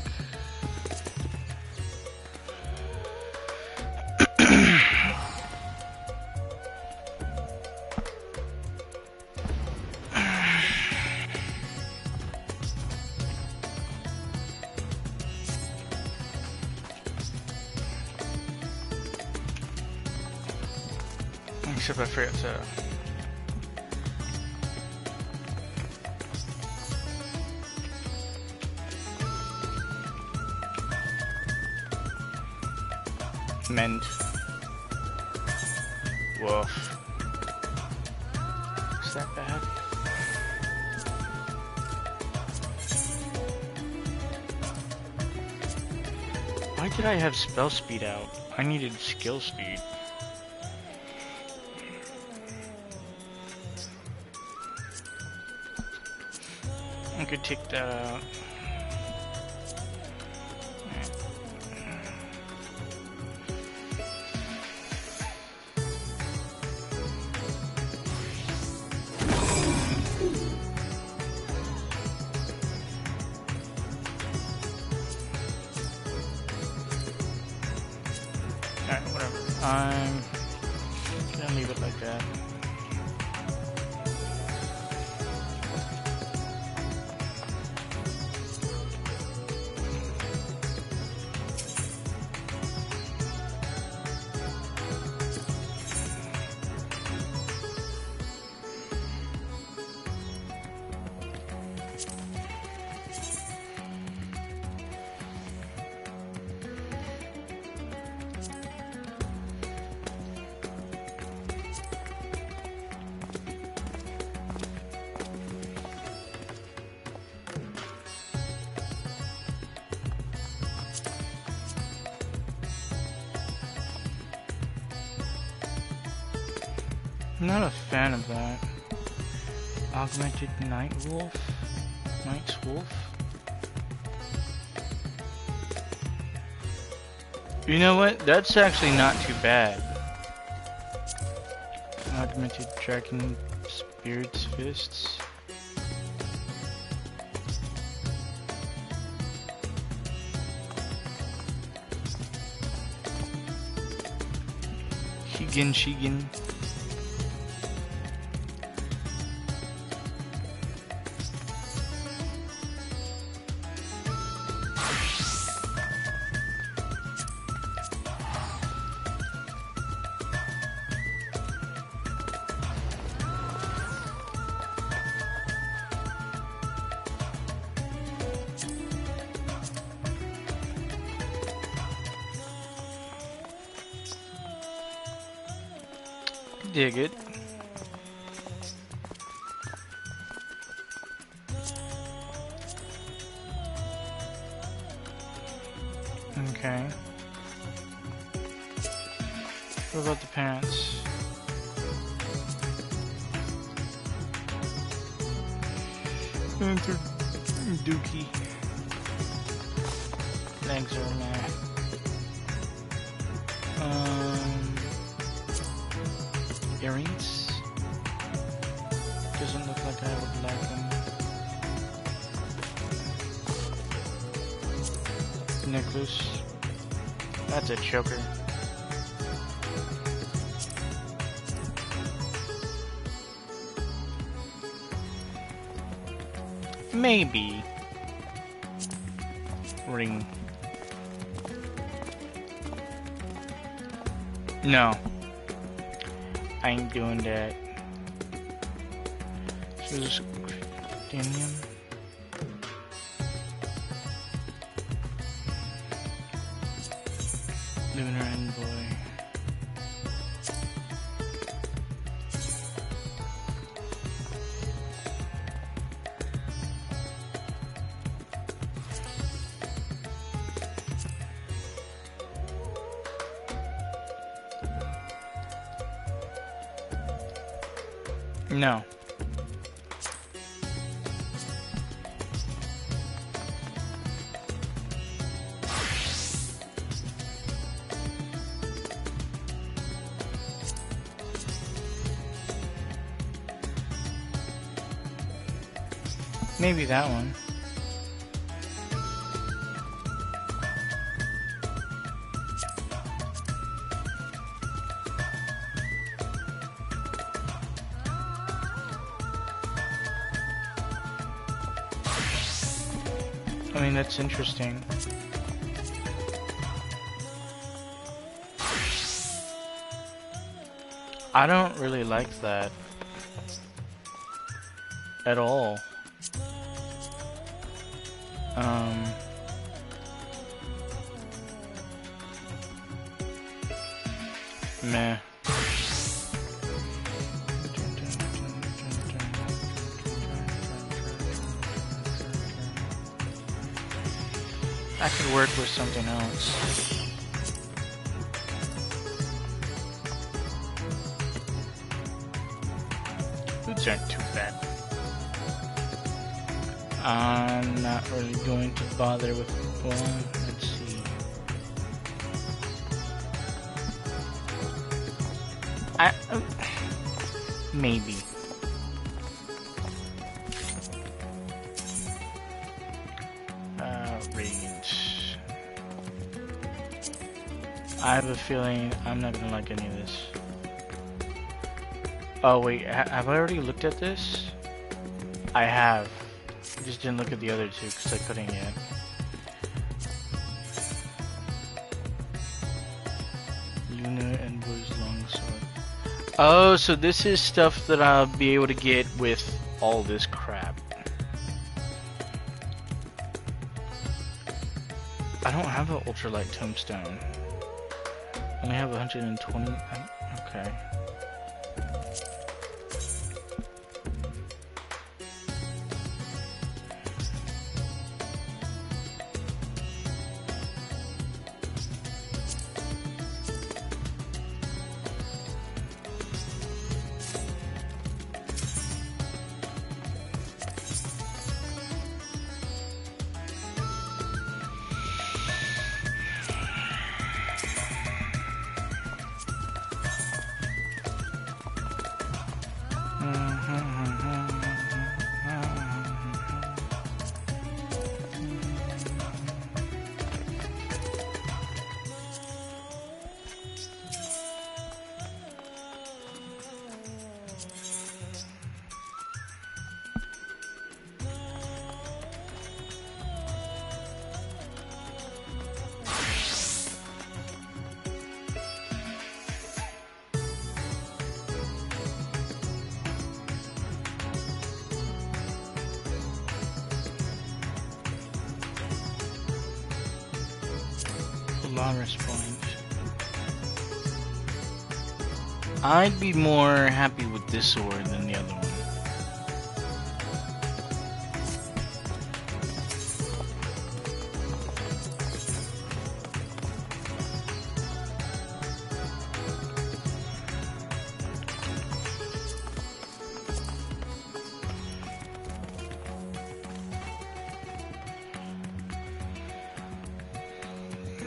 Except I forgot to... mend. Woof. Is that bad? Why did I have spell speed out? I needed skill speed. I could take that out. Alright, whatever. I'm gonna leave it like that. I'm not a fan of that. Augmented Night's Wolf? You know what? That's actually not too bad. Augmented Dragon Spirit's Fists. Shigen. Dig it. Okay. What about the pants? Dookie. Legs are meh. Earrings? Doesn't look like I would like them. Necklace. That's a choker. Maybe. Ring. No. I ain't doing that. So this is Danium. Lunar Envoy. No. Maybe that one. mean, that's interesting. I don't really like that at all. Meh. I could work with something else. Boots aren't too bad. I'm not really going to bother with one. Let's see. Maybe. Range. I have a feeling I'm not gonna like any of this. Oh wait, have I already looked at this? I have. I just didn't look at the other two because I couldn't yet. Luna and Buzz Longsword. Oh, so this is stuff that I'll be able to get with all this crap. I don't have an ultralight tombstone. I only have 120. Okay. Polaris point. I'd be more happy with this sword than the other one.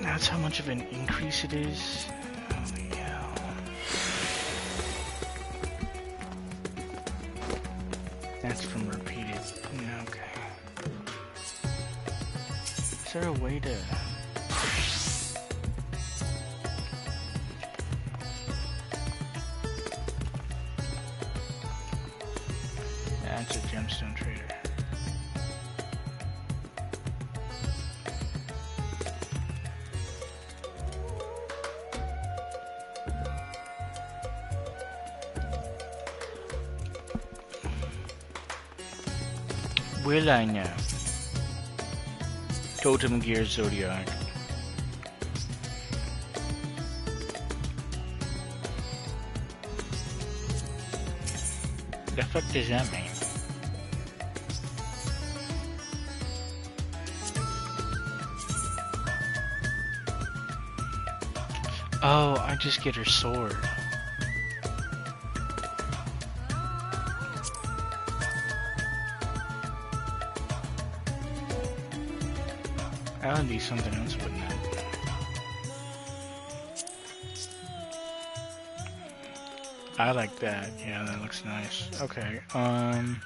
That's how much of an increase it is. Holy hell. That's from repeated. Okay. Is there a way to... That's a gemstone trader. Will I know? Totem Gear Zodiac. The fuck does that mean? Oh, I just get her sword. That would be something else, wouldn't it? I like that. Yeah, that looks nice. Okay, the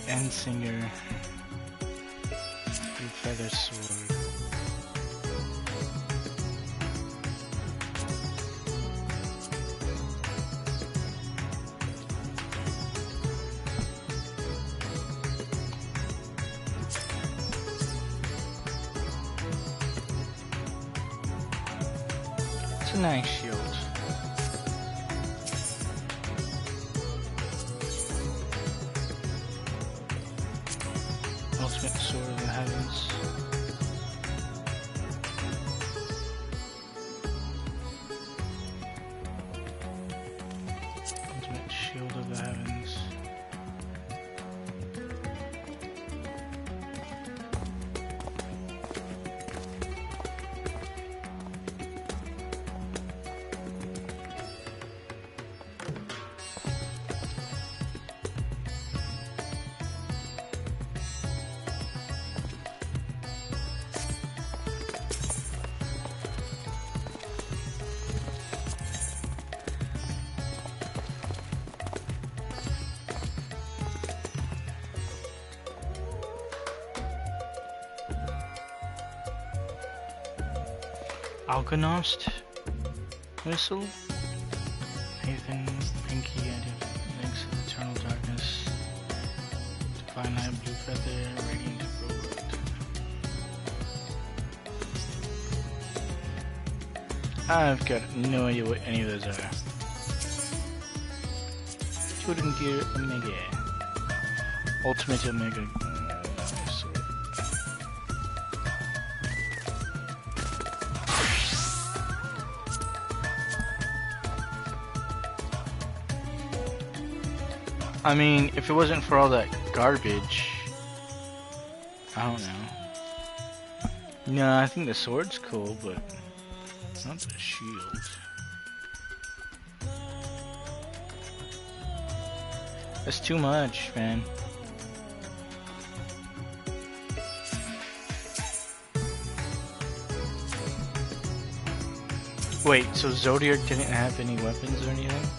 Endsinger. The Feather Sword. nice shield. Ultimate Sword of the Heavens. Ultimate Shield of the Heavens. Algonost Whistle, Nathan, Pinky, Links of Eternal Darkness, Divine Light, Blue Feather, Radiant Robot. I've got no idea what any of those are. Shooting Gear Omega, Ultimate Omega. I mean, if it wasn't for all that garbage, I don't know. No, I think the sword's cool, but not the shield. That's too much, man. Wait, so Zodiac didn't have any weapons or anything?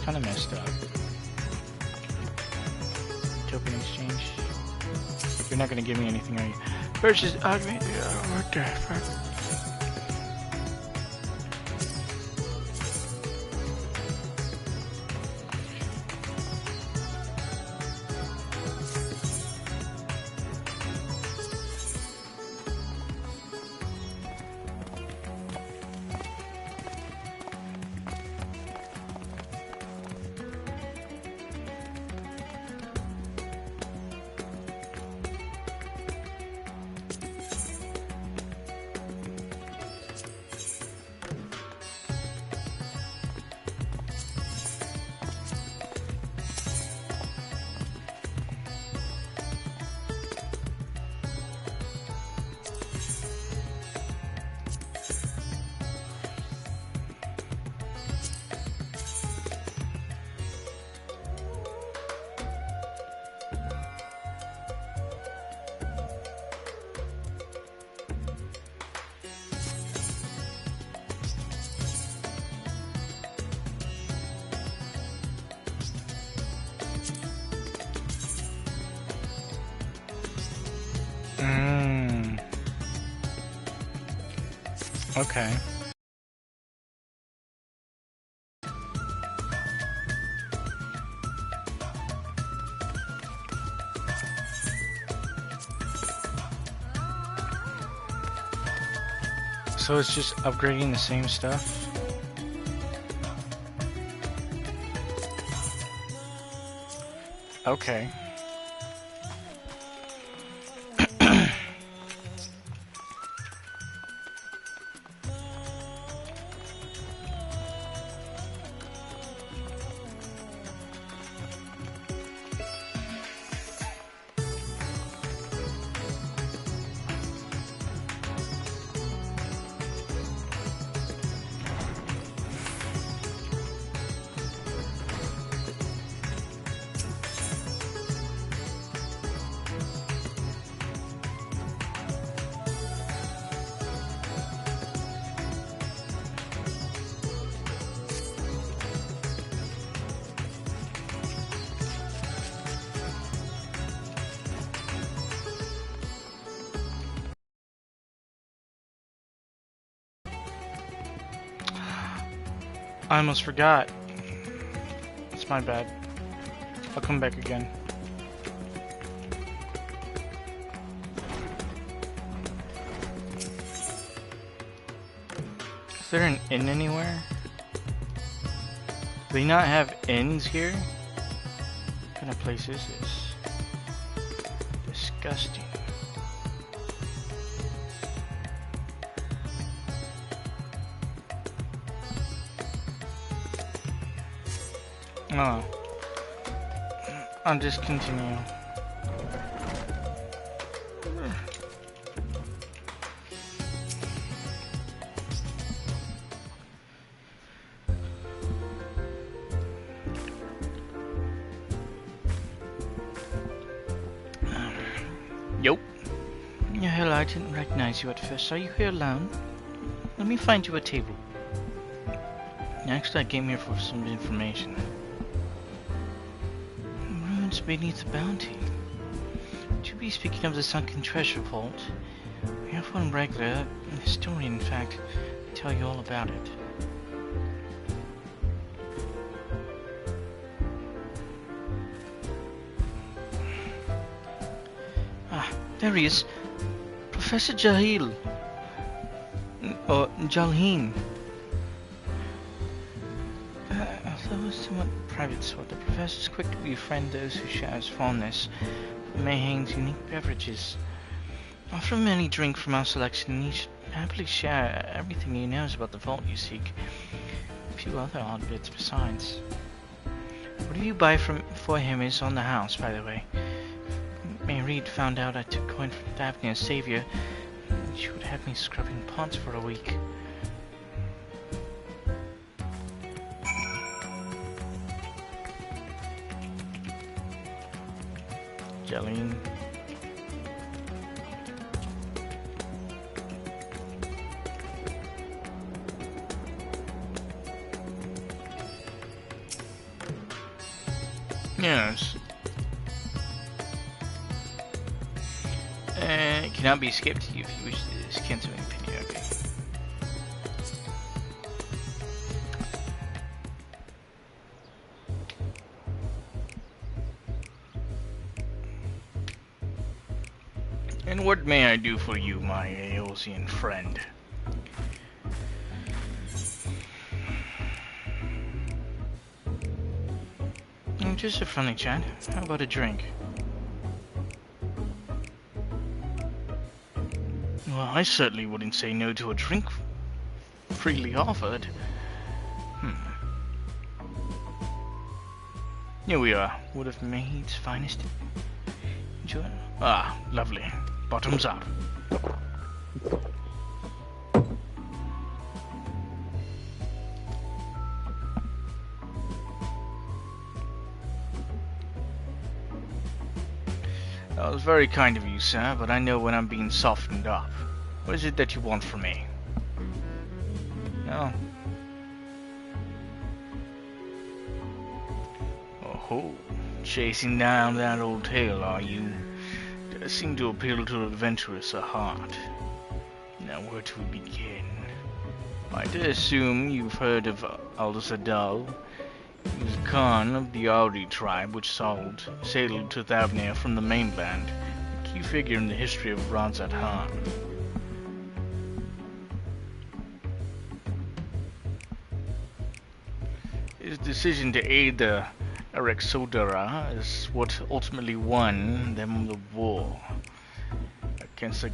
Kind of messed up. Token exchange. You're not gonna give me anything, are you? Versus augment. What the fuck? Okay. So it's just upgrading the same stuff? Okay. I almost forgot. It's my bad. I'll come back again. Is there an inn anywhere? Do they not have inns here? What kind of place is this? Disgusting. Oh. I'll just continue. Yup. Yeah, hell, I didn't recognize you at first. Are you here alone? Let me find you a table. Actually, I came here for some information. Ruins beneath the bounty. Would you be speaking of the sunken treasure vault? We have one regular, a historian in fact, to tell you all about it. Ah, there he is. Professor Jahil. Or Jalheen. Although a somewhat private sort, the professor's quick to befriend those who share his fondness for Metein's unique beverages. Offer him any drink from our selection, and he should happily share everything he knows about the vault you seek. A few other odd bits besides. Whatever you buy for him is on the house, by the way. Reed found out I took coin from Daphne as savior, and she would have me scrubbing pots for a week. Jelline. Yes. Cannot be skipped if you wish to scan something opinion. Okay. And what may I do for you, my Aeosian friend? Just a friendly chat. How about a drink? Well, I certainly wouldn't say no to a drink freely offered. Here we are, one of Maid's finest. Enjoy. Ah, lovely. Bottoms up. That was very kind of you, sir, but I know when I'm being softened up. What is it that you want from me? No. Oh, chasing down that old tale, are you? Does seem to appeal to adventurous at heart. Now, where to begin? I do assume you've heard of Al-Sadal. He was Khan of the Audi tribe which sailed to Thavnia from the mainland, a key figure in the history of Razat Han. His decision to aid the Erexodara is what ultimately won them the war against the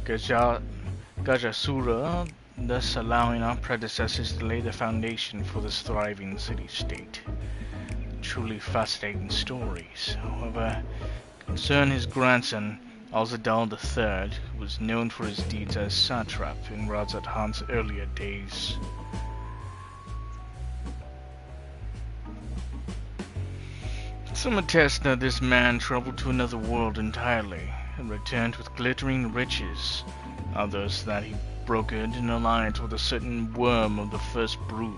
Gajasura, thus allowing our predecessors to lay the foundation for this thriving city-state. Truly fascinating stories. However, concern his grandson, Al-Zadal III, who was known for his deeds as satrap in Razat Han's earlier days. Some attest that this man traveled to another world entirely and returned with glittering riches. Others that he brokered an alliance with a certain worm of the first brood.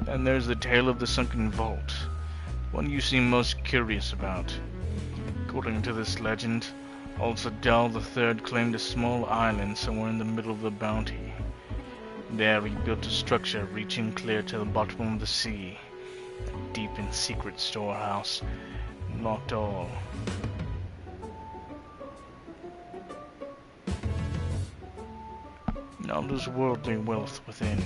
And there's the tale of the sunken vault, one you seem most curious about. According to this legend, Al-Zadal III claimed a small island somewhere in the middle of the bounty. There he built a structure reaching clear to the bottom of the sea, a deep and secret storehouse, locked all. and all this worldly wealth within.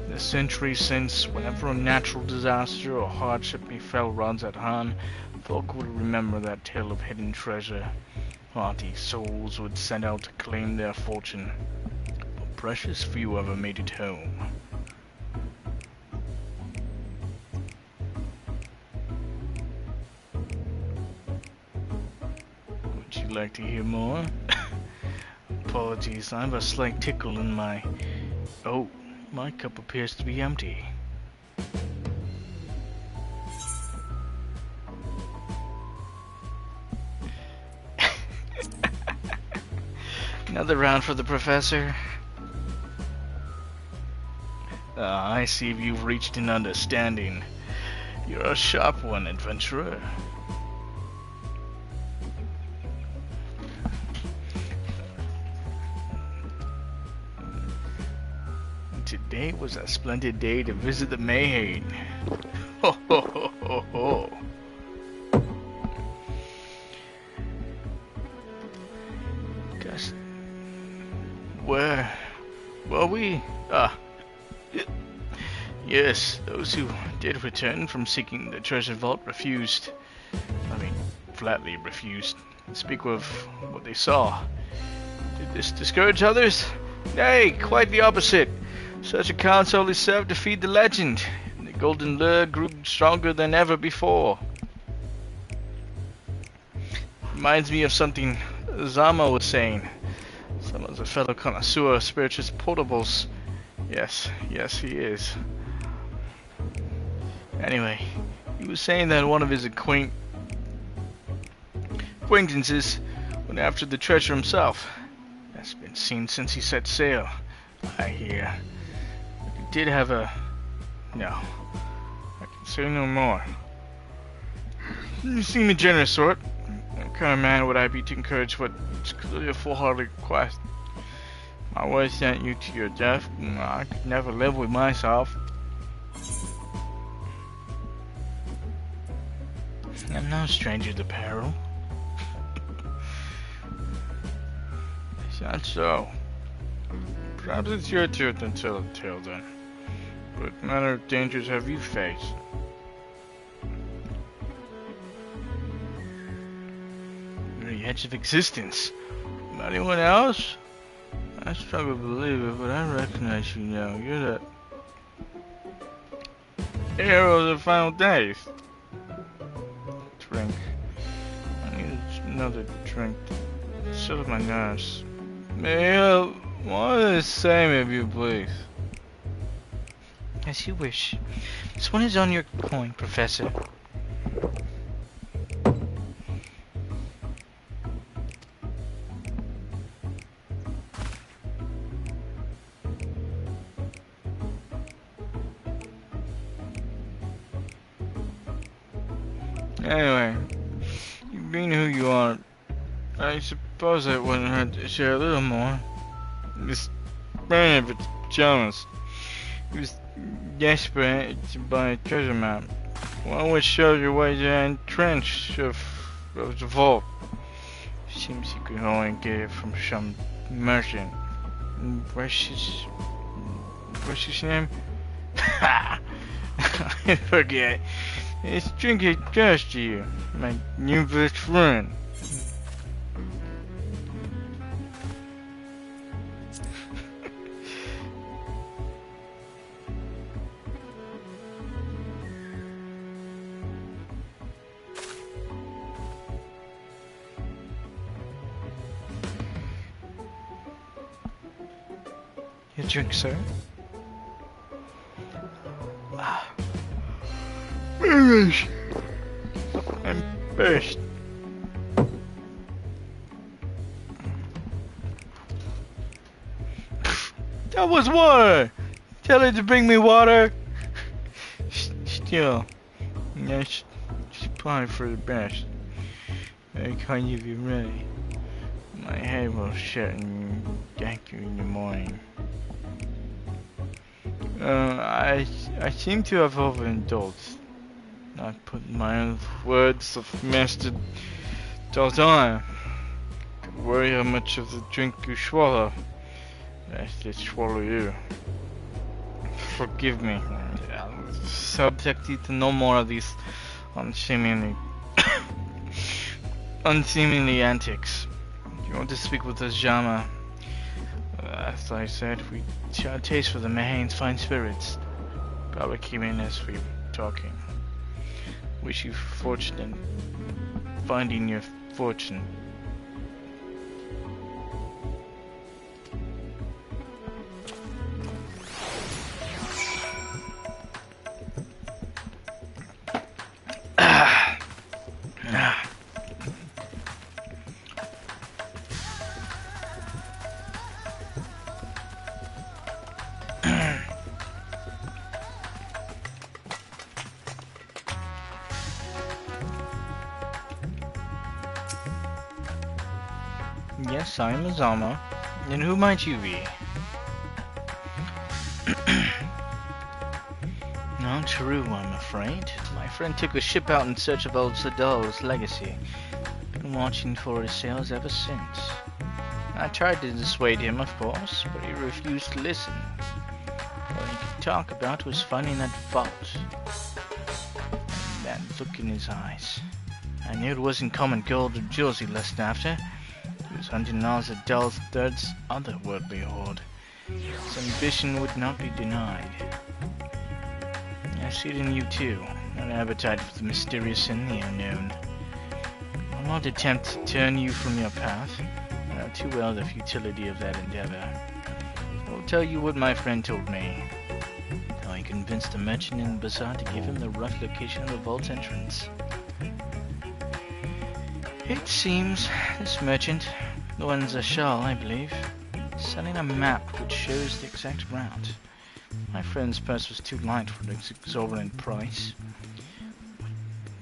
In the centuries since, whenever a natural disaster or hardship befell Radzat Han, folk would remember that tale of hidden treasure. Hearty souls would set out to claim their fortune, but precious few ever made it home. Would you like to hear more? Apologies, I have a slight tickle in my... Oh, my cup appears to be empty. Another round for the professor. I see you've reached an understanding. You're a sharp one, adventurer. Today was a splendid day to visit the Meteion. Ho ho ho ho ho. Guess where were we? Yes, those who did return from seeking the treasure vault refused. Flatly refused to speak of what they saw. Did this discourage others? Nay, quite the opposite. Such accounts only served to feed the legend, and the golden lure grew stronger than ever before. Reminds me of something Zama was saying. Someone's a fellow connoisseur of spirituous potables. Yes, he is. Anyway, he was saying that one of his acquaintances went after the treasure himself. That's been seen since he set sail, I hear. But he did have a... No, I can say no more. You seem a generous sort. What kind of man would I be to encourage what's clearly a foolhardy quest? My wife sent you to your death. I could never live with myself. I'm no stranger to peril. Is that so? Perhaps it's your turn to tell a tale then. What manner of dangers have you faced? You're the edge of existence. Anyone else? I struggle to believe it, but I recognize you now. You're the hero of the final days. Drink. I need another drink to settle my nerves. One of the same, if you please. As you wish. This one is on your coin, Professor. Anyway, you being who you are, I suppose I wouldn't hurt to share a little more. This man of its jealous. He was desperate to buy a treasure map, one which showed your way to the entrance of the vault. Seems you could only get it from some merchant. What's his name? Ha! I forget. It's drinking just to you, my new best friend. Your drink, sir. I'm first. That was water. Tell her to bring me water. Still, that's probably for the best. Very kind of you, really. My head will shut and thank you in the morning. I seem to have overindulged. Not putting my own words of Master Dalton. Worry how much of the drink you swallow. Let's just swallow you. Forgive me. I'm subjected to no more of these unseemly antics. You want to speak with us, Jama? As I said, we share a taste for the Meteion's fine spirits. Probably came in as we were talking. Wish you fortune in finding your fortune. Yes, I am Azama. And who might you be? Not true, I'm afraid. My friend took a ship out in search of old Sadal's legacy. Been watching for his sails ever since. I tried to dissuade him, of course, but he refused to listen. All he could talk about was finding that vault. And that look in his eyes. I knew it wasn't common gold or jewels he lusted after. He was hunting Zadal's third's otherworldly hoard. His ambition would not be denied. I see it in you too, an appetite for the mysterious and the unknown. I'll not attempt to turn you from your path. I know too well the futility of that endeavor. I'll tell you what my friend told me. How he convinced a merchant in the bazaar to give him the rough location of the vault's entrance. It seems this merchant, the one Zashal, I believe, is selling a map which shows the exact route. My friend's purse was too light for its exorbitant price.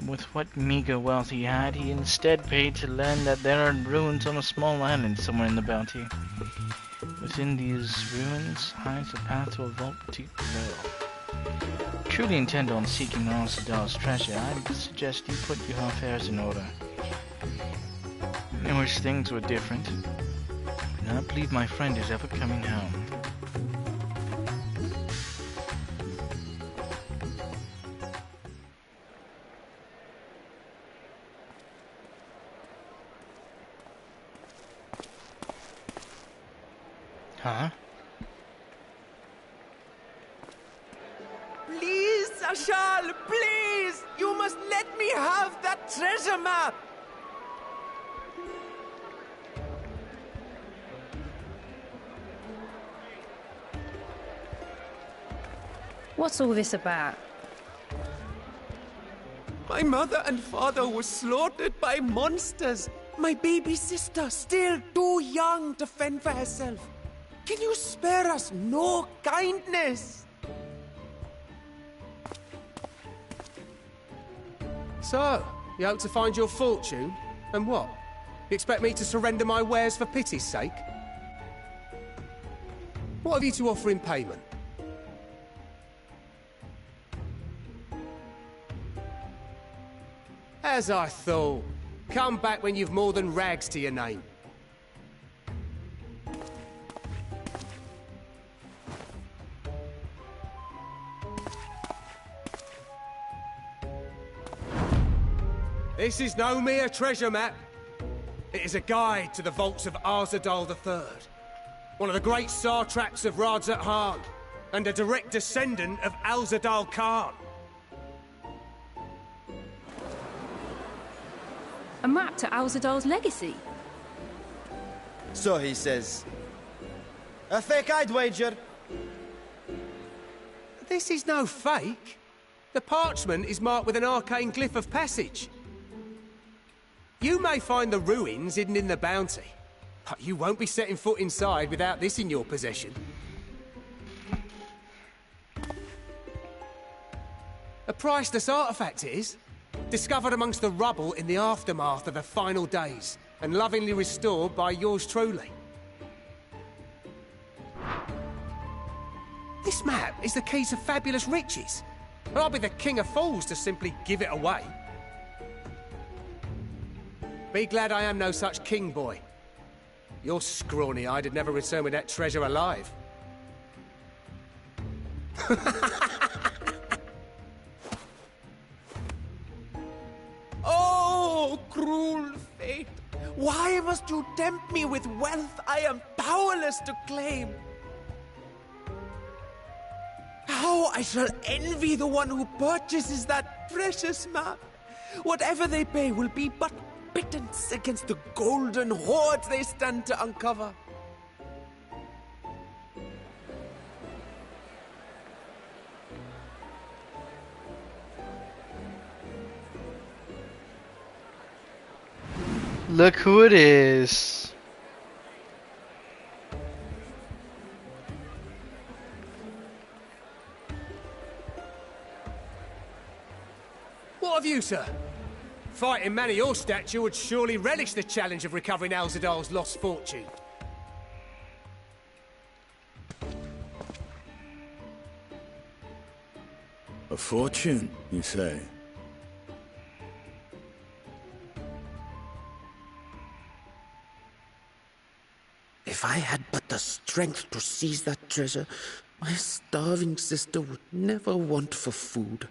With what meager wealth he had, he instead paid to learn that there are ruins on a small island somewhere in the bounty. Within these ruins hides a path to a vault boutique below. If you truly intend on seeking Sadal's treasure, I'd suggest you put your affairs in order. I wish things were different. I don't believe my friend is ever coming home. Huh? Please, Ashal, please! You must let me have that treasure map! What's all this about? My mother and father were slaughtered by monsters. My baby sister, still too young to fend for herself. Can you spare us no kindness? So, you hope to find your fortune? And what? You expect me to surrender my wares for pity's sake? What have you to offer in payment? As I thought. Come back when you've more than rags to your name. This is no mere treasure map. It is a guide to the vaults of Arzadal III, one of the great satraps of Radzat Han, and a direct descendant of Alzadal Khan. A map to Alzadal's legacy? So he says. A fake, I'd wager. This is no fake. The parchment is marked with an arcane glyph of passage. You may find the ruins hidden in the bounty, but you won't be setting foot inside without this in your possession. A priceless artifact it is, discovered amongst the rubble in the aftermath of the final days, and lovingly restored by yours truly. This map is the key to fabulous riches, and I'll be the king of fools to simply give it away. Be glad I am no such king boy. Your scrawny-eyed would never return with that treasure alive. Oh, cruel fate! Why must you tempt me with wealth I am powerless to claim? How I shall envy the one who purchases that precious map! Whatever they pay will be but pittance against the golden hoards they stand to uncover. Look who it is. What of you, sir? Fighting man of your stature would surely relish the challenge of recovering Alzadal's lost fortune. A fortune, you say? If I had but the strength to seize that treasure, my starving sister would never want for food.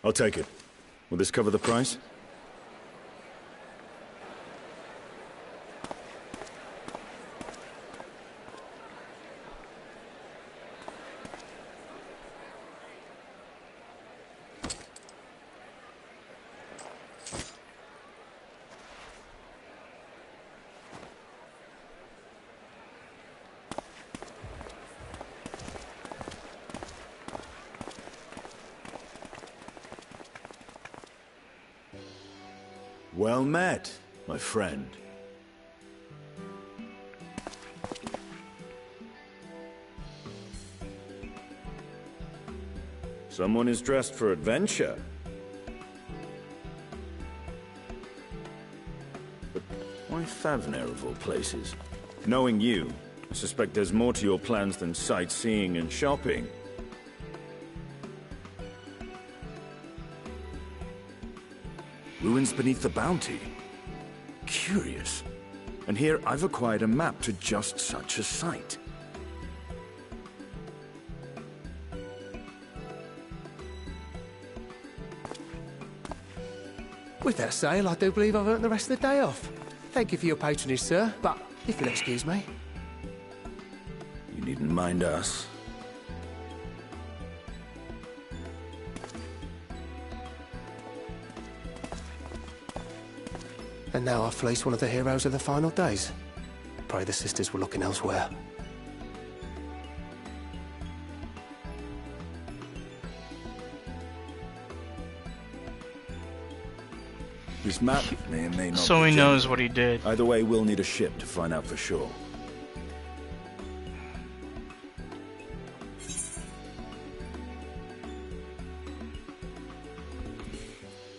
I'll take it. Will this cover the price? Well met, my friend. Someone is dressed for adventure. But why Favner of all places? Knowing you, I suspect there's more to your plans than sightseeing and shopping. Ruins beneath the Bounty. Curious. And here I've acquired a map to just such a site. With that sale, I do believe I've earned the rest of the day off. Thank you for your patronage, sir, but if you'll excuse me. You needn't mind us. And now I fleece one of the heroes of the final days. Pray the sisters were looking elsewhere. This map may or may not So be he knows genuine. what he did. Either way, we'll need a ship to find out for sure.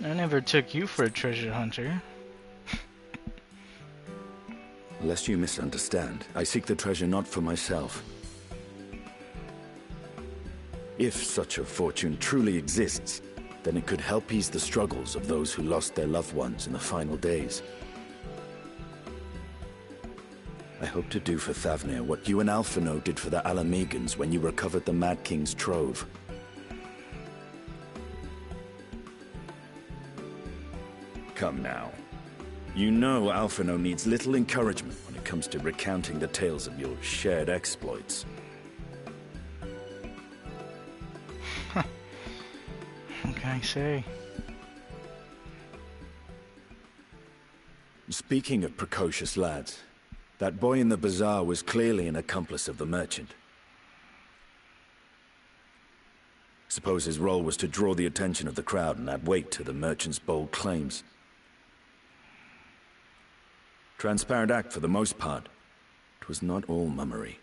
I never took you for a treasure hunter. Lest you misunderstand, I seek the treasure not for myself. If such a fortune truly exists, then it could help ease the struggles of those who lost their loved ones in the final days. I hope to do for Thavnir what you and Alphino did for the Alamegans when you recovered the Mad King's trove. Come now. You know Alphino needs little encouragement when it comes to recounting the tales of your shared exploits. What can I say? Speaking of precocious lads, that boy in the bazaar was clearly an accomplice of the merchant. Suppose his role was to draw the attention of the crowd and add weight to the merchant's bold claims. Transparent act for the most part. It was not all mummery.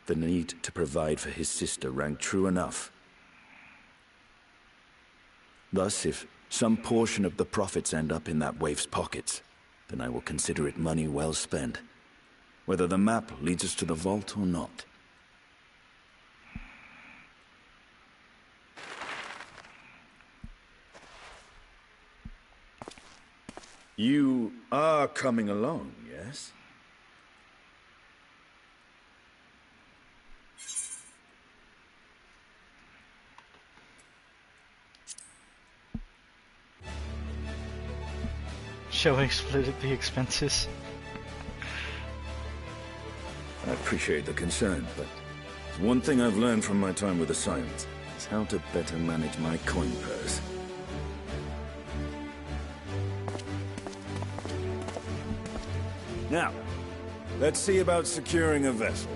The need to provide for his sister rang true enough. Thus, if some portion of the profits end up in that waif's pockets, then I will consider it money well spent, whether the map leads us to the vault or not. You are coming along, yes? Shall we split the expenses? I appreciate the concern, but one thing I've learned from my time with the Scions is how to better manage my coin purse. Now, let's see about securing a vessel.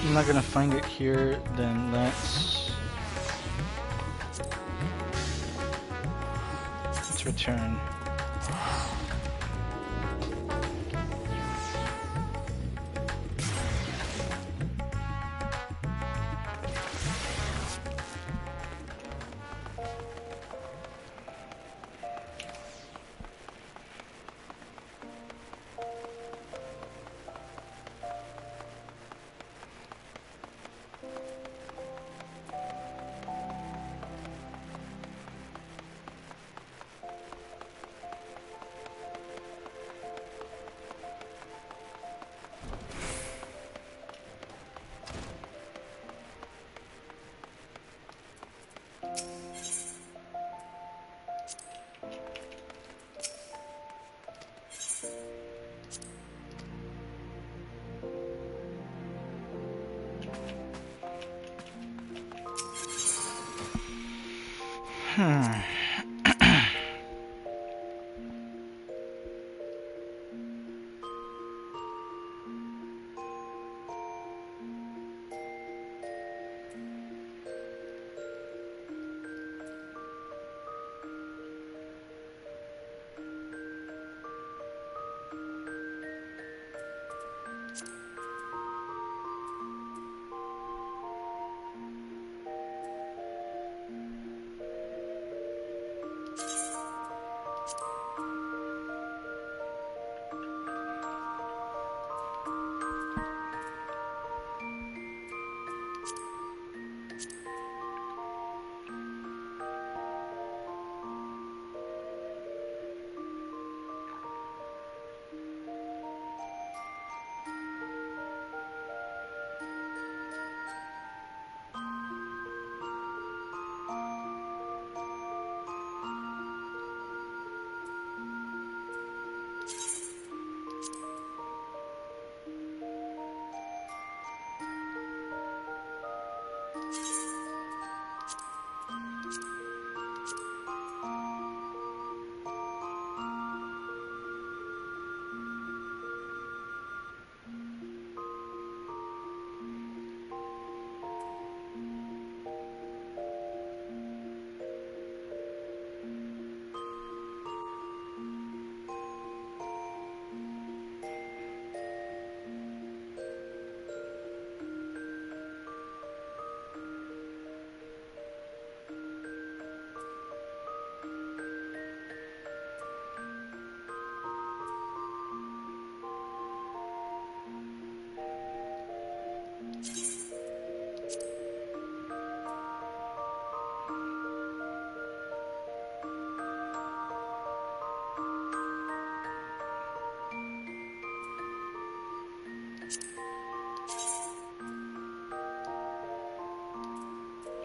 I'm not gonna find it here, then let's return.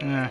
Yeah.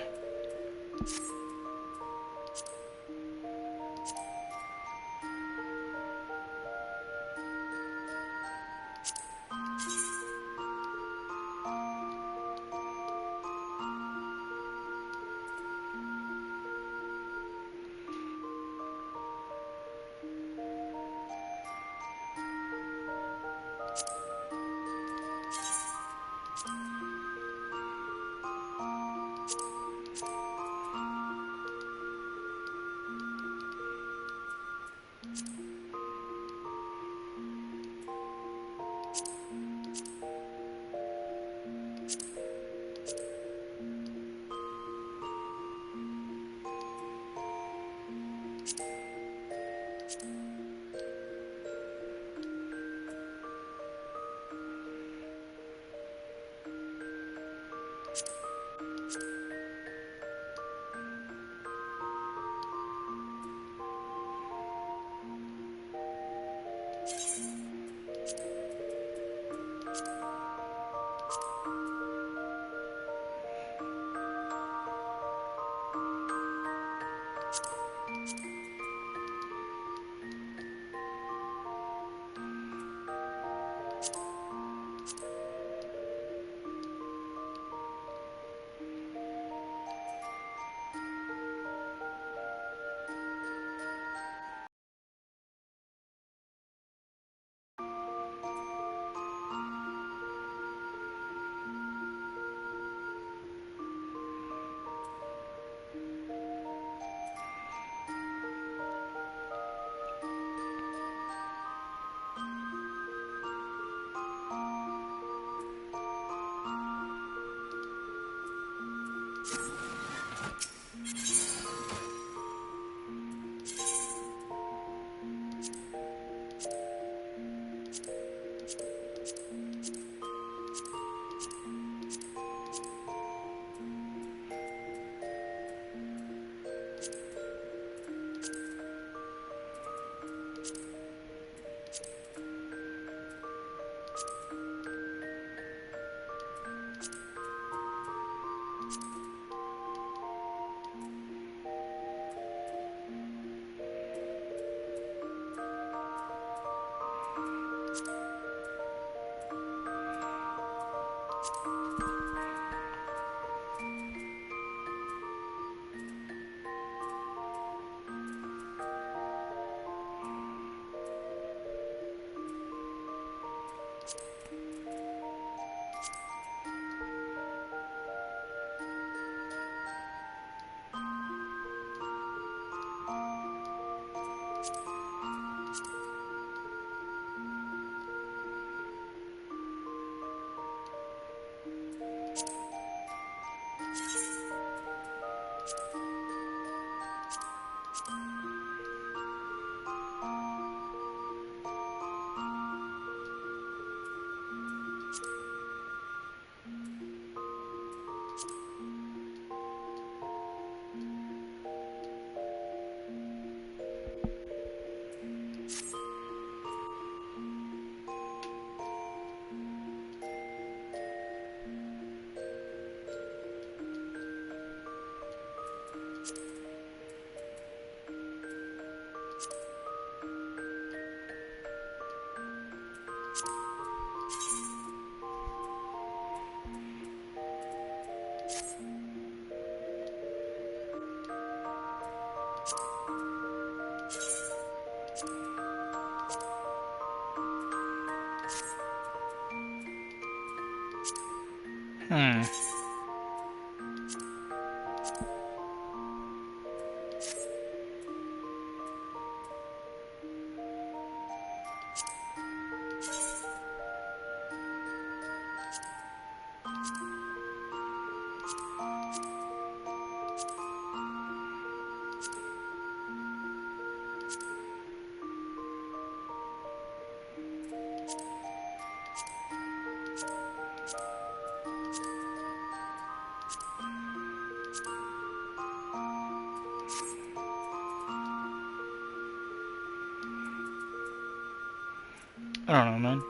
I don't know, man.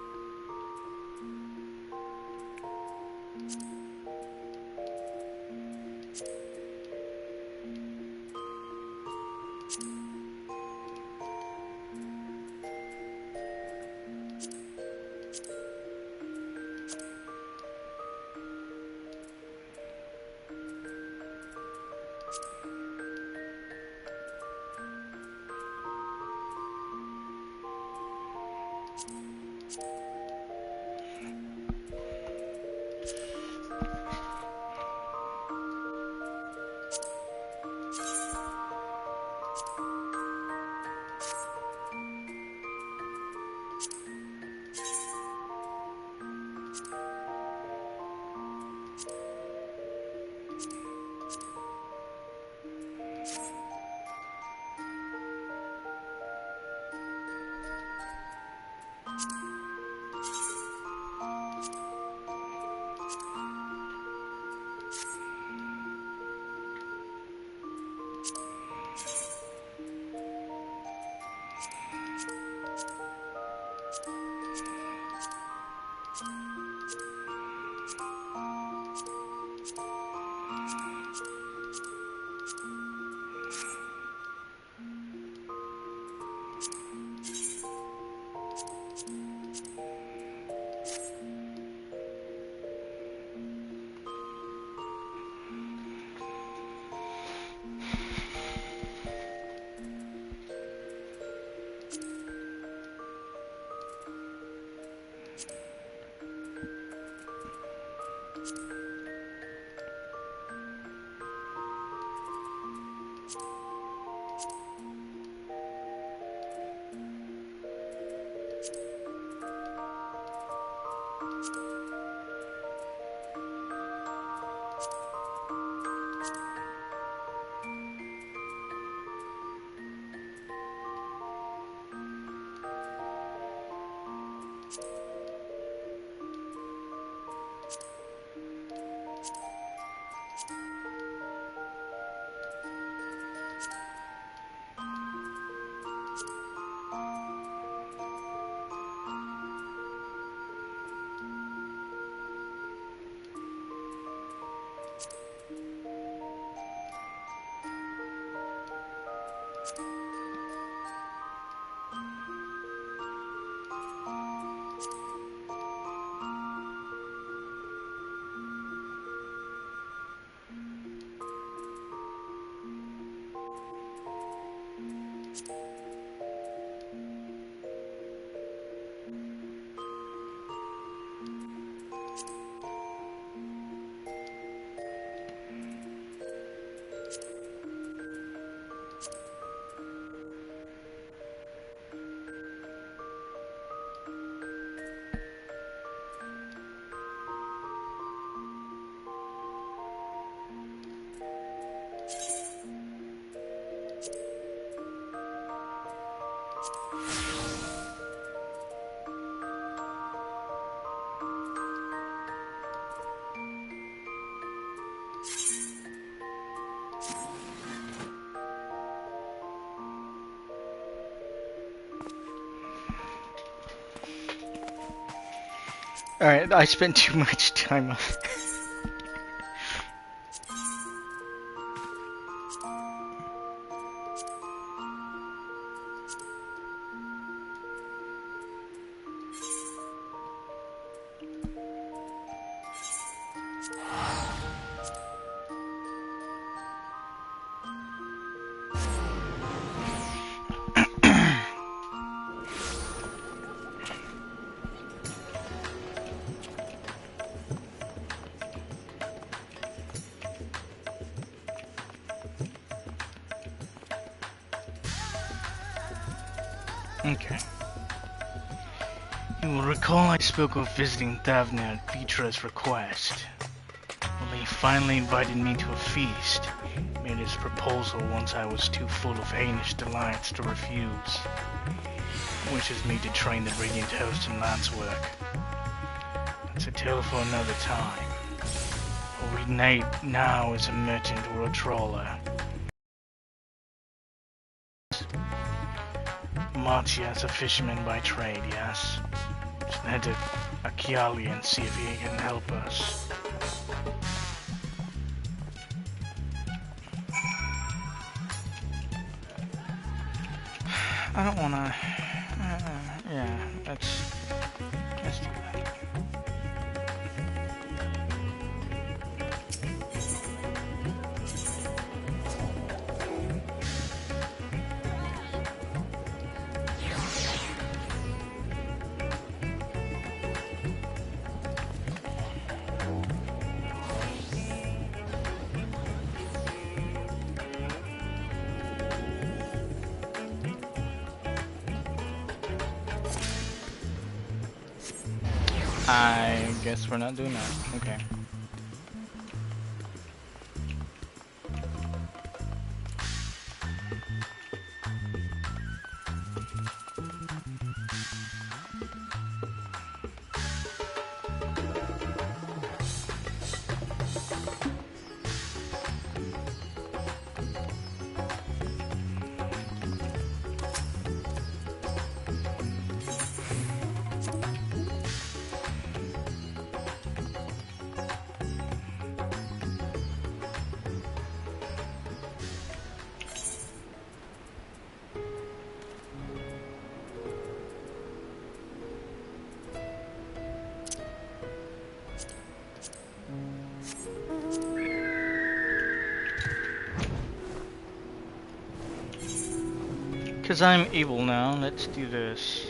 Alright, I spent too much time on Okay. You will recall I spoke of visiting Thavna at Vitra's request. Well, he finally invited me to a feast. Made his proposal once I was too full of heinous delights to refuse. Wishes me to train the Radiant Host in lance work. That's a tale for another time. What we need now is a merchant or a trawler. Mattia is a fisherman by trade, yes? Should head to Akiali and see if he can help us. I don't wanna... yeah, let's do that. I guess we're not doing that. Okay. Because I'm able now, let's do this.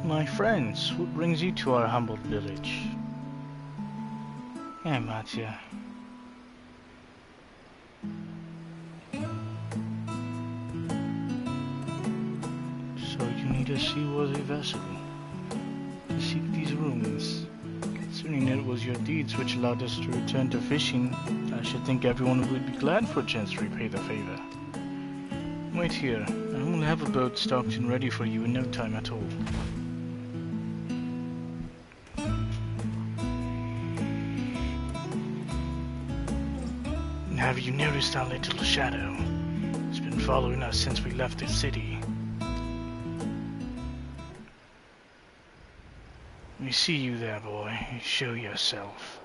My friends, what brings you to our humble village? Hey, Mattia. So you need a seaworthy vessel to seek these ruins. Considering that it was your deeds which allowed us to return to fishing, I should think everyone would be glad for a chance to repay the favor. Wait here, and I will have a boat stocked and ready for you in no time at all. Have you noticed our little shadow? been following us since we left the city. We see you there, boy. Show yourself.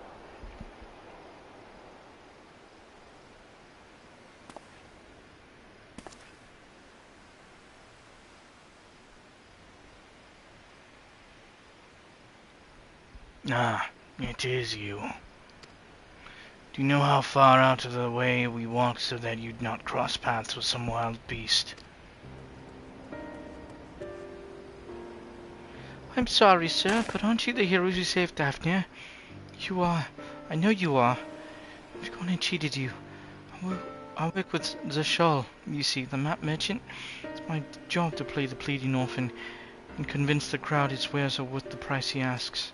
Ah, it is you. Do you know how far out of the way we walked so that you'd not cross paths with some wild beast? I'm sorry, sir, but aren't you the hero who saved Daphne? You are. I know you are. I've gone and cheated you. I work with Zashal, you see, the map merchant. It's my job to play the pleading orphan and convince the crowd his wares are worth the price he asks.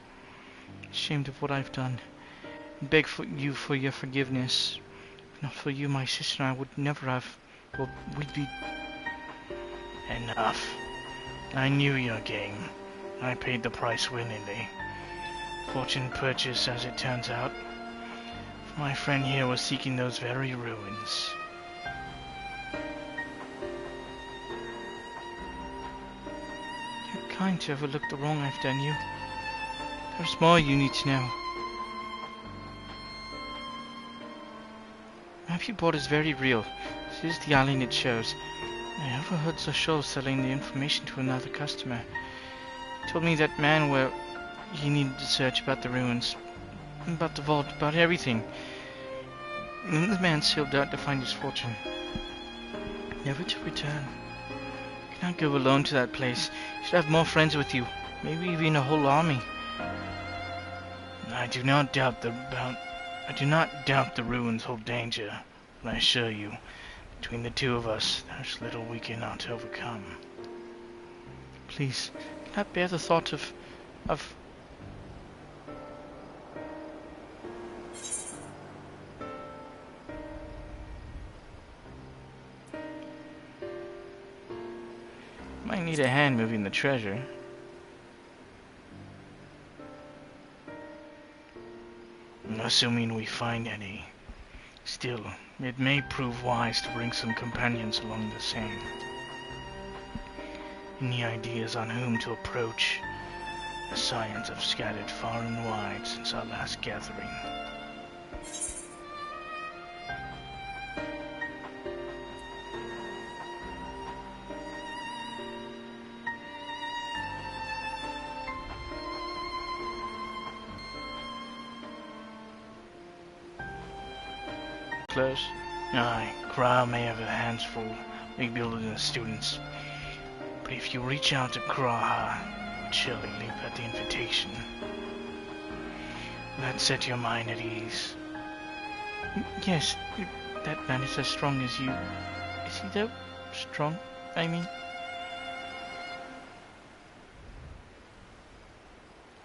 Ashamed of what I've done. And beg you for your forgiveness. If not for you, my sister and I would never have... Well, we'd be... Enough. I knew your game. I paid the price willingly. Fortune purchased, as it turns out. My friend here was seeking those very ruins. You're kind to overlook the wrong I've done you. There's more you need to know. The map you bought is very real. This is the island it shows. I overheard Zashal selling the information to another customer. He told me that man where he needed to search about the ruins, about the vault, about everything. And then the man sailed out to find his fortune, never to return. You cannot go alone to that place. You should have more friends with you, maybe even a whole army. I do not doubt the ruins hold danger, but I assure you, between the two of us, there's little we cannot overcome. Please, cannot bear the thought of... Might need a hand moving the treasure. Assuming we find any. Still, it may prove wise to bring some companions along the same. Any ideas on whom to approach? The scions have scattered far and wide since our last gathering. Close? Aye, Kra may have a handful, rebuilding the students. But if you reach out to Kraha, you would surely leap at the invitation. Will that set your mind at ease? Yes, that man is as strong as you. Is he though? Strong, I mean?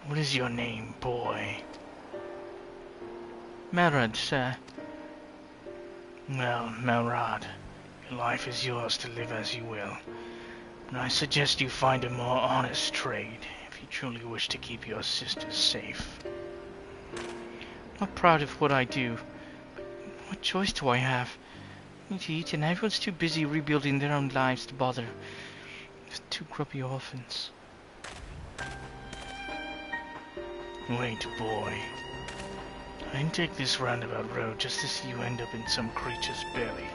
What is your name, boy? Merad, sir. Well, Melrad, your life is yours to live as you will. And I suggest you find a more honest trade if you truly wish to keep your sisters safe. I'm not proud of what I do, but what choice do I have? I need to eat and everyone's too busy rebuilding their own lives to bother with two grubby orphans. Wait, boy. I didn't take this roundabout road just to see you end up in some creature's belly.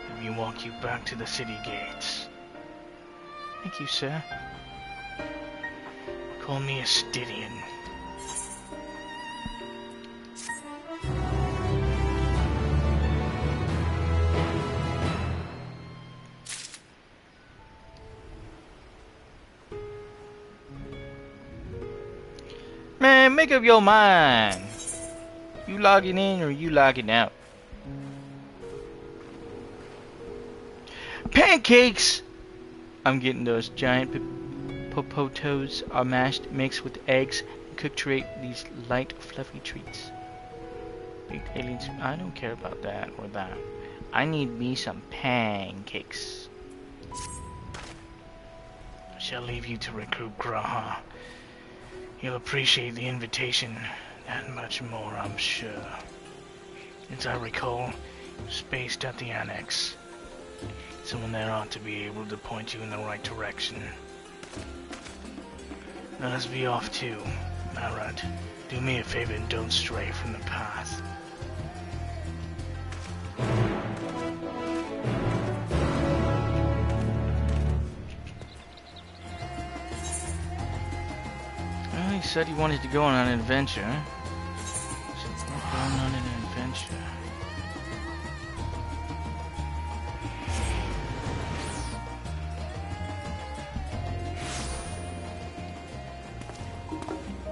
Let me walk you back to the city gates. Thank you, sir. Call me a Stydian. Man, make up your mind. You logging in or you logging out? Pancakes! I'm getting those giant popotos are mashed, mixed with eggs, and cooked to create these light, fluffy treats. Big aliens, I don't care about that or that. I need me some pancakes. I shall leave you to recruit Graha. You'll appreciate the invitation and much more, I'm sure. As I recall, spaced at the annex. Someone there ought to be able to point you in the right direction. Let us be off too. Alright, do me a favor and don't stray from the path. Well, he said he wanted to go on an adventure. So we're going on an adventure.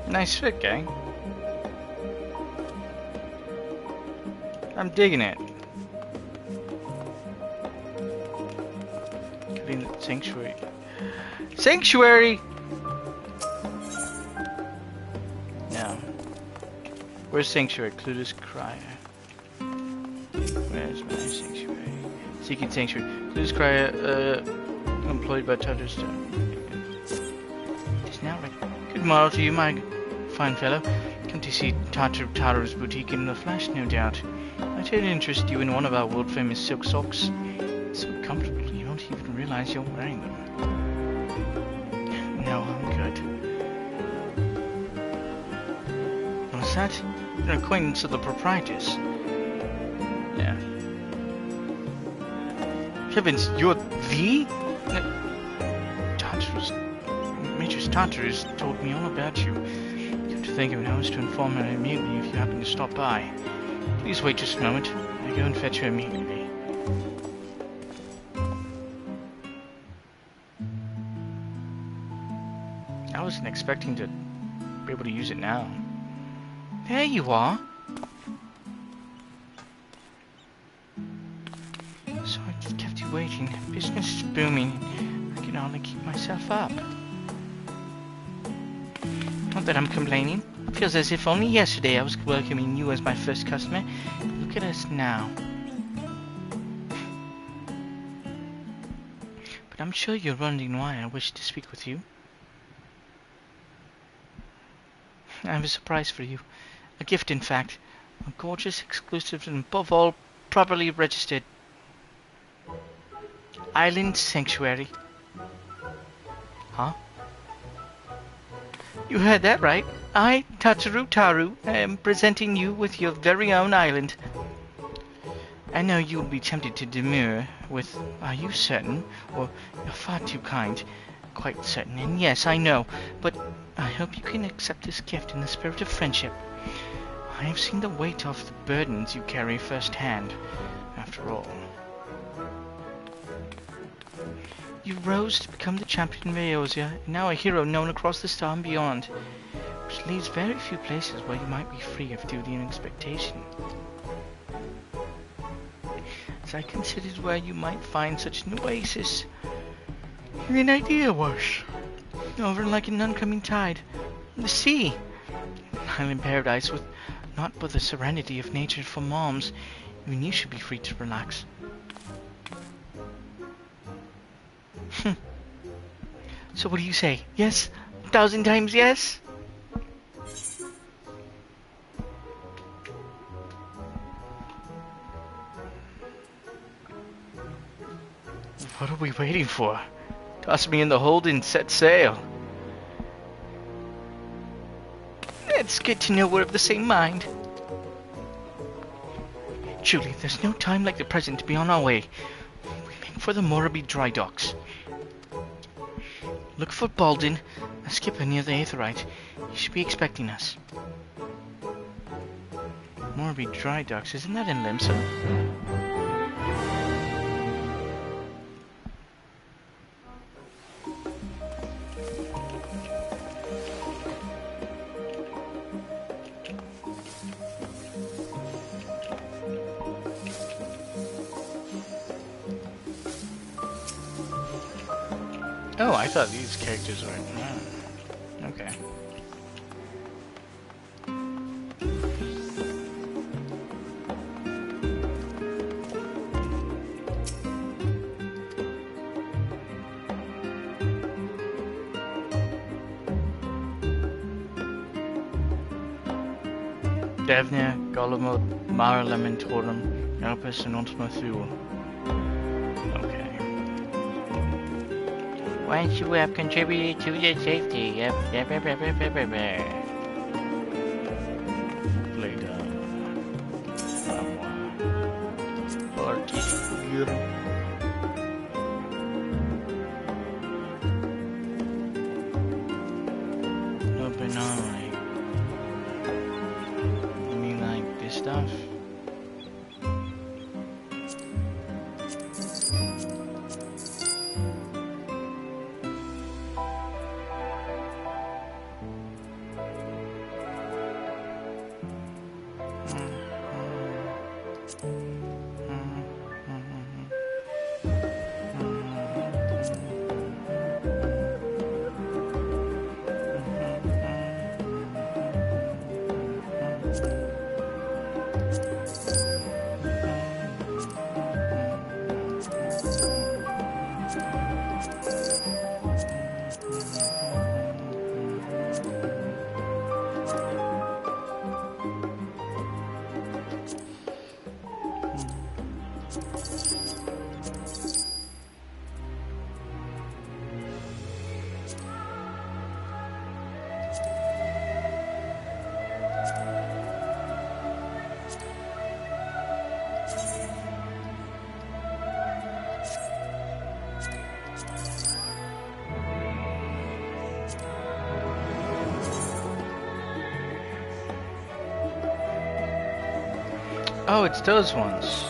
Nice fit, gang. I'm digging it. Getting the sanctuary. Sanctuary! No. Where's sanctuary? Clueless Crier. Where's my sanctuary? Seeking sanctuary. Clueless Crier, employed by Tatterstone. It's now like good morrow to you, my fine fellow. Come to see Tataru's boutique in the flesh, no doubt. I did interest you in one of our world-famous silk socks. So comfortable, you don't even realize you're wearing them. No, I'm good. What's that? You're an acquaintance of the proprietors. Yeah. Heavens, you're the? Mistress Tartarus told me all about you. Come to think of it, I was to inform her immediately if you happen to stop by. Please wait just a moment. I go and fetch her immediately. I wasn't expecting to be able to use it now. There you are! So I just kept you waiting. Business is booming. I can hardly keep myself up. Not that I'm complaining. It feels as if only yesterday I was welcoming you as my first customer. Look at us now. But I'm sure you're wondering why I wish to speak with you. I have a surprise for you. A gift, in fact. A gorgeous, exclusive, and above all, properly registered Island Sanctuary. Huh? You heard that right. I, Taru, am presenting you with your very own island. I know you will be tempted to demur with, are you certain? Or, you're far too kind. Quite certain, and yes, I know. But I hope you can accept this gift in the spirit of friendship. I have seen the weight of the burdens you carry firsthand, after all. You rose to become the champion of Eorzea, and now a hero known across the star and beyond, which leaves very few places where you might be free of duty and expectation. As I considered where you might find such an oasis, an idea was, over like an oncoming tide, the sea, an island paradise with naught but the serenity of nature for moms. Even you should be free to relax. So what do you say? Yes? 1,000 times yes? What are we waiting for? Toss me in the hold and set sail. It's good to know we're of the same mind. Truly, there's no time like the present to be on our way. We make for the Moraby dry docks. Look for Baldin, a skipper near the Aetherite. He should be expecting us. Moraby dry docks, isn't that in Limsa? Oh, I thought these characters were... Oh, okay. Devnia, Golemod, Mara Lamentorum, Elpis, and Ultima Thule. Oh. Once you have contributed to the safety of open only. You mean like this stuff? Oh, it's those ones.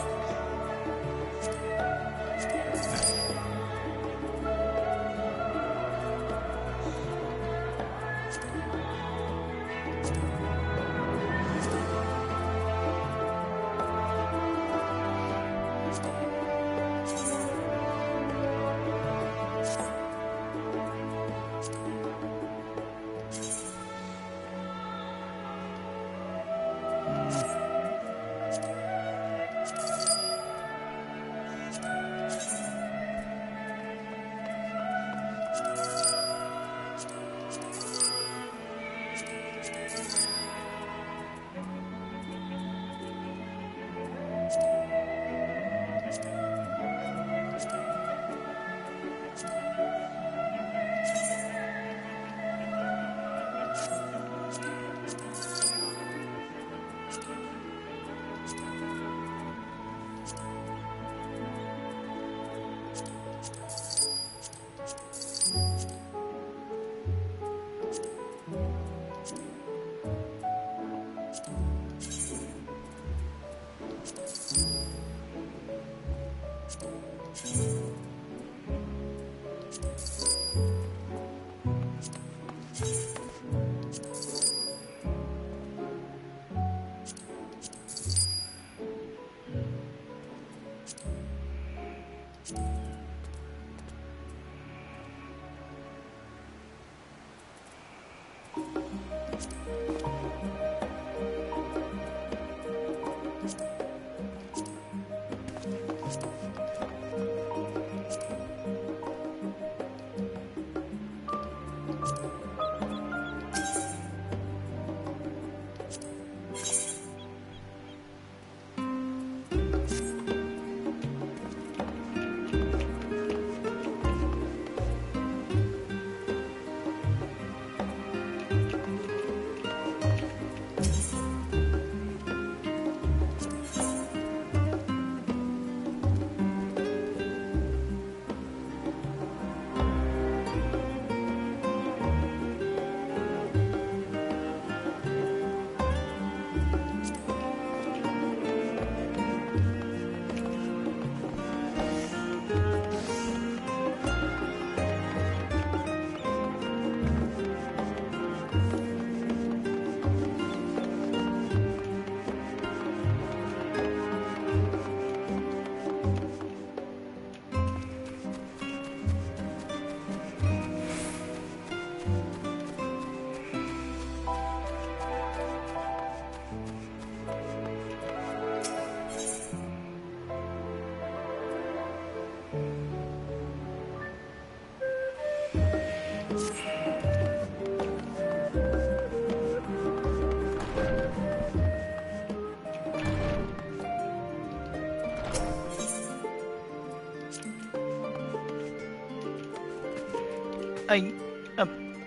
A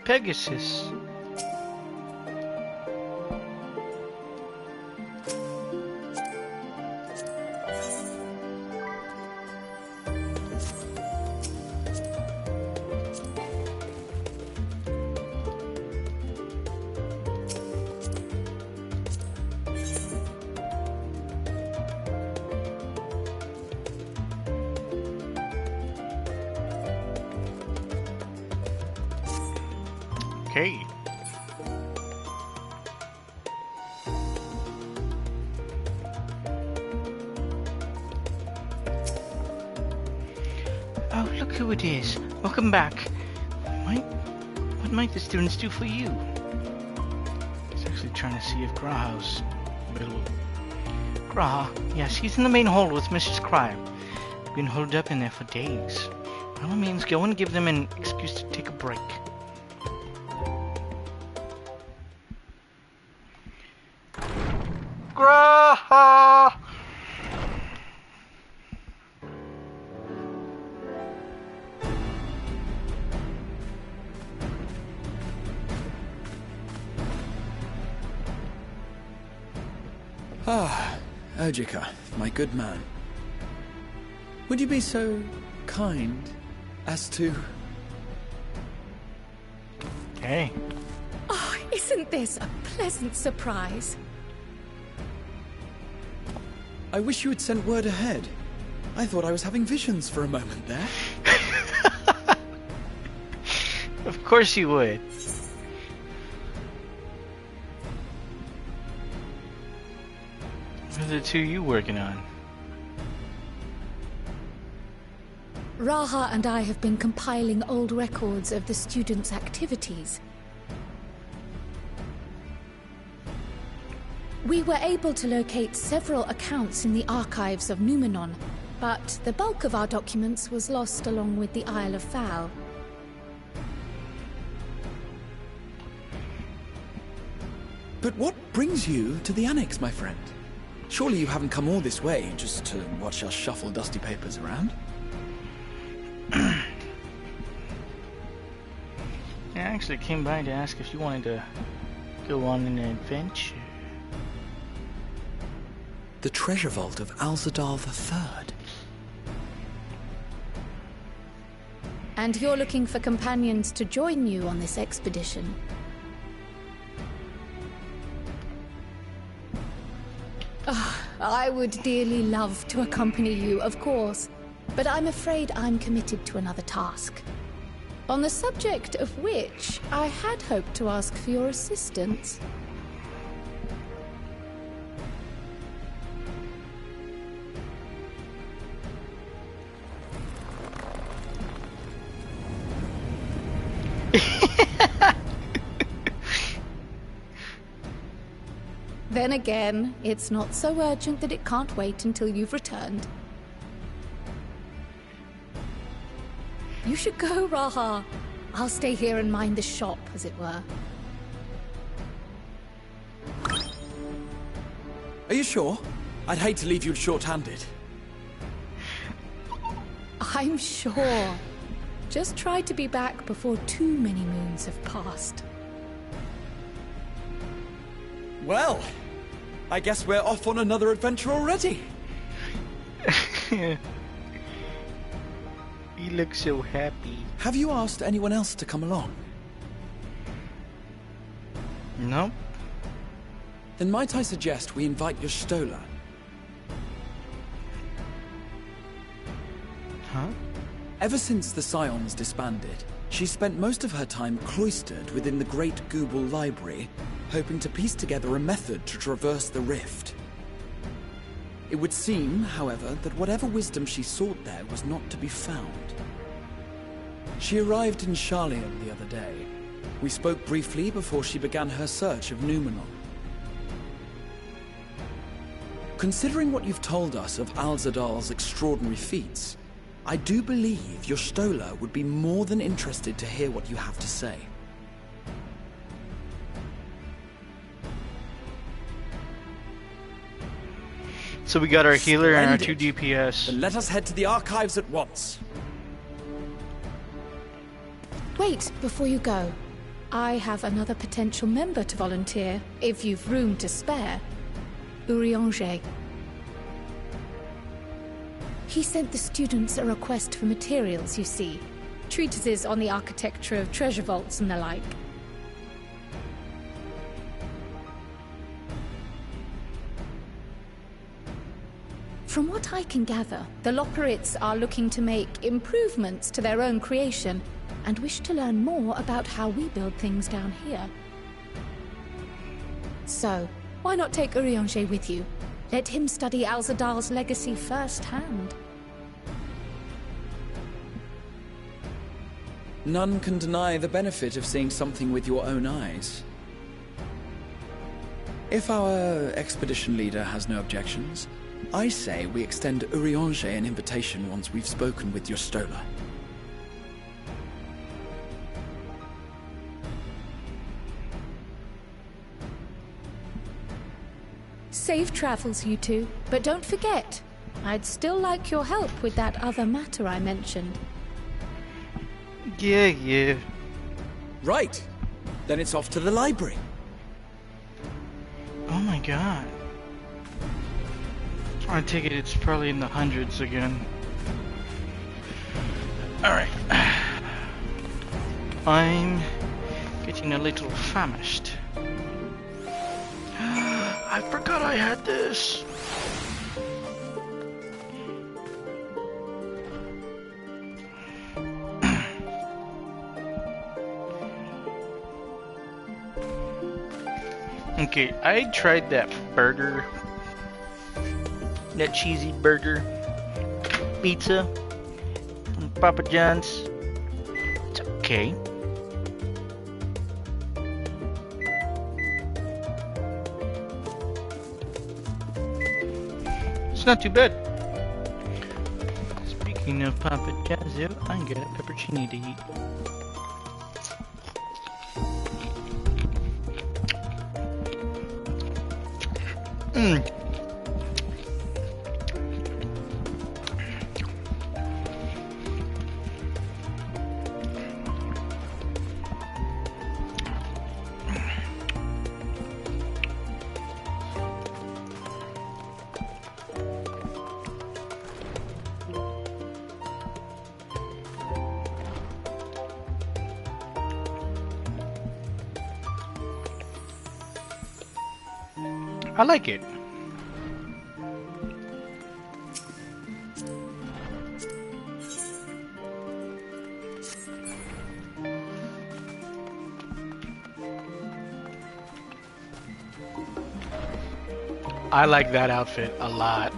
Pegasus. Okay. Oh, look who it is. Welcome back. What might the students do for you? I was actually trying to see if Graha's available. Graha, yes, he's in the main hall with Mrs. Cryer. Been holed up in there for days. By all means, go and give them an excuse to take a break. Graha! Ah, Ojika, my good man. Would you be so kind as to... Hey. Oh, isn't this a pleasant surprise? I wish you had sent word ahead. I thought I was having visions for a moment there. Of course you would. What are the two you working on? Raha and I have been compiling old records of the students' activities. We were able to locate several accounts in the archives of Numenon, but the bulk of our documents was lost along with the Isle of Fowl. But what brings you to the Annex, my friend? Surely you haven't come all this way just to watch us shuffle dusty papers around? I actually came by to ask if you wanted to go on an adventure. The treasure vault of Alzadal III. And you're looking for companions to join you on this expedition. Oh, I would dearly love to accompany you, of course, but I'm afraid I'm committed to another task. On the subject of which, I had hoped to ask for your assistance. Then again, it's not so urgent that it can't wait until you've returned. You should go, Raha. I'll stay here and mind the shop, as it were. Are you sure? I'd hate to leave you short-handed. I'm sure. Just try to be back before too many moons have passed. Well, I guess we're off on another adventure already. You look so happy. Have you asked anyone else to come along? No. Then might I suggest we invite your Stola? Huh? Ever since the Scions disbanded, she spent most of her time cloistered within the Great Gooble Library, hoping to piece together a method to traverse the rift. It would seem, however, that whatever wisdom she sought there was not to be found. She arrived in Charlian the other day. We spoke briefly before she began her search of Numenon. Considering what you've told us of Alzadal's extraordinary feats, I do believe your Stola would be more than interested to hear what you have to say. So we got our healer and our Splendid. 2 DPS. Then let us head to the archives at once. Wait, before you go. I have another potential member to volunteer, if you've room to spare. Urianger. He sent the students a request for materials, you see. Treatises on the architecture of treasure vaults and the like. From what I can gather, the Loporrits are looking to make improvements to their own creation, and wish to learn more about how we build things down here. So, why not take Urianger with you? Let him study Alzadal's legacy firsthand. None can deny the benefit of seeing something with your own eyes. If our expedition leader has no objections, I say we extend Urianger an invitation once we've spoken with your Stola. Safe travels, you two. But don't forget, I'd still like your help with that other matter I mentioned. Yeah. Right. Then it's off to the library. Oh my god. I take it it's probably in the hundreds again. Alright. I'm getting a little famished. I forgot I had this. Okay, I tried that burger. That cheesy burger. Pizza. From Papa John's. It's okay. It's not too bad. Speaking of Papa John's, I got a peppercini to eat. I like it. I like that outfit a lot.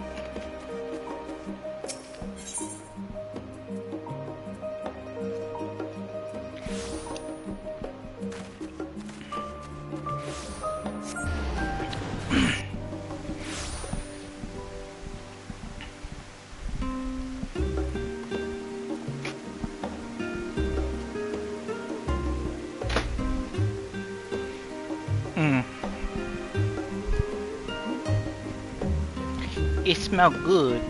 It smells good.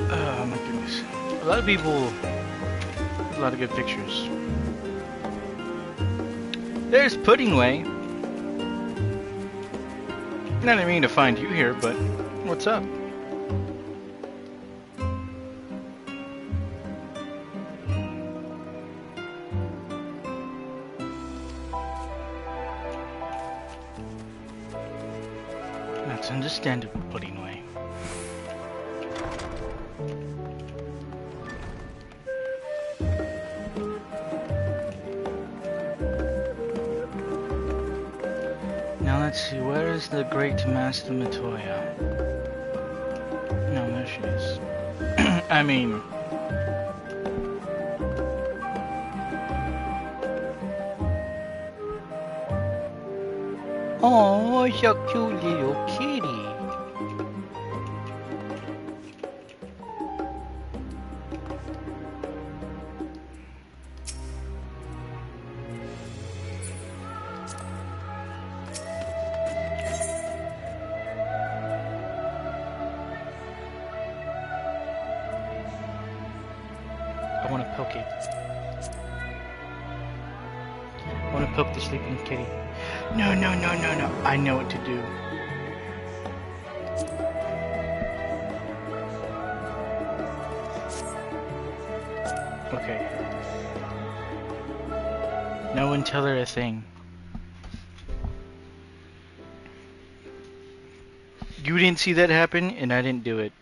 Oh my goodness. A lot of people, a lot of good pictures. There's Pudding Way. I didn't mean to find you here, but what's up? That's understandable, Pudding Way. Now let's see, where is the great Master Meteion? No, there she is. I mean... Oh, so cute little kitty. I want to poke it. I want to poke the sleeping kitty. No, no, no, no, no. I know what to do. Okay. No one tell her a thing. You didn't see that happen, and I didn't do it.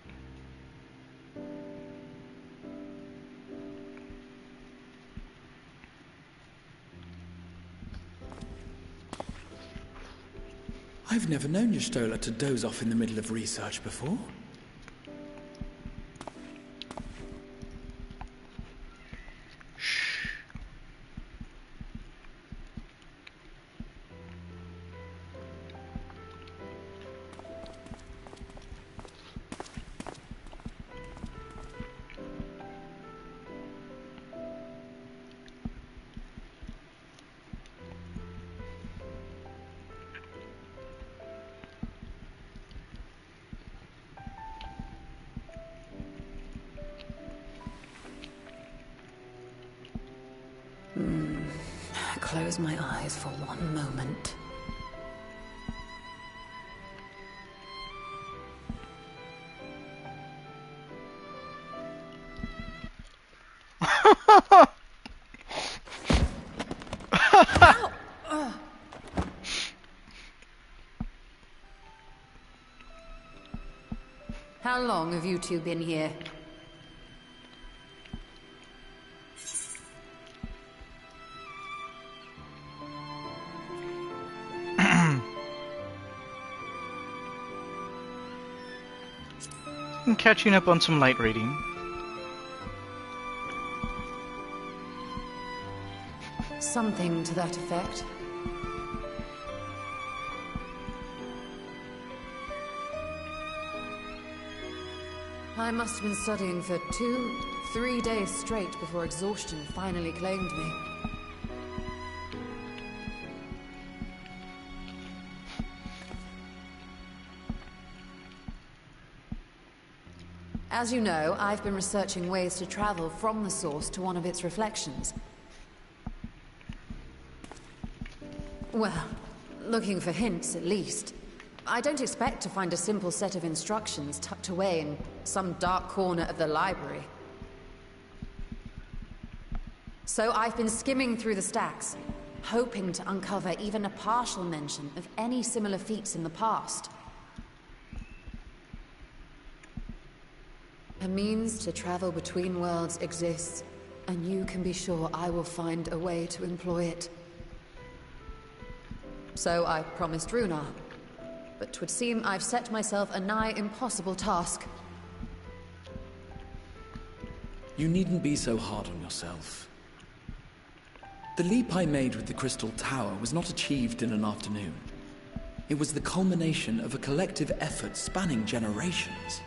I've never known Y'shtola to doze off in the middle of research before. Close my eyes for one moment. How long have you two been here? I'm catching up on some light reading. Something to that effect. I must have been studying for 2-3 days straight before exhaustion finally claimed me. As you know, I've been researching ways to travel from the source to one of its reflections. Well, looking for hints at least. I don't expect to find a simple set of instructions tucked away in some dark corner of the library. So I've been skimming through the stacks, hoping to uncover even a partial mention of any similar feats in the past. A means to travel between worlds exists, and you can be sure I will find a way to employ it. So I promised Runar, but 'twould seem I've set myself a nigh impossible task. You needn't be so hard on yourself. The leap I made with the Crystal Tower was not achieved in an afternoon. It was the culmination of a collective effort spanning generations.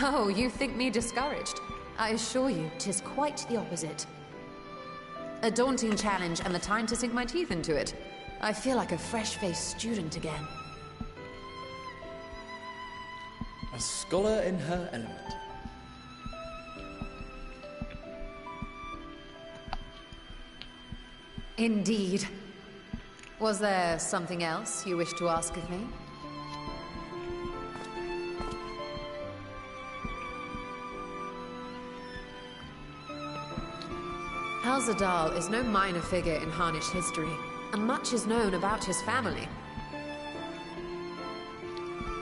Oh, you think me discouraged? I assure you, 'tis quite the opposite. A daunting challenge and the time to sink my teeth into it. I feel like a fresh-faced student again. A scholar in her element. Indeed. Was there something else you wish to ask of me? Al-Zadal is no minor figure in Harnish history, and much is known about his family.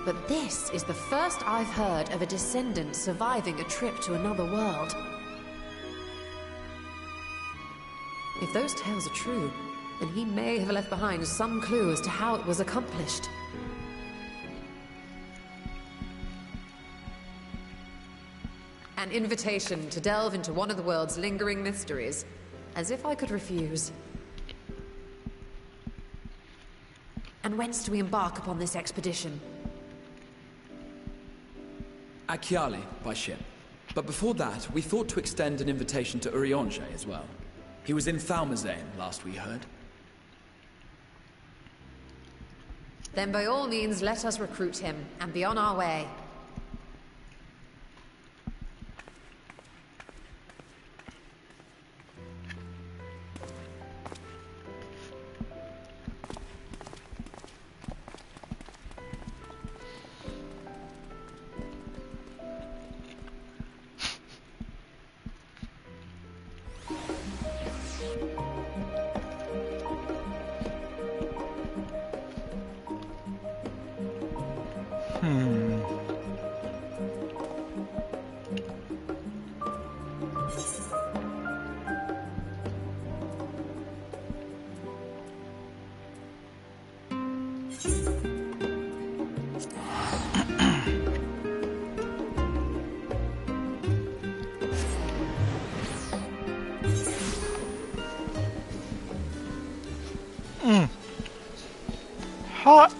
But this is the first I've heard of a descendant surviving a trip to another world. If those tales are true, then he may have left behind some clue as to how it was accomplished. An invitation to delve into one of the world's lingering mysteries. As if I could refuse. And whence do we embark upon this expedition? Akyali, by ship. But before that, we thought to extend an invitation to Urianger as well. He was in Thalmazane, last we heard. Then by all means, let us recruit him, and be on our way. Hot.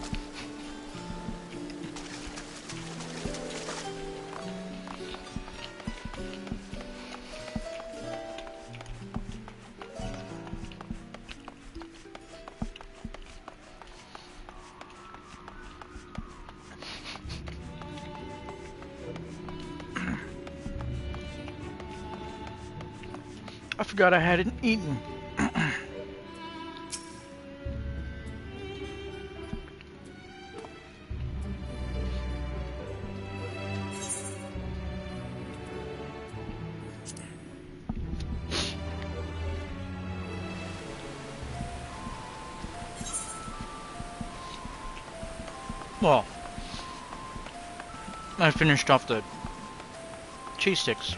I forgot I hadn't eaten. Well, I finished off the cheese sticks.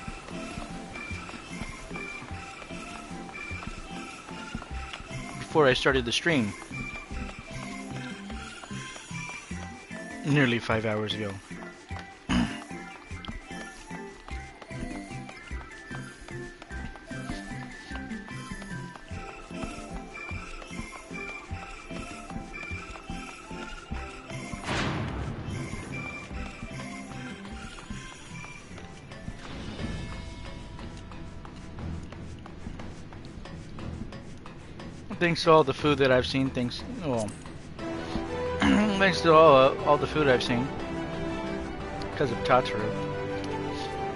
Before I started the stream. Nearly 5 hours ago. Thanks to all the food that I've seen, thanks to all the food I've seen. Because of Tataro.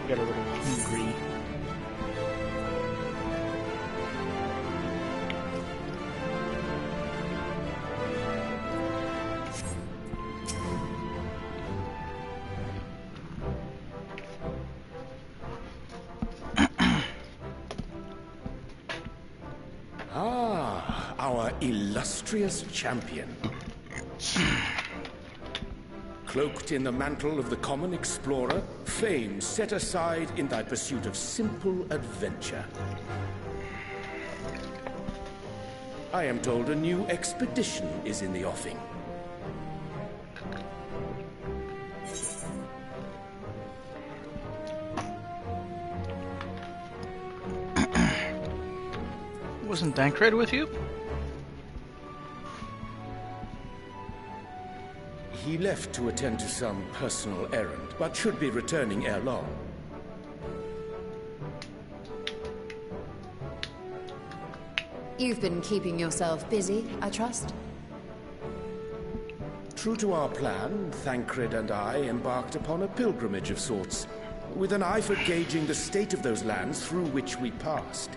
Got a little hungry. Our illustrious champion. Cloaked in the mantle of the common explorer, fame set aside in thy pursuit of simple adventure. I am told a new expedition is in the offing. Wasn't Dankred with you? He left to attend to some personal errand, but should be returning ere long. You've been keeping yourself busy, I trust? True to our plan, Thancred and I embarked upon a pilgrimage of sorts, with an eye for gauging the state of those lands through which we passed.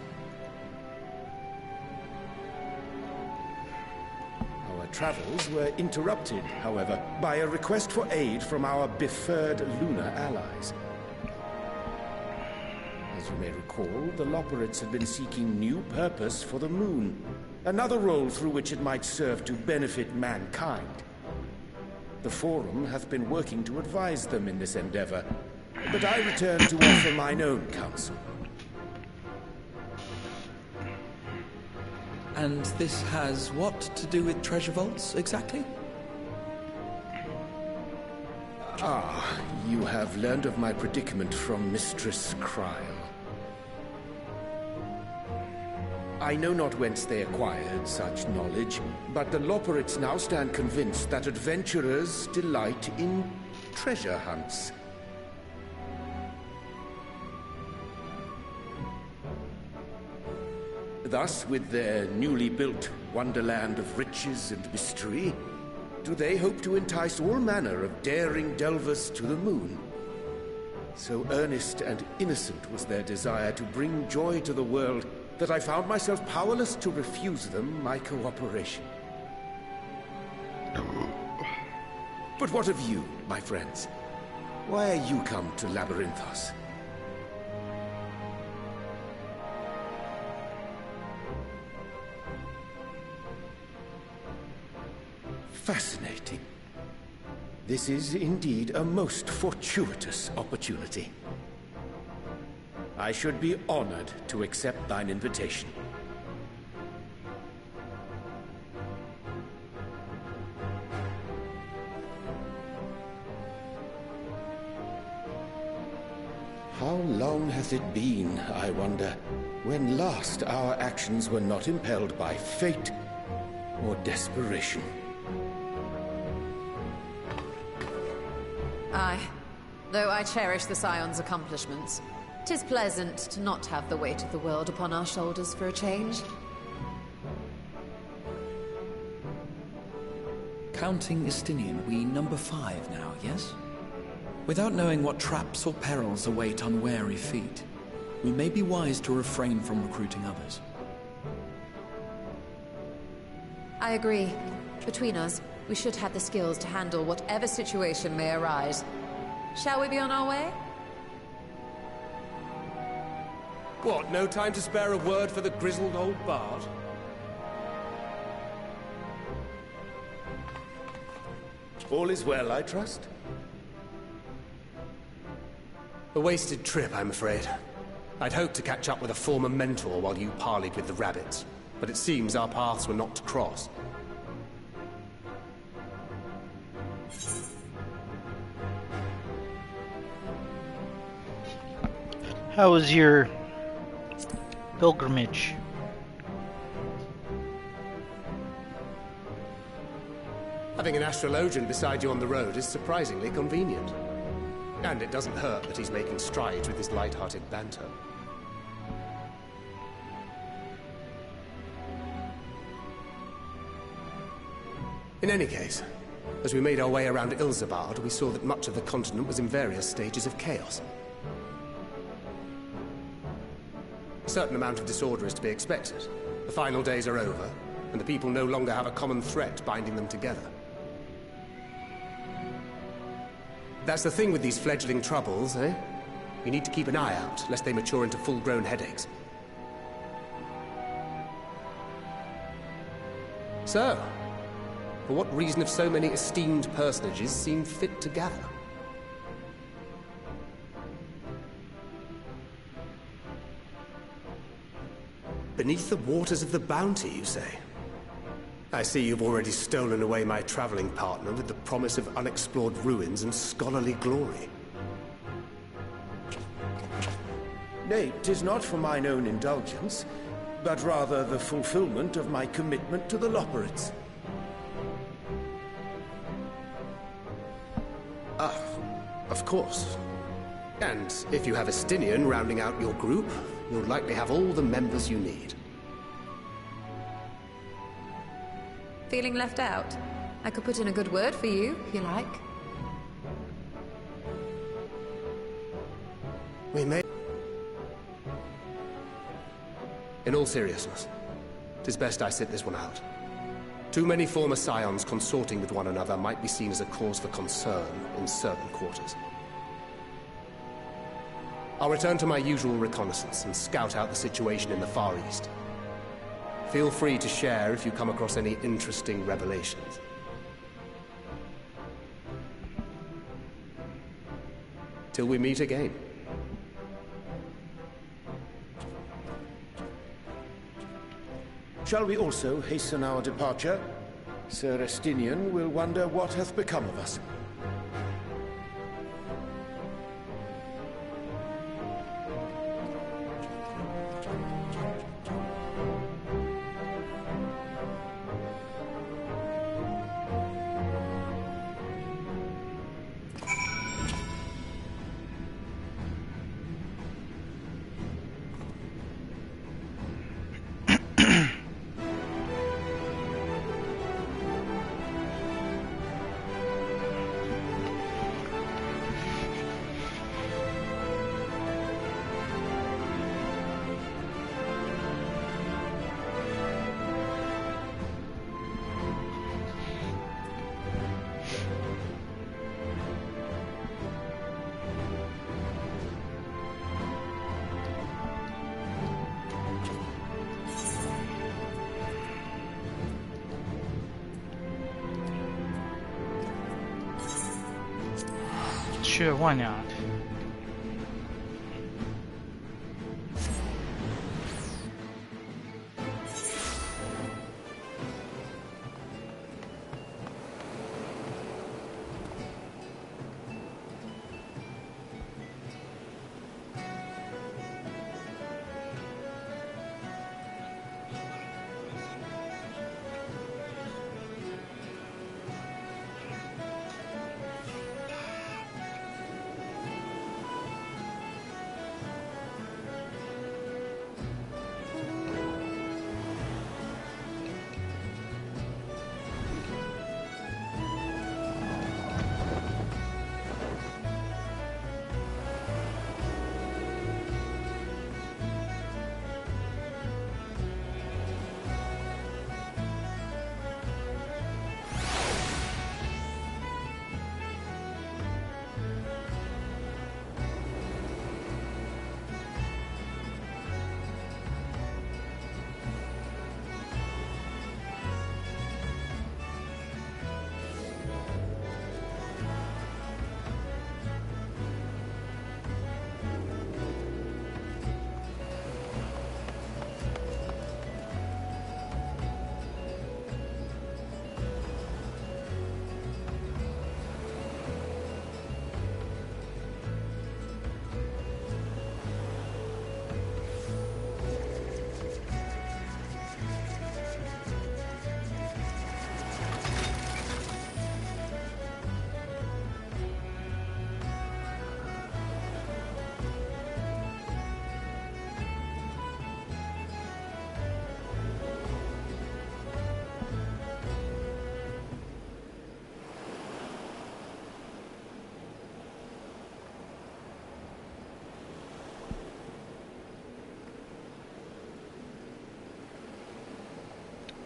Travels were interrupted, however, by a request for aid from our befurred lunar allies. As you may recall, the Loperites had been seeking new purpose for the moon, another role through which it might serve to benefit mankind. The Forum hath been working to advise them in this endeavor, but I return to offer mine own counsel. And this has what to do with treasure vaults, exactly? Ah, you have learned of my predicament from Mistress Kryl. I know not whence they acquired such knowledge, but the Loperites now stand convinced that adventurers delight in treasure hunts. Thus, with their newly built wonderland of riches and mystery, do they hope to entice all manner of daring delvers to the moon. So earnest and innocent was their desire to bring joy to the world that I found myself powerless to refuse them my cooperation. But what of you, my friends? Why are you come to Labyrinthos? Fascinating. This is indeed a most fortuitous opportunity. I should be honored to accept thine invitation. How long hath it been, I wonder, when last our actions were not impelled by fate or desperation? Aye. Though I cherish the Scion's accomplishments, 'tis pleasant to not have the weight of the world upon our shoulders for a change. Counting Estinian, we number 5 now, yes? Without knowing what traps or perils await unwary feet, we may be wise to refrain from recruiting others. I agree. Between us, we should have the skills to handle whatever situation may arise. Shall we be on our way? What, no time to spare a word for the grizzled old bard? All is well, I trust? A wasted trip, I'm afraid. I'd hoped to catch up with a former mentor while you parleyed with the rabbits, but it seems our paths were not to cross. How was your pilgrimage? Having an astrologian beside you on the road is surprisingly convenient. And it doesn't hurt that he's making strides with his light-hearted banter. In any case, as we made our way around Ilzabard, we saw that much of the continent was in various stages of chaos. A certain amount of disorder is to be expected. The final days are over, and the people no longer have a common threat binding them together. That's the thing with these fledgling troubles, eh? You need to keep an eye out, lest they mature into full-grown headaches. So, for what reason have so many esteemed personages seen fit to gather? Beneath the waters of the Bounty, you say? I see you've already stolen away my traveling partner with the promise of unexplored ruins and scholarly glory. Nay, 'tis not for mine own indulgence, but rather the fulfillment of my commitment to the Loporrits. Ah, of course. And if you have Estinian rounding out your group, you'll likely have all the members you need. Feeling left out? I could put in a good word for you, if you like. We may... In all seriousness, 'tis best I sit this one out. Too many former scions consorting with one another might be seen as a cause for concern in certain quarters. I'll return to my usual reconnaissance and scout out the situation in the Far East. Feel free to share if you come across any interesting revelations. Till we meet again. Shall we also hasten our departure? Sir Estinian will wonder what hath become of us. Sure, why not?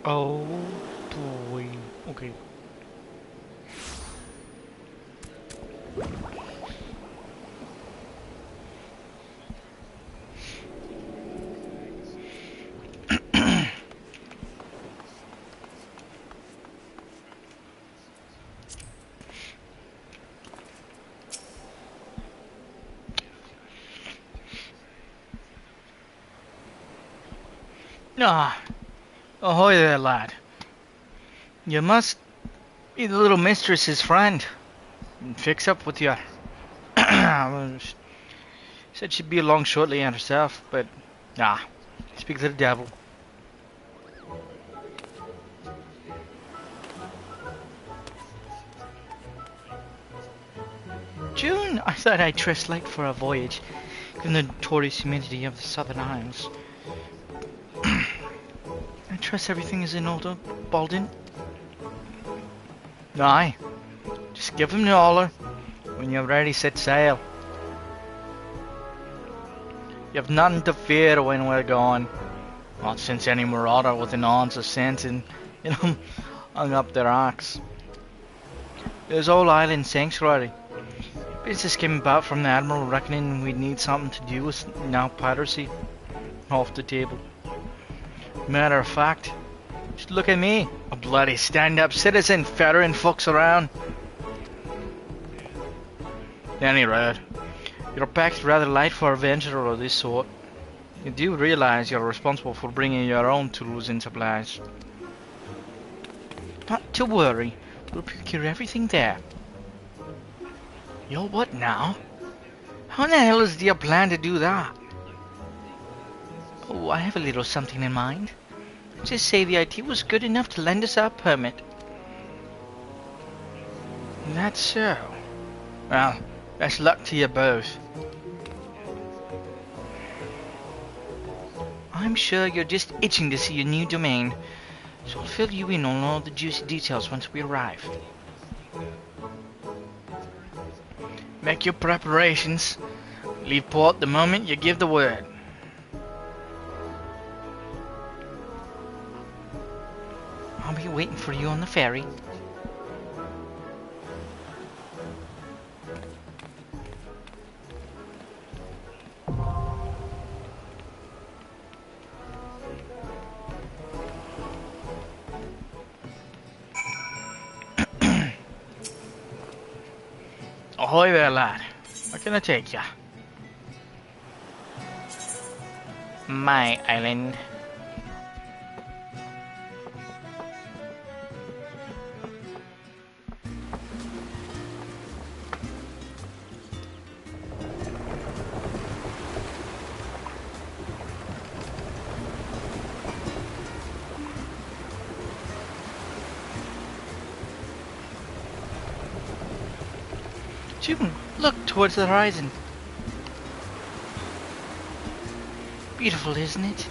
Oh boy. Okay. Ah, ahoy there, lad. You must be the little mistress's friend. And fix up with you. Said she'd be along shortly herself, but speak to the devil. June, I thought I'd dress light for a voyage, given the notorious humidity of the Southern Isles. I trust everything is in order, Baldwin. Aye. Just give him the holler when you're ready, set sail. You have nothing to fear when we're gone. Not since any marauder with an ounce of sense and, hung up their axe. There's old island sanctuary. Business came about from the Admiral reckoning we'd need something to do with now piracy off the table. Matter of fact, just look at me, a bloody stand-up citizen ferrying folks around. Any rate, you're packed rather light for a venture of this sort. You do realize you're responsible for bringing your own tools and supplies. Not to worry, we'll procure everything there. You'll what now? How in the hell do you plan to do that? Oh, I have a little something in mind. Just say the IT was good enough to lend us our permit. That's so. Well, best luck to you both. I'm sure you're just itching to see your new domain, so I'll fill you in on all the juicy details once we arrive. Make your preparations. Leave port the moment you give the word. I'll be waiting for you on the ferry. Ahoy there, lad. Where can I take ya? My island. June, look towards the horizon. Beautiful, isn't it?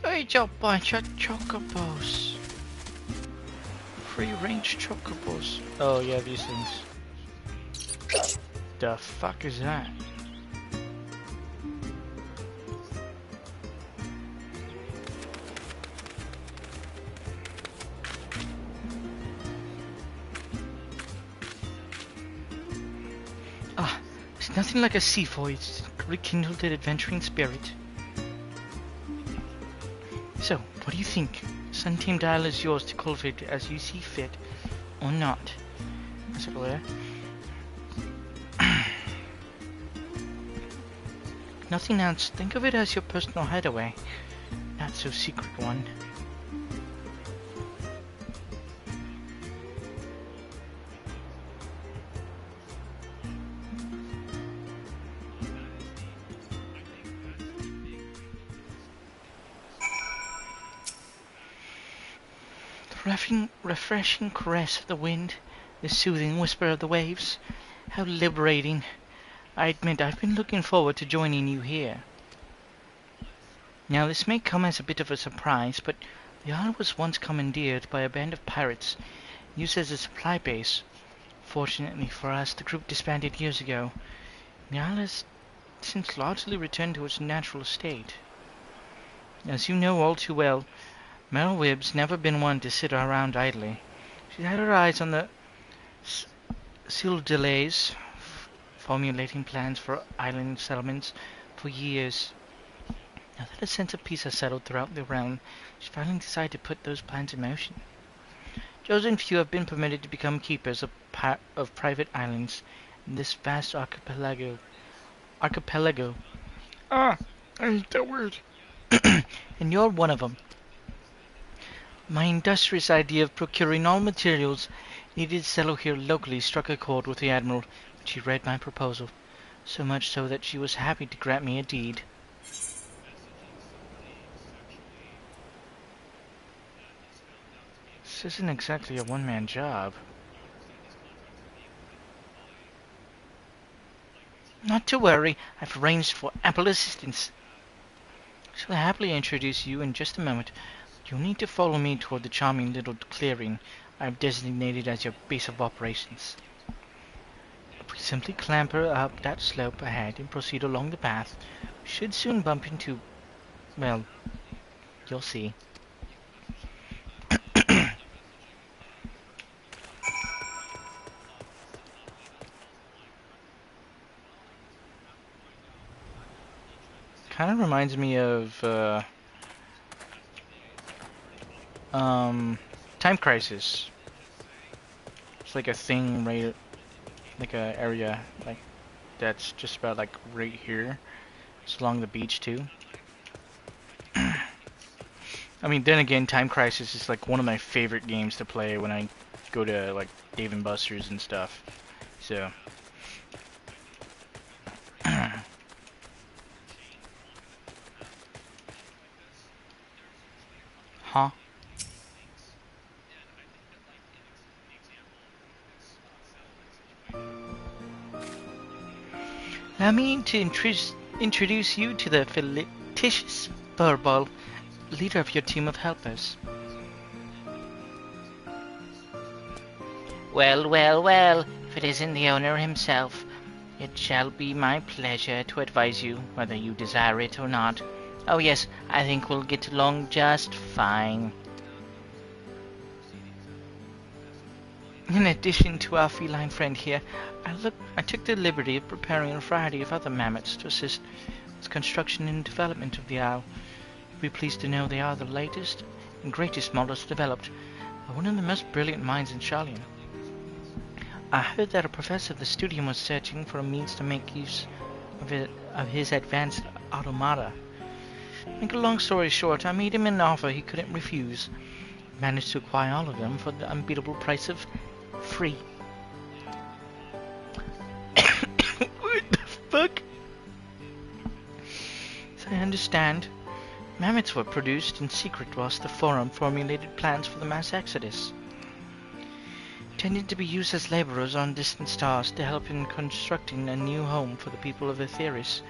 Great job, bunch of chocobos. Free-range chocobos. Oh yeah, these things. The fuck is that? There's nothing like a sea voyage to rekindle the adventuring spirit. So, what do you think? Sun-tamed Isle is yours to cultivate as you see fit, or not. Let's go there. Nothing else. Think of it as your personal hideaway. Not so secret one. Refreshing caress of the wind, the soothing whisper of the waves. How liberating. I admit I've been looking forward to joining you here. Now this may come as a bit of a surprise, but the isle was once commandeered by a band of pirates, used as a supply base. Fortunately for us, the group disbanded years ago. The isle has since largely returned to its natural state. As you know all too well, Meryl Wibb's never been one to sit around idly. She's had her eyes on the delays, formulating plans for island settlements for years. Now that a sense of peace has settled throughout the realm, she finally decided to put those plans in motion. Chosen few have been permitted to become keepers of private islands in this vast archipelago. I hate that word. And you're one of them. My industrious idea of procuring all materials needed to settle here locally struck a chord with the Admiral when she read my proposal, so much so that she was happy to grant me a deed. This isn't exactly a one-man job. Not to worry, I've arranged for ample assistance. I shall happily introduce you in just a moment. You'll need to follow me toward the charming little clearing I've designated as your base of operations. If we simply clamber up that slope ahead and proceed along the path, we should soon bump into... well, you'll see. Kind of reminds me of Time Crisis. It's like a thing right, like a area like that's just about like right here. It's along the beach too. I mean, then again, Time Crisis is like one of my favorite games to play when I go to like Dave and Buster's and stuff. So. Huh? Allow me to introduce you to the fictitious Furball, leader of your team of helpers. Well, well, well, if it isn't the owner himself, it shall be my pleasure to advise you whether you desire it or not. Oh yes, I think we'll get along just fine. In addition to our feline friend here, I took the liberty of preparing a variety of other mammoths to assist its construction and development of the Isle. You'll be pleased to know they are the latest and greatest models developed by one of the most brilliant minds in Sharlayan. I heard that a professor of the studium was searching for a means to make use of his advanced automata. Make a long story short, I made him an offer he couldn't refuse. Managed to acquire all of them for the unbeatable price of free. What the fuck? As I understand, mammoths were produced in secret whilst the Forum formulated plans for the mass exodus, intended to be used as laborers on distant stars to help in constructing a new home for the people of Etheris.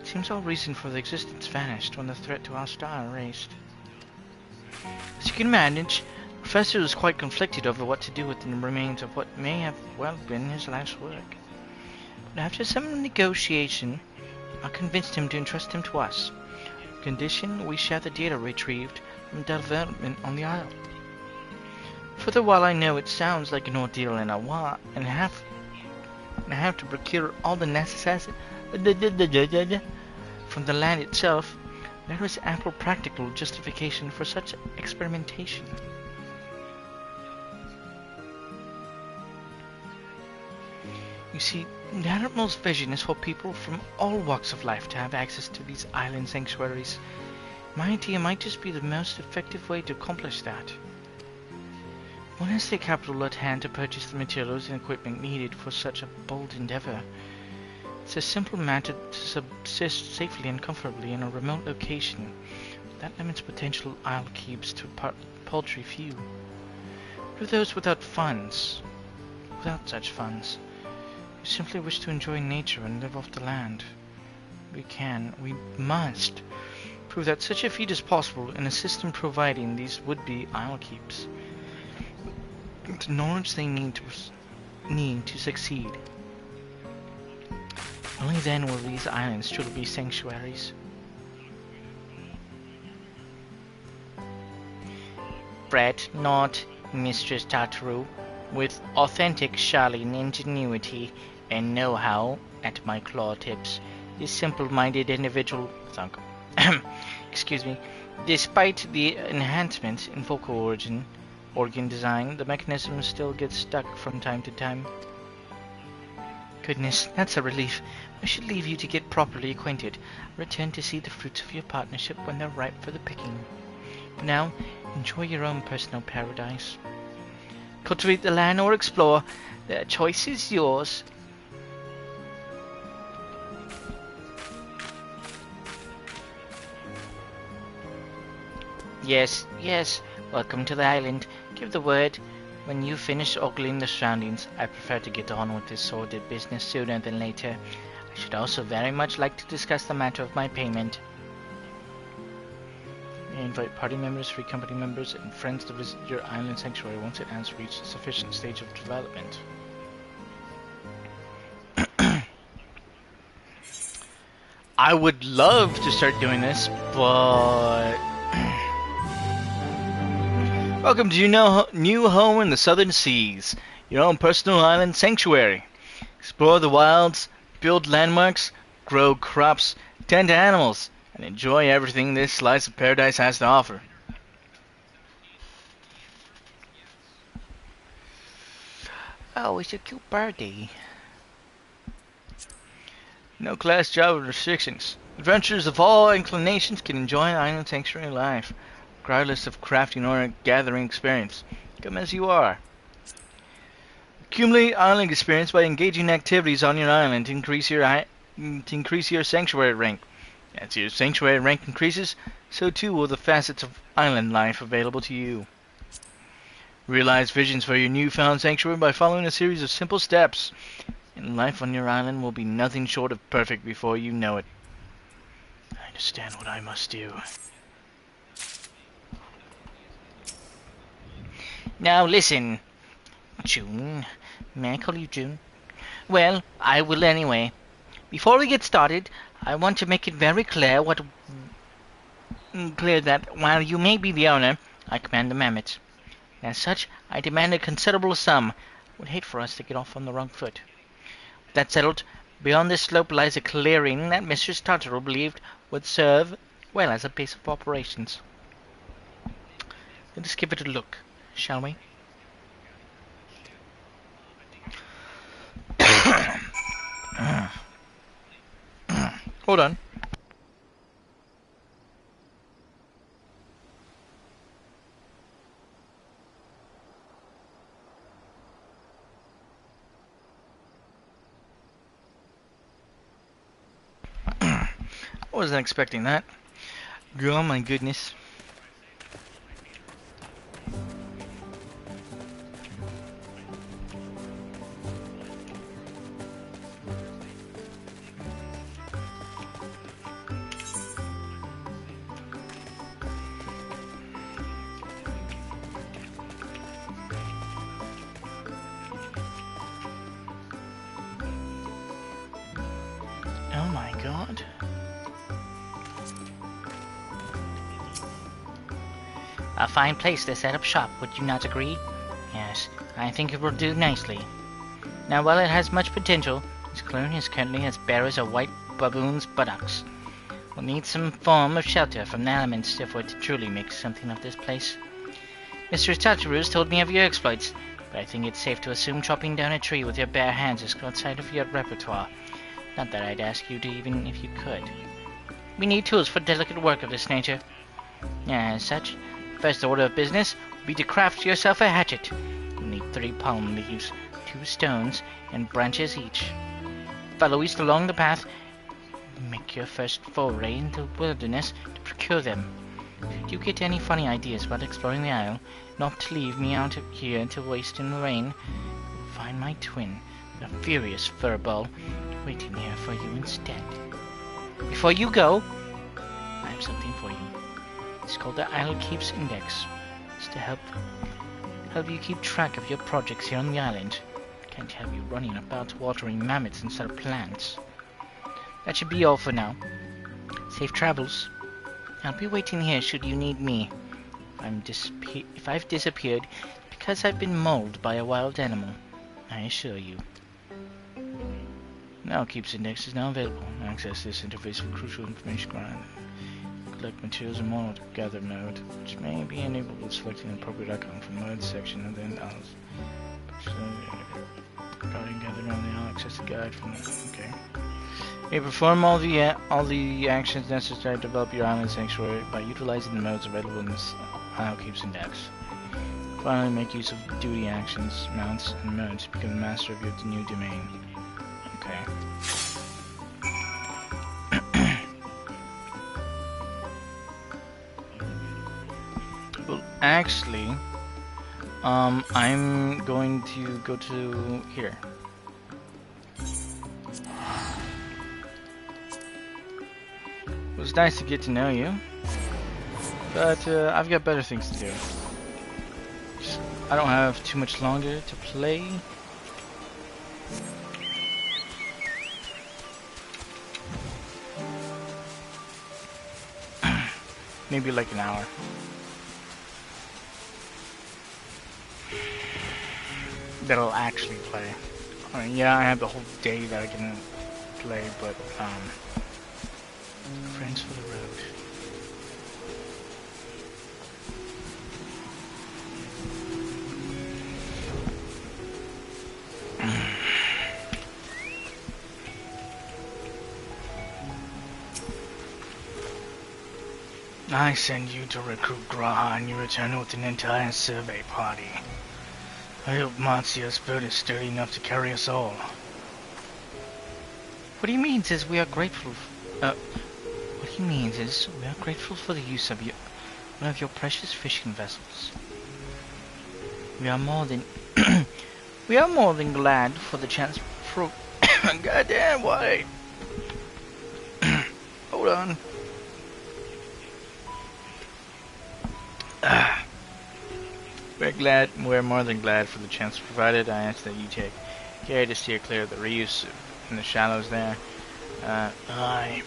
It seems all reason for their existence vanished when the threat to our star erased. As you can imagine, the professor was quite conflicted over what to do with the remains of what may have well been his life's work. But after some negotiation, I convinced him to entrust him to us, on condition we share the data retrieved from development on the Isle. Further, while I know it sounds like an ordeal and I have to procure all the necessary from the land itself, there is ample practical justification for such experimentation. You see, the Admiral's vision is for people from all walks of life to have access to these island sanctuaries. My idea might just be the most effective way to accomplish that. One has the capital at hand to purchase the materials and equipment needed for such a bold endeavor. It's a simple matter to subsist safely and comfortably in a remote location. That limits potential Isle keeps to a paltry few. For those without such funds, who simply wish to enjoy nature and live off the land, we must prove that such a feat is possible and assist in providing these would-be Isle keeps the knowledge they need to succeed. Only then will these islands truly be sanctuaries. Fret not, Mistress Tartaru. With authentic Sharlayan ingenuity and know-how at my claw tips, this simple-minded individual excuse me, despite the enhancements in vocal organ design, the mechanism still gets stuck from time to time. Goodness, that's a relief. I should leave you to get properly acquainted. Return to see the fruits of your partnership when they're ripe for the picking. For now, enjoy your own personal paradise. Cultivate the land or explore. The choice is yours. Yes, welcome to the island. Give the word when you finish ogling the surroundings. I prefer to get on with this sordid business sooner than later. I should also very much like to discuss the matter of my payment. You invite party members, free company members, and friends to visit your island sanctuary once it has reached a sufficient stage of development. I would love to start doing this, but welcome to your new home in the southern seas, your own personal island sanctuary. Explore the wilds, build landmarks, grow crops, tend to animals, and enjoy everything this slice of paradise has to offer. Oh, it's a cute birdie. No class, job, or restrictions. Adventurers of all inclinations can enjoy island sanctuary life, regardless of crafting or gathering experience. Come as you are. Accumulate island experience by engaging in activities on your island to increase your sanctuary rank. As your sanctuary rank increases, so too will the facets of island life available to you. Realize visions for your newfound sanctuary by following a series of simple steps, and life on your island will be nothing short of perfect before you know it. I understand what I must do. Now listen, June. May I call you June? Well, I will anyway. Before we get started, I want to make it very clear that while you may be the owner, I command the mammoths. As such, I demand a considerable sum. I would hate for us to get off on the wrong foot. With that settled, Beyond this slope lies a clearing that Mistress Tartaro believed would serve well as a base of operations. Let us give it a look, shall we? Hold on. I wasn't expecting that. Oh my goodness. Oh my god. A fine place to set up shop, would you not agree? Yes, I think it will do nicely. Now, while it has much potential, this clearing is currently as bare as a white baboon's buttocks. We'll need some form of shelter from the elements if we're to truly make something of this place. Mr. Tartaru's told me of your exploits, but I think it's safe to assume chopping down a tree with your bare hands is outside of your repertoire. Not that I'd ask you to, even if you could. We need tools for delicate work of this nature. As such, first order of business will be to craft yourself a hatchet. You'll need 3 palm leaves, 2 stones, and branches each. Follow east along the path. Make your first foray into the wilderness to procure them. If you get any funny ideas about exploring the isle, not to leave me out here to waste in the rain, you'll find my twin, the furious furball, waiting here for you instead. Before you go, I have something for you. It's called the Isle Keeps Index. It's to help you keep track of your projects here on the island. Can't have you running about watering mammoths instead of plants. That should be all for now. Safe travels. I'll be waiting here should you need me. If I've disappeared, because I've been mauled by a wild animal, I assure you. Now Keeps Index is now available. Access this interface for crucial information ground. Collect materials in mono to gather mode, which may be enabled with selecting an appropriate icon from the mode section and then regarding gather around the isle, access the guide from the okay. You may perform all the actions necessary to develop your island sanctuary by utilizing the modes available in this Isle Keeps Index. Finally, make use of duty actions, mounts, and modes to become the master of your new domain. Okay. Well, actually, I'm going to go to here. It was nice to get to know you, but I've got better things to do. I don't have too much longer to play. Maybe like an hour. That'll actually play. I mean, yeah, I have the whole day that I can play, but friends for the road. I send you to recruit Graha and you return with an entire survey party. I hope Marcia's spirit is sturdy enough to carry us all. What he means is we are grateful for the use of one of your precious fishing vessels. We are more than glad for the chance for goddamn wait. Hold on. We're more than glad for the chance provided. I ask that you take care to steer clear of the reefs in the shallows there. I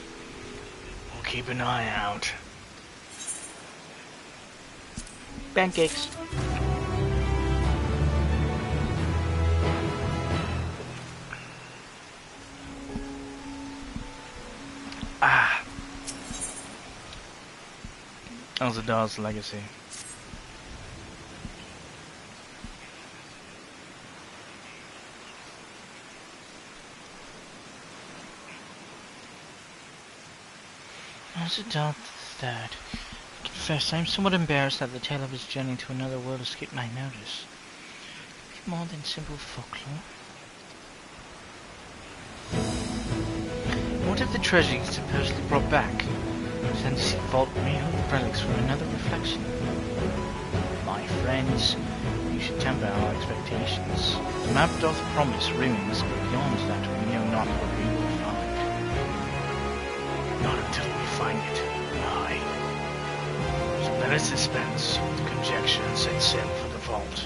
will keep an eye out. Pancakes. Ah. Alzadal's legacy. Alzadal III. Confess, I am somewhat embarrassed that the tale of his journey to another world escaped my notice. Could be more than simple folklore. What if the treasure he supposedly brought back was an undersea vault may hold relics from another reflection? My friends, you should temper our expectations. The map doth promise ruins, but beyond that we know not what we will find. Not until we find it. Aye. So let us dispense with conjecture and set sail for the vault.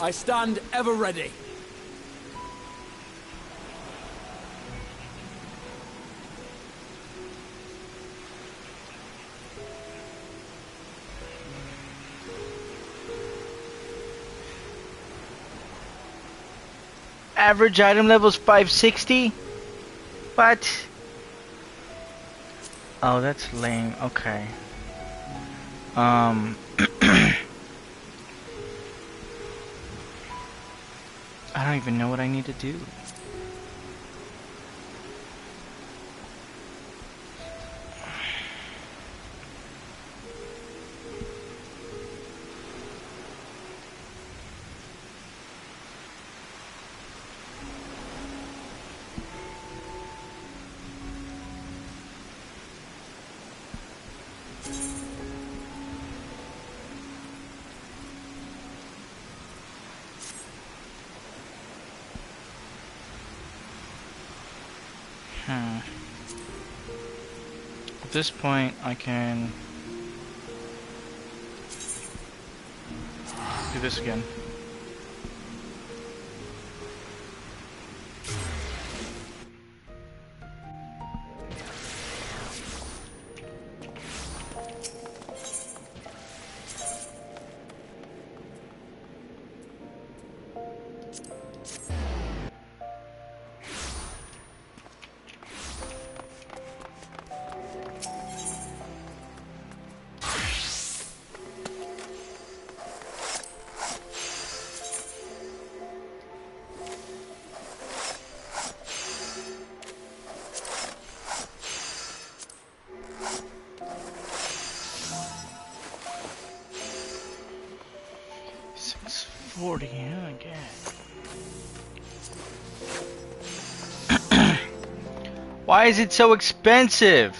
I stand ever ready. Average item level is 560? What? Oh, that's lame. Okay. I don't even know what I need to do. At this point, I can do this again. Why is it so expensive?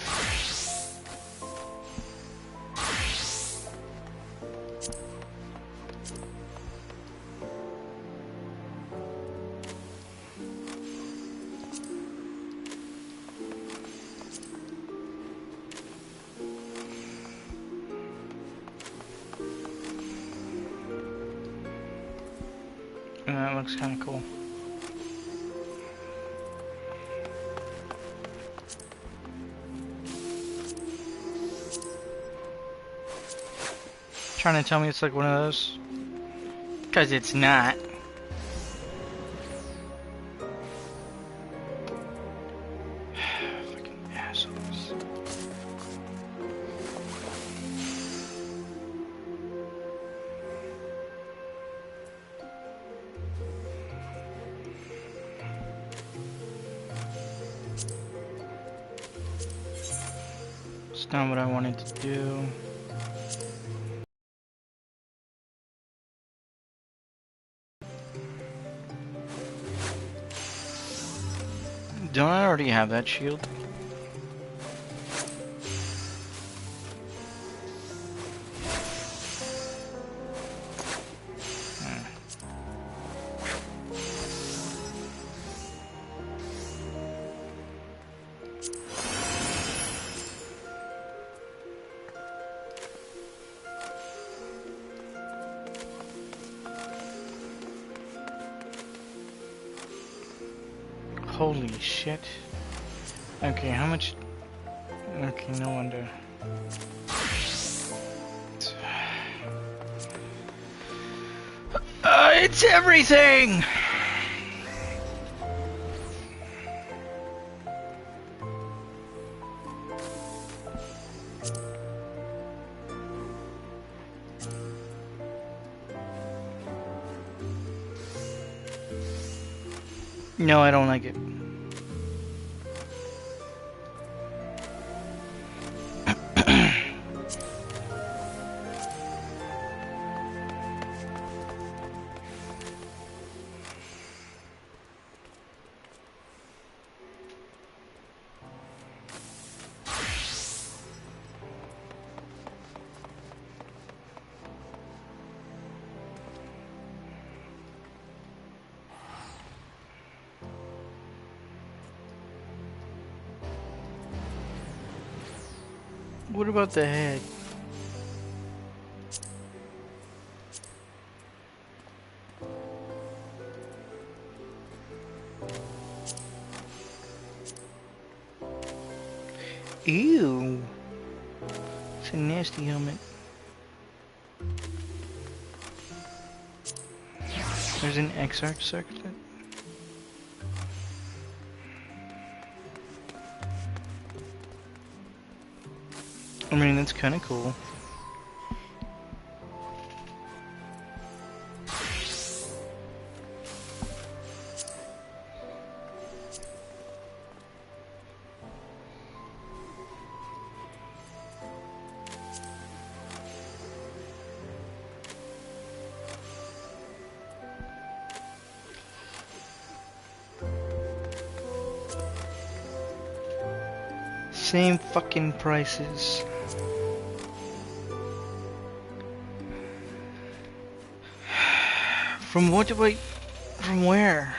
That looks kind of cool. Trying to tell me it's like one of those? Because it's not. Fucking assholes. It's not what I wanted to do. Don't I already have that shield? Holy shit. Okay, how much? Okay, no wonder. It's everything! No, I don't like it. What about the head? Ew. It's a nasty helmet. There's an X-Arc circlet. I mean, that's kind of cool. Same fucking prices. From what do I... From where?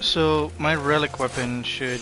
So, my relic weapon should...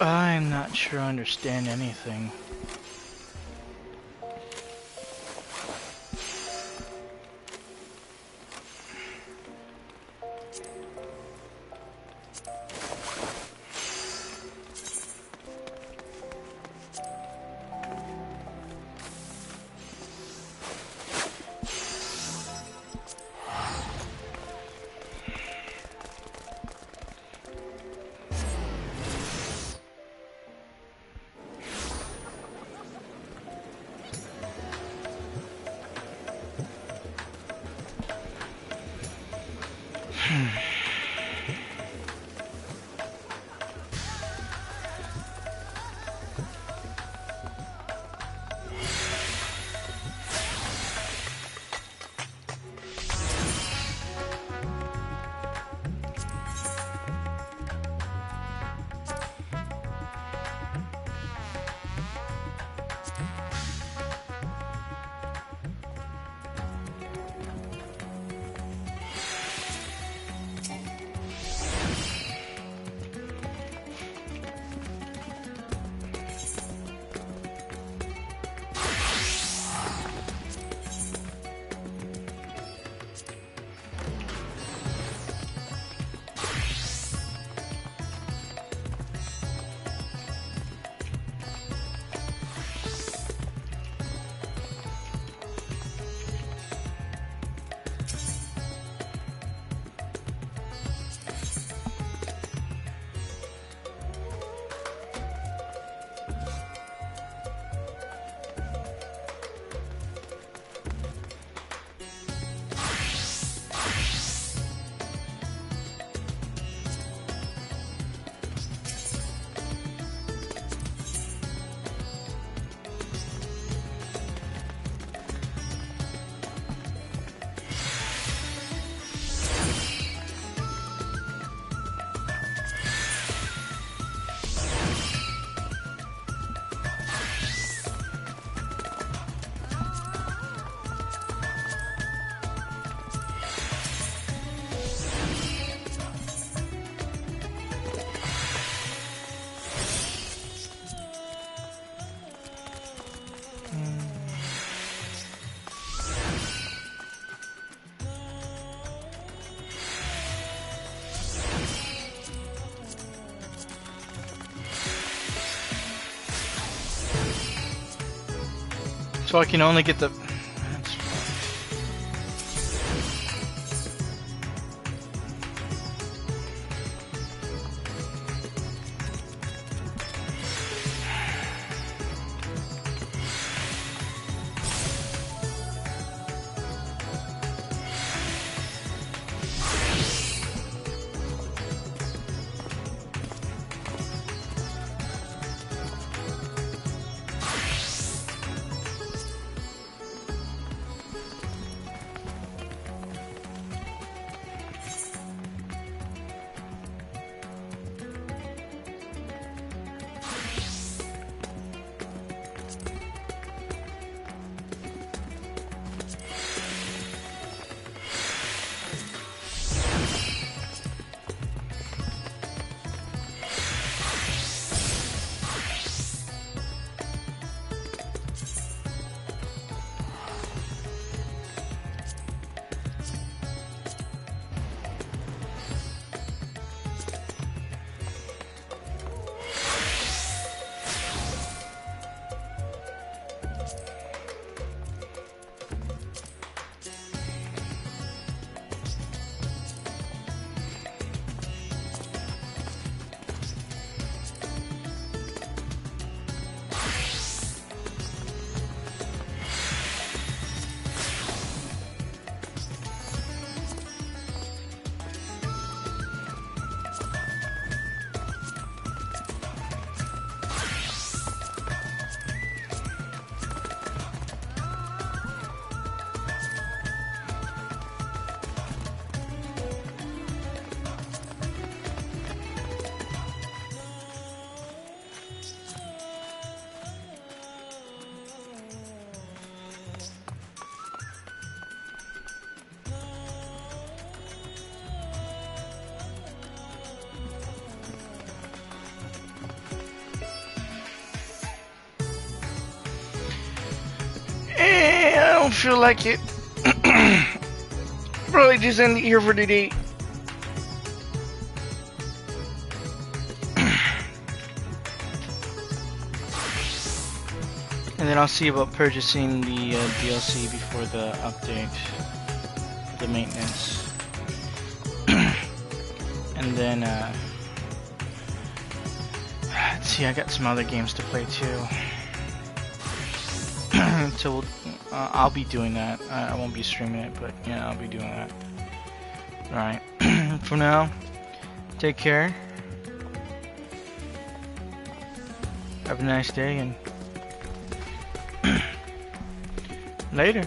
I'm not sure I understand anything. So I can only get the... don't feel like it. Probably just end it here for today. And then I'll see about purchasing the DLC before the update, the maintenance. And then, let's see, I got some other games to play too. So I'll be doing that. I won't be streaming it, but yeah, I'll be doing that. Alright, for now, take care. Have a nice day and later.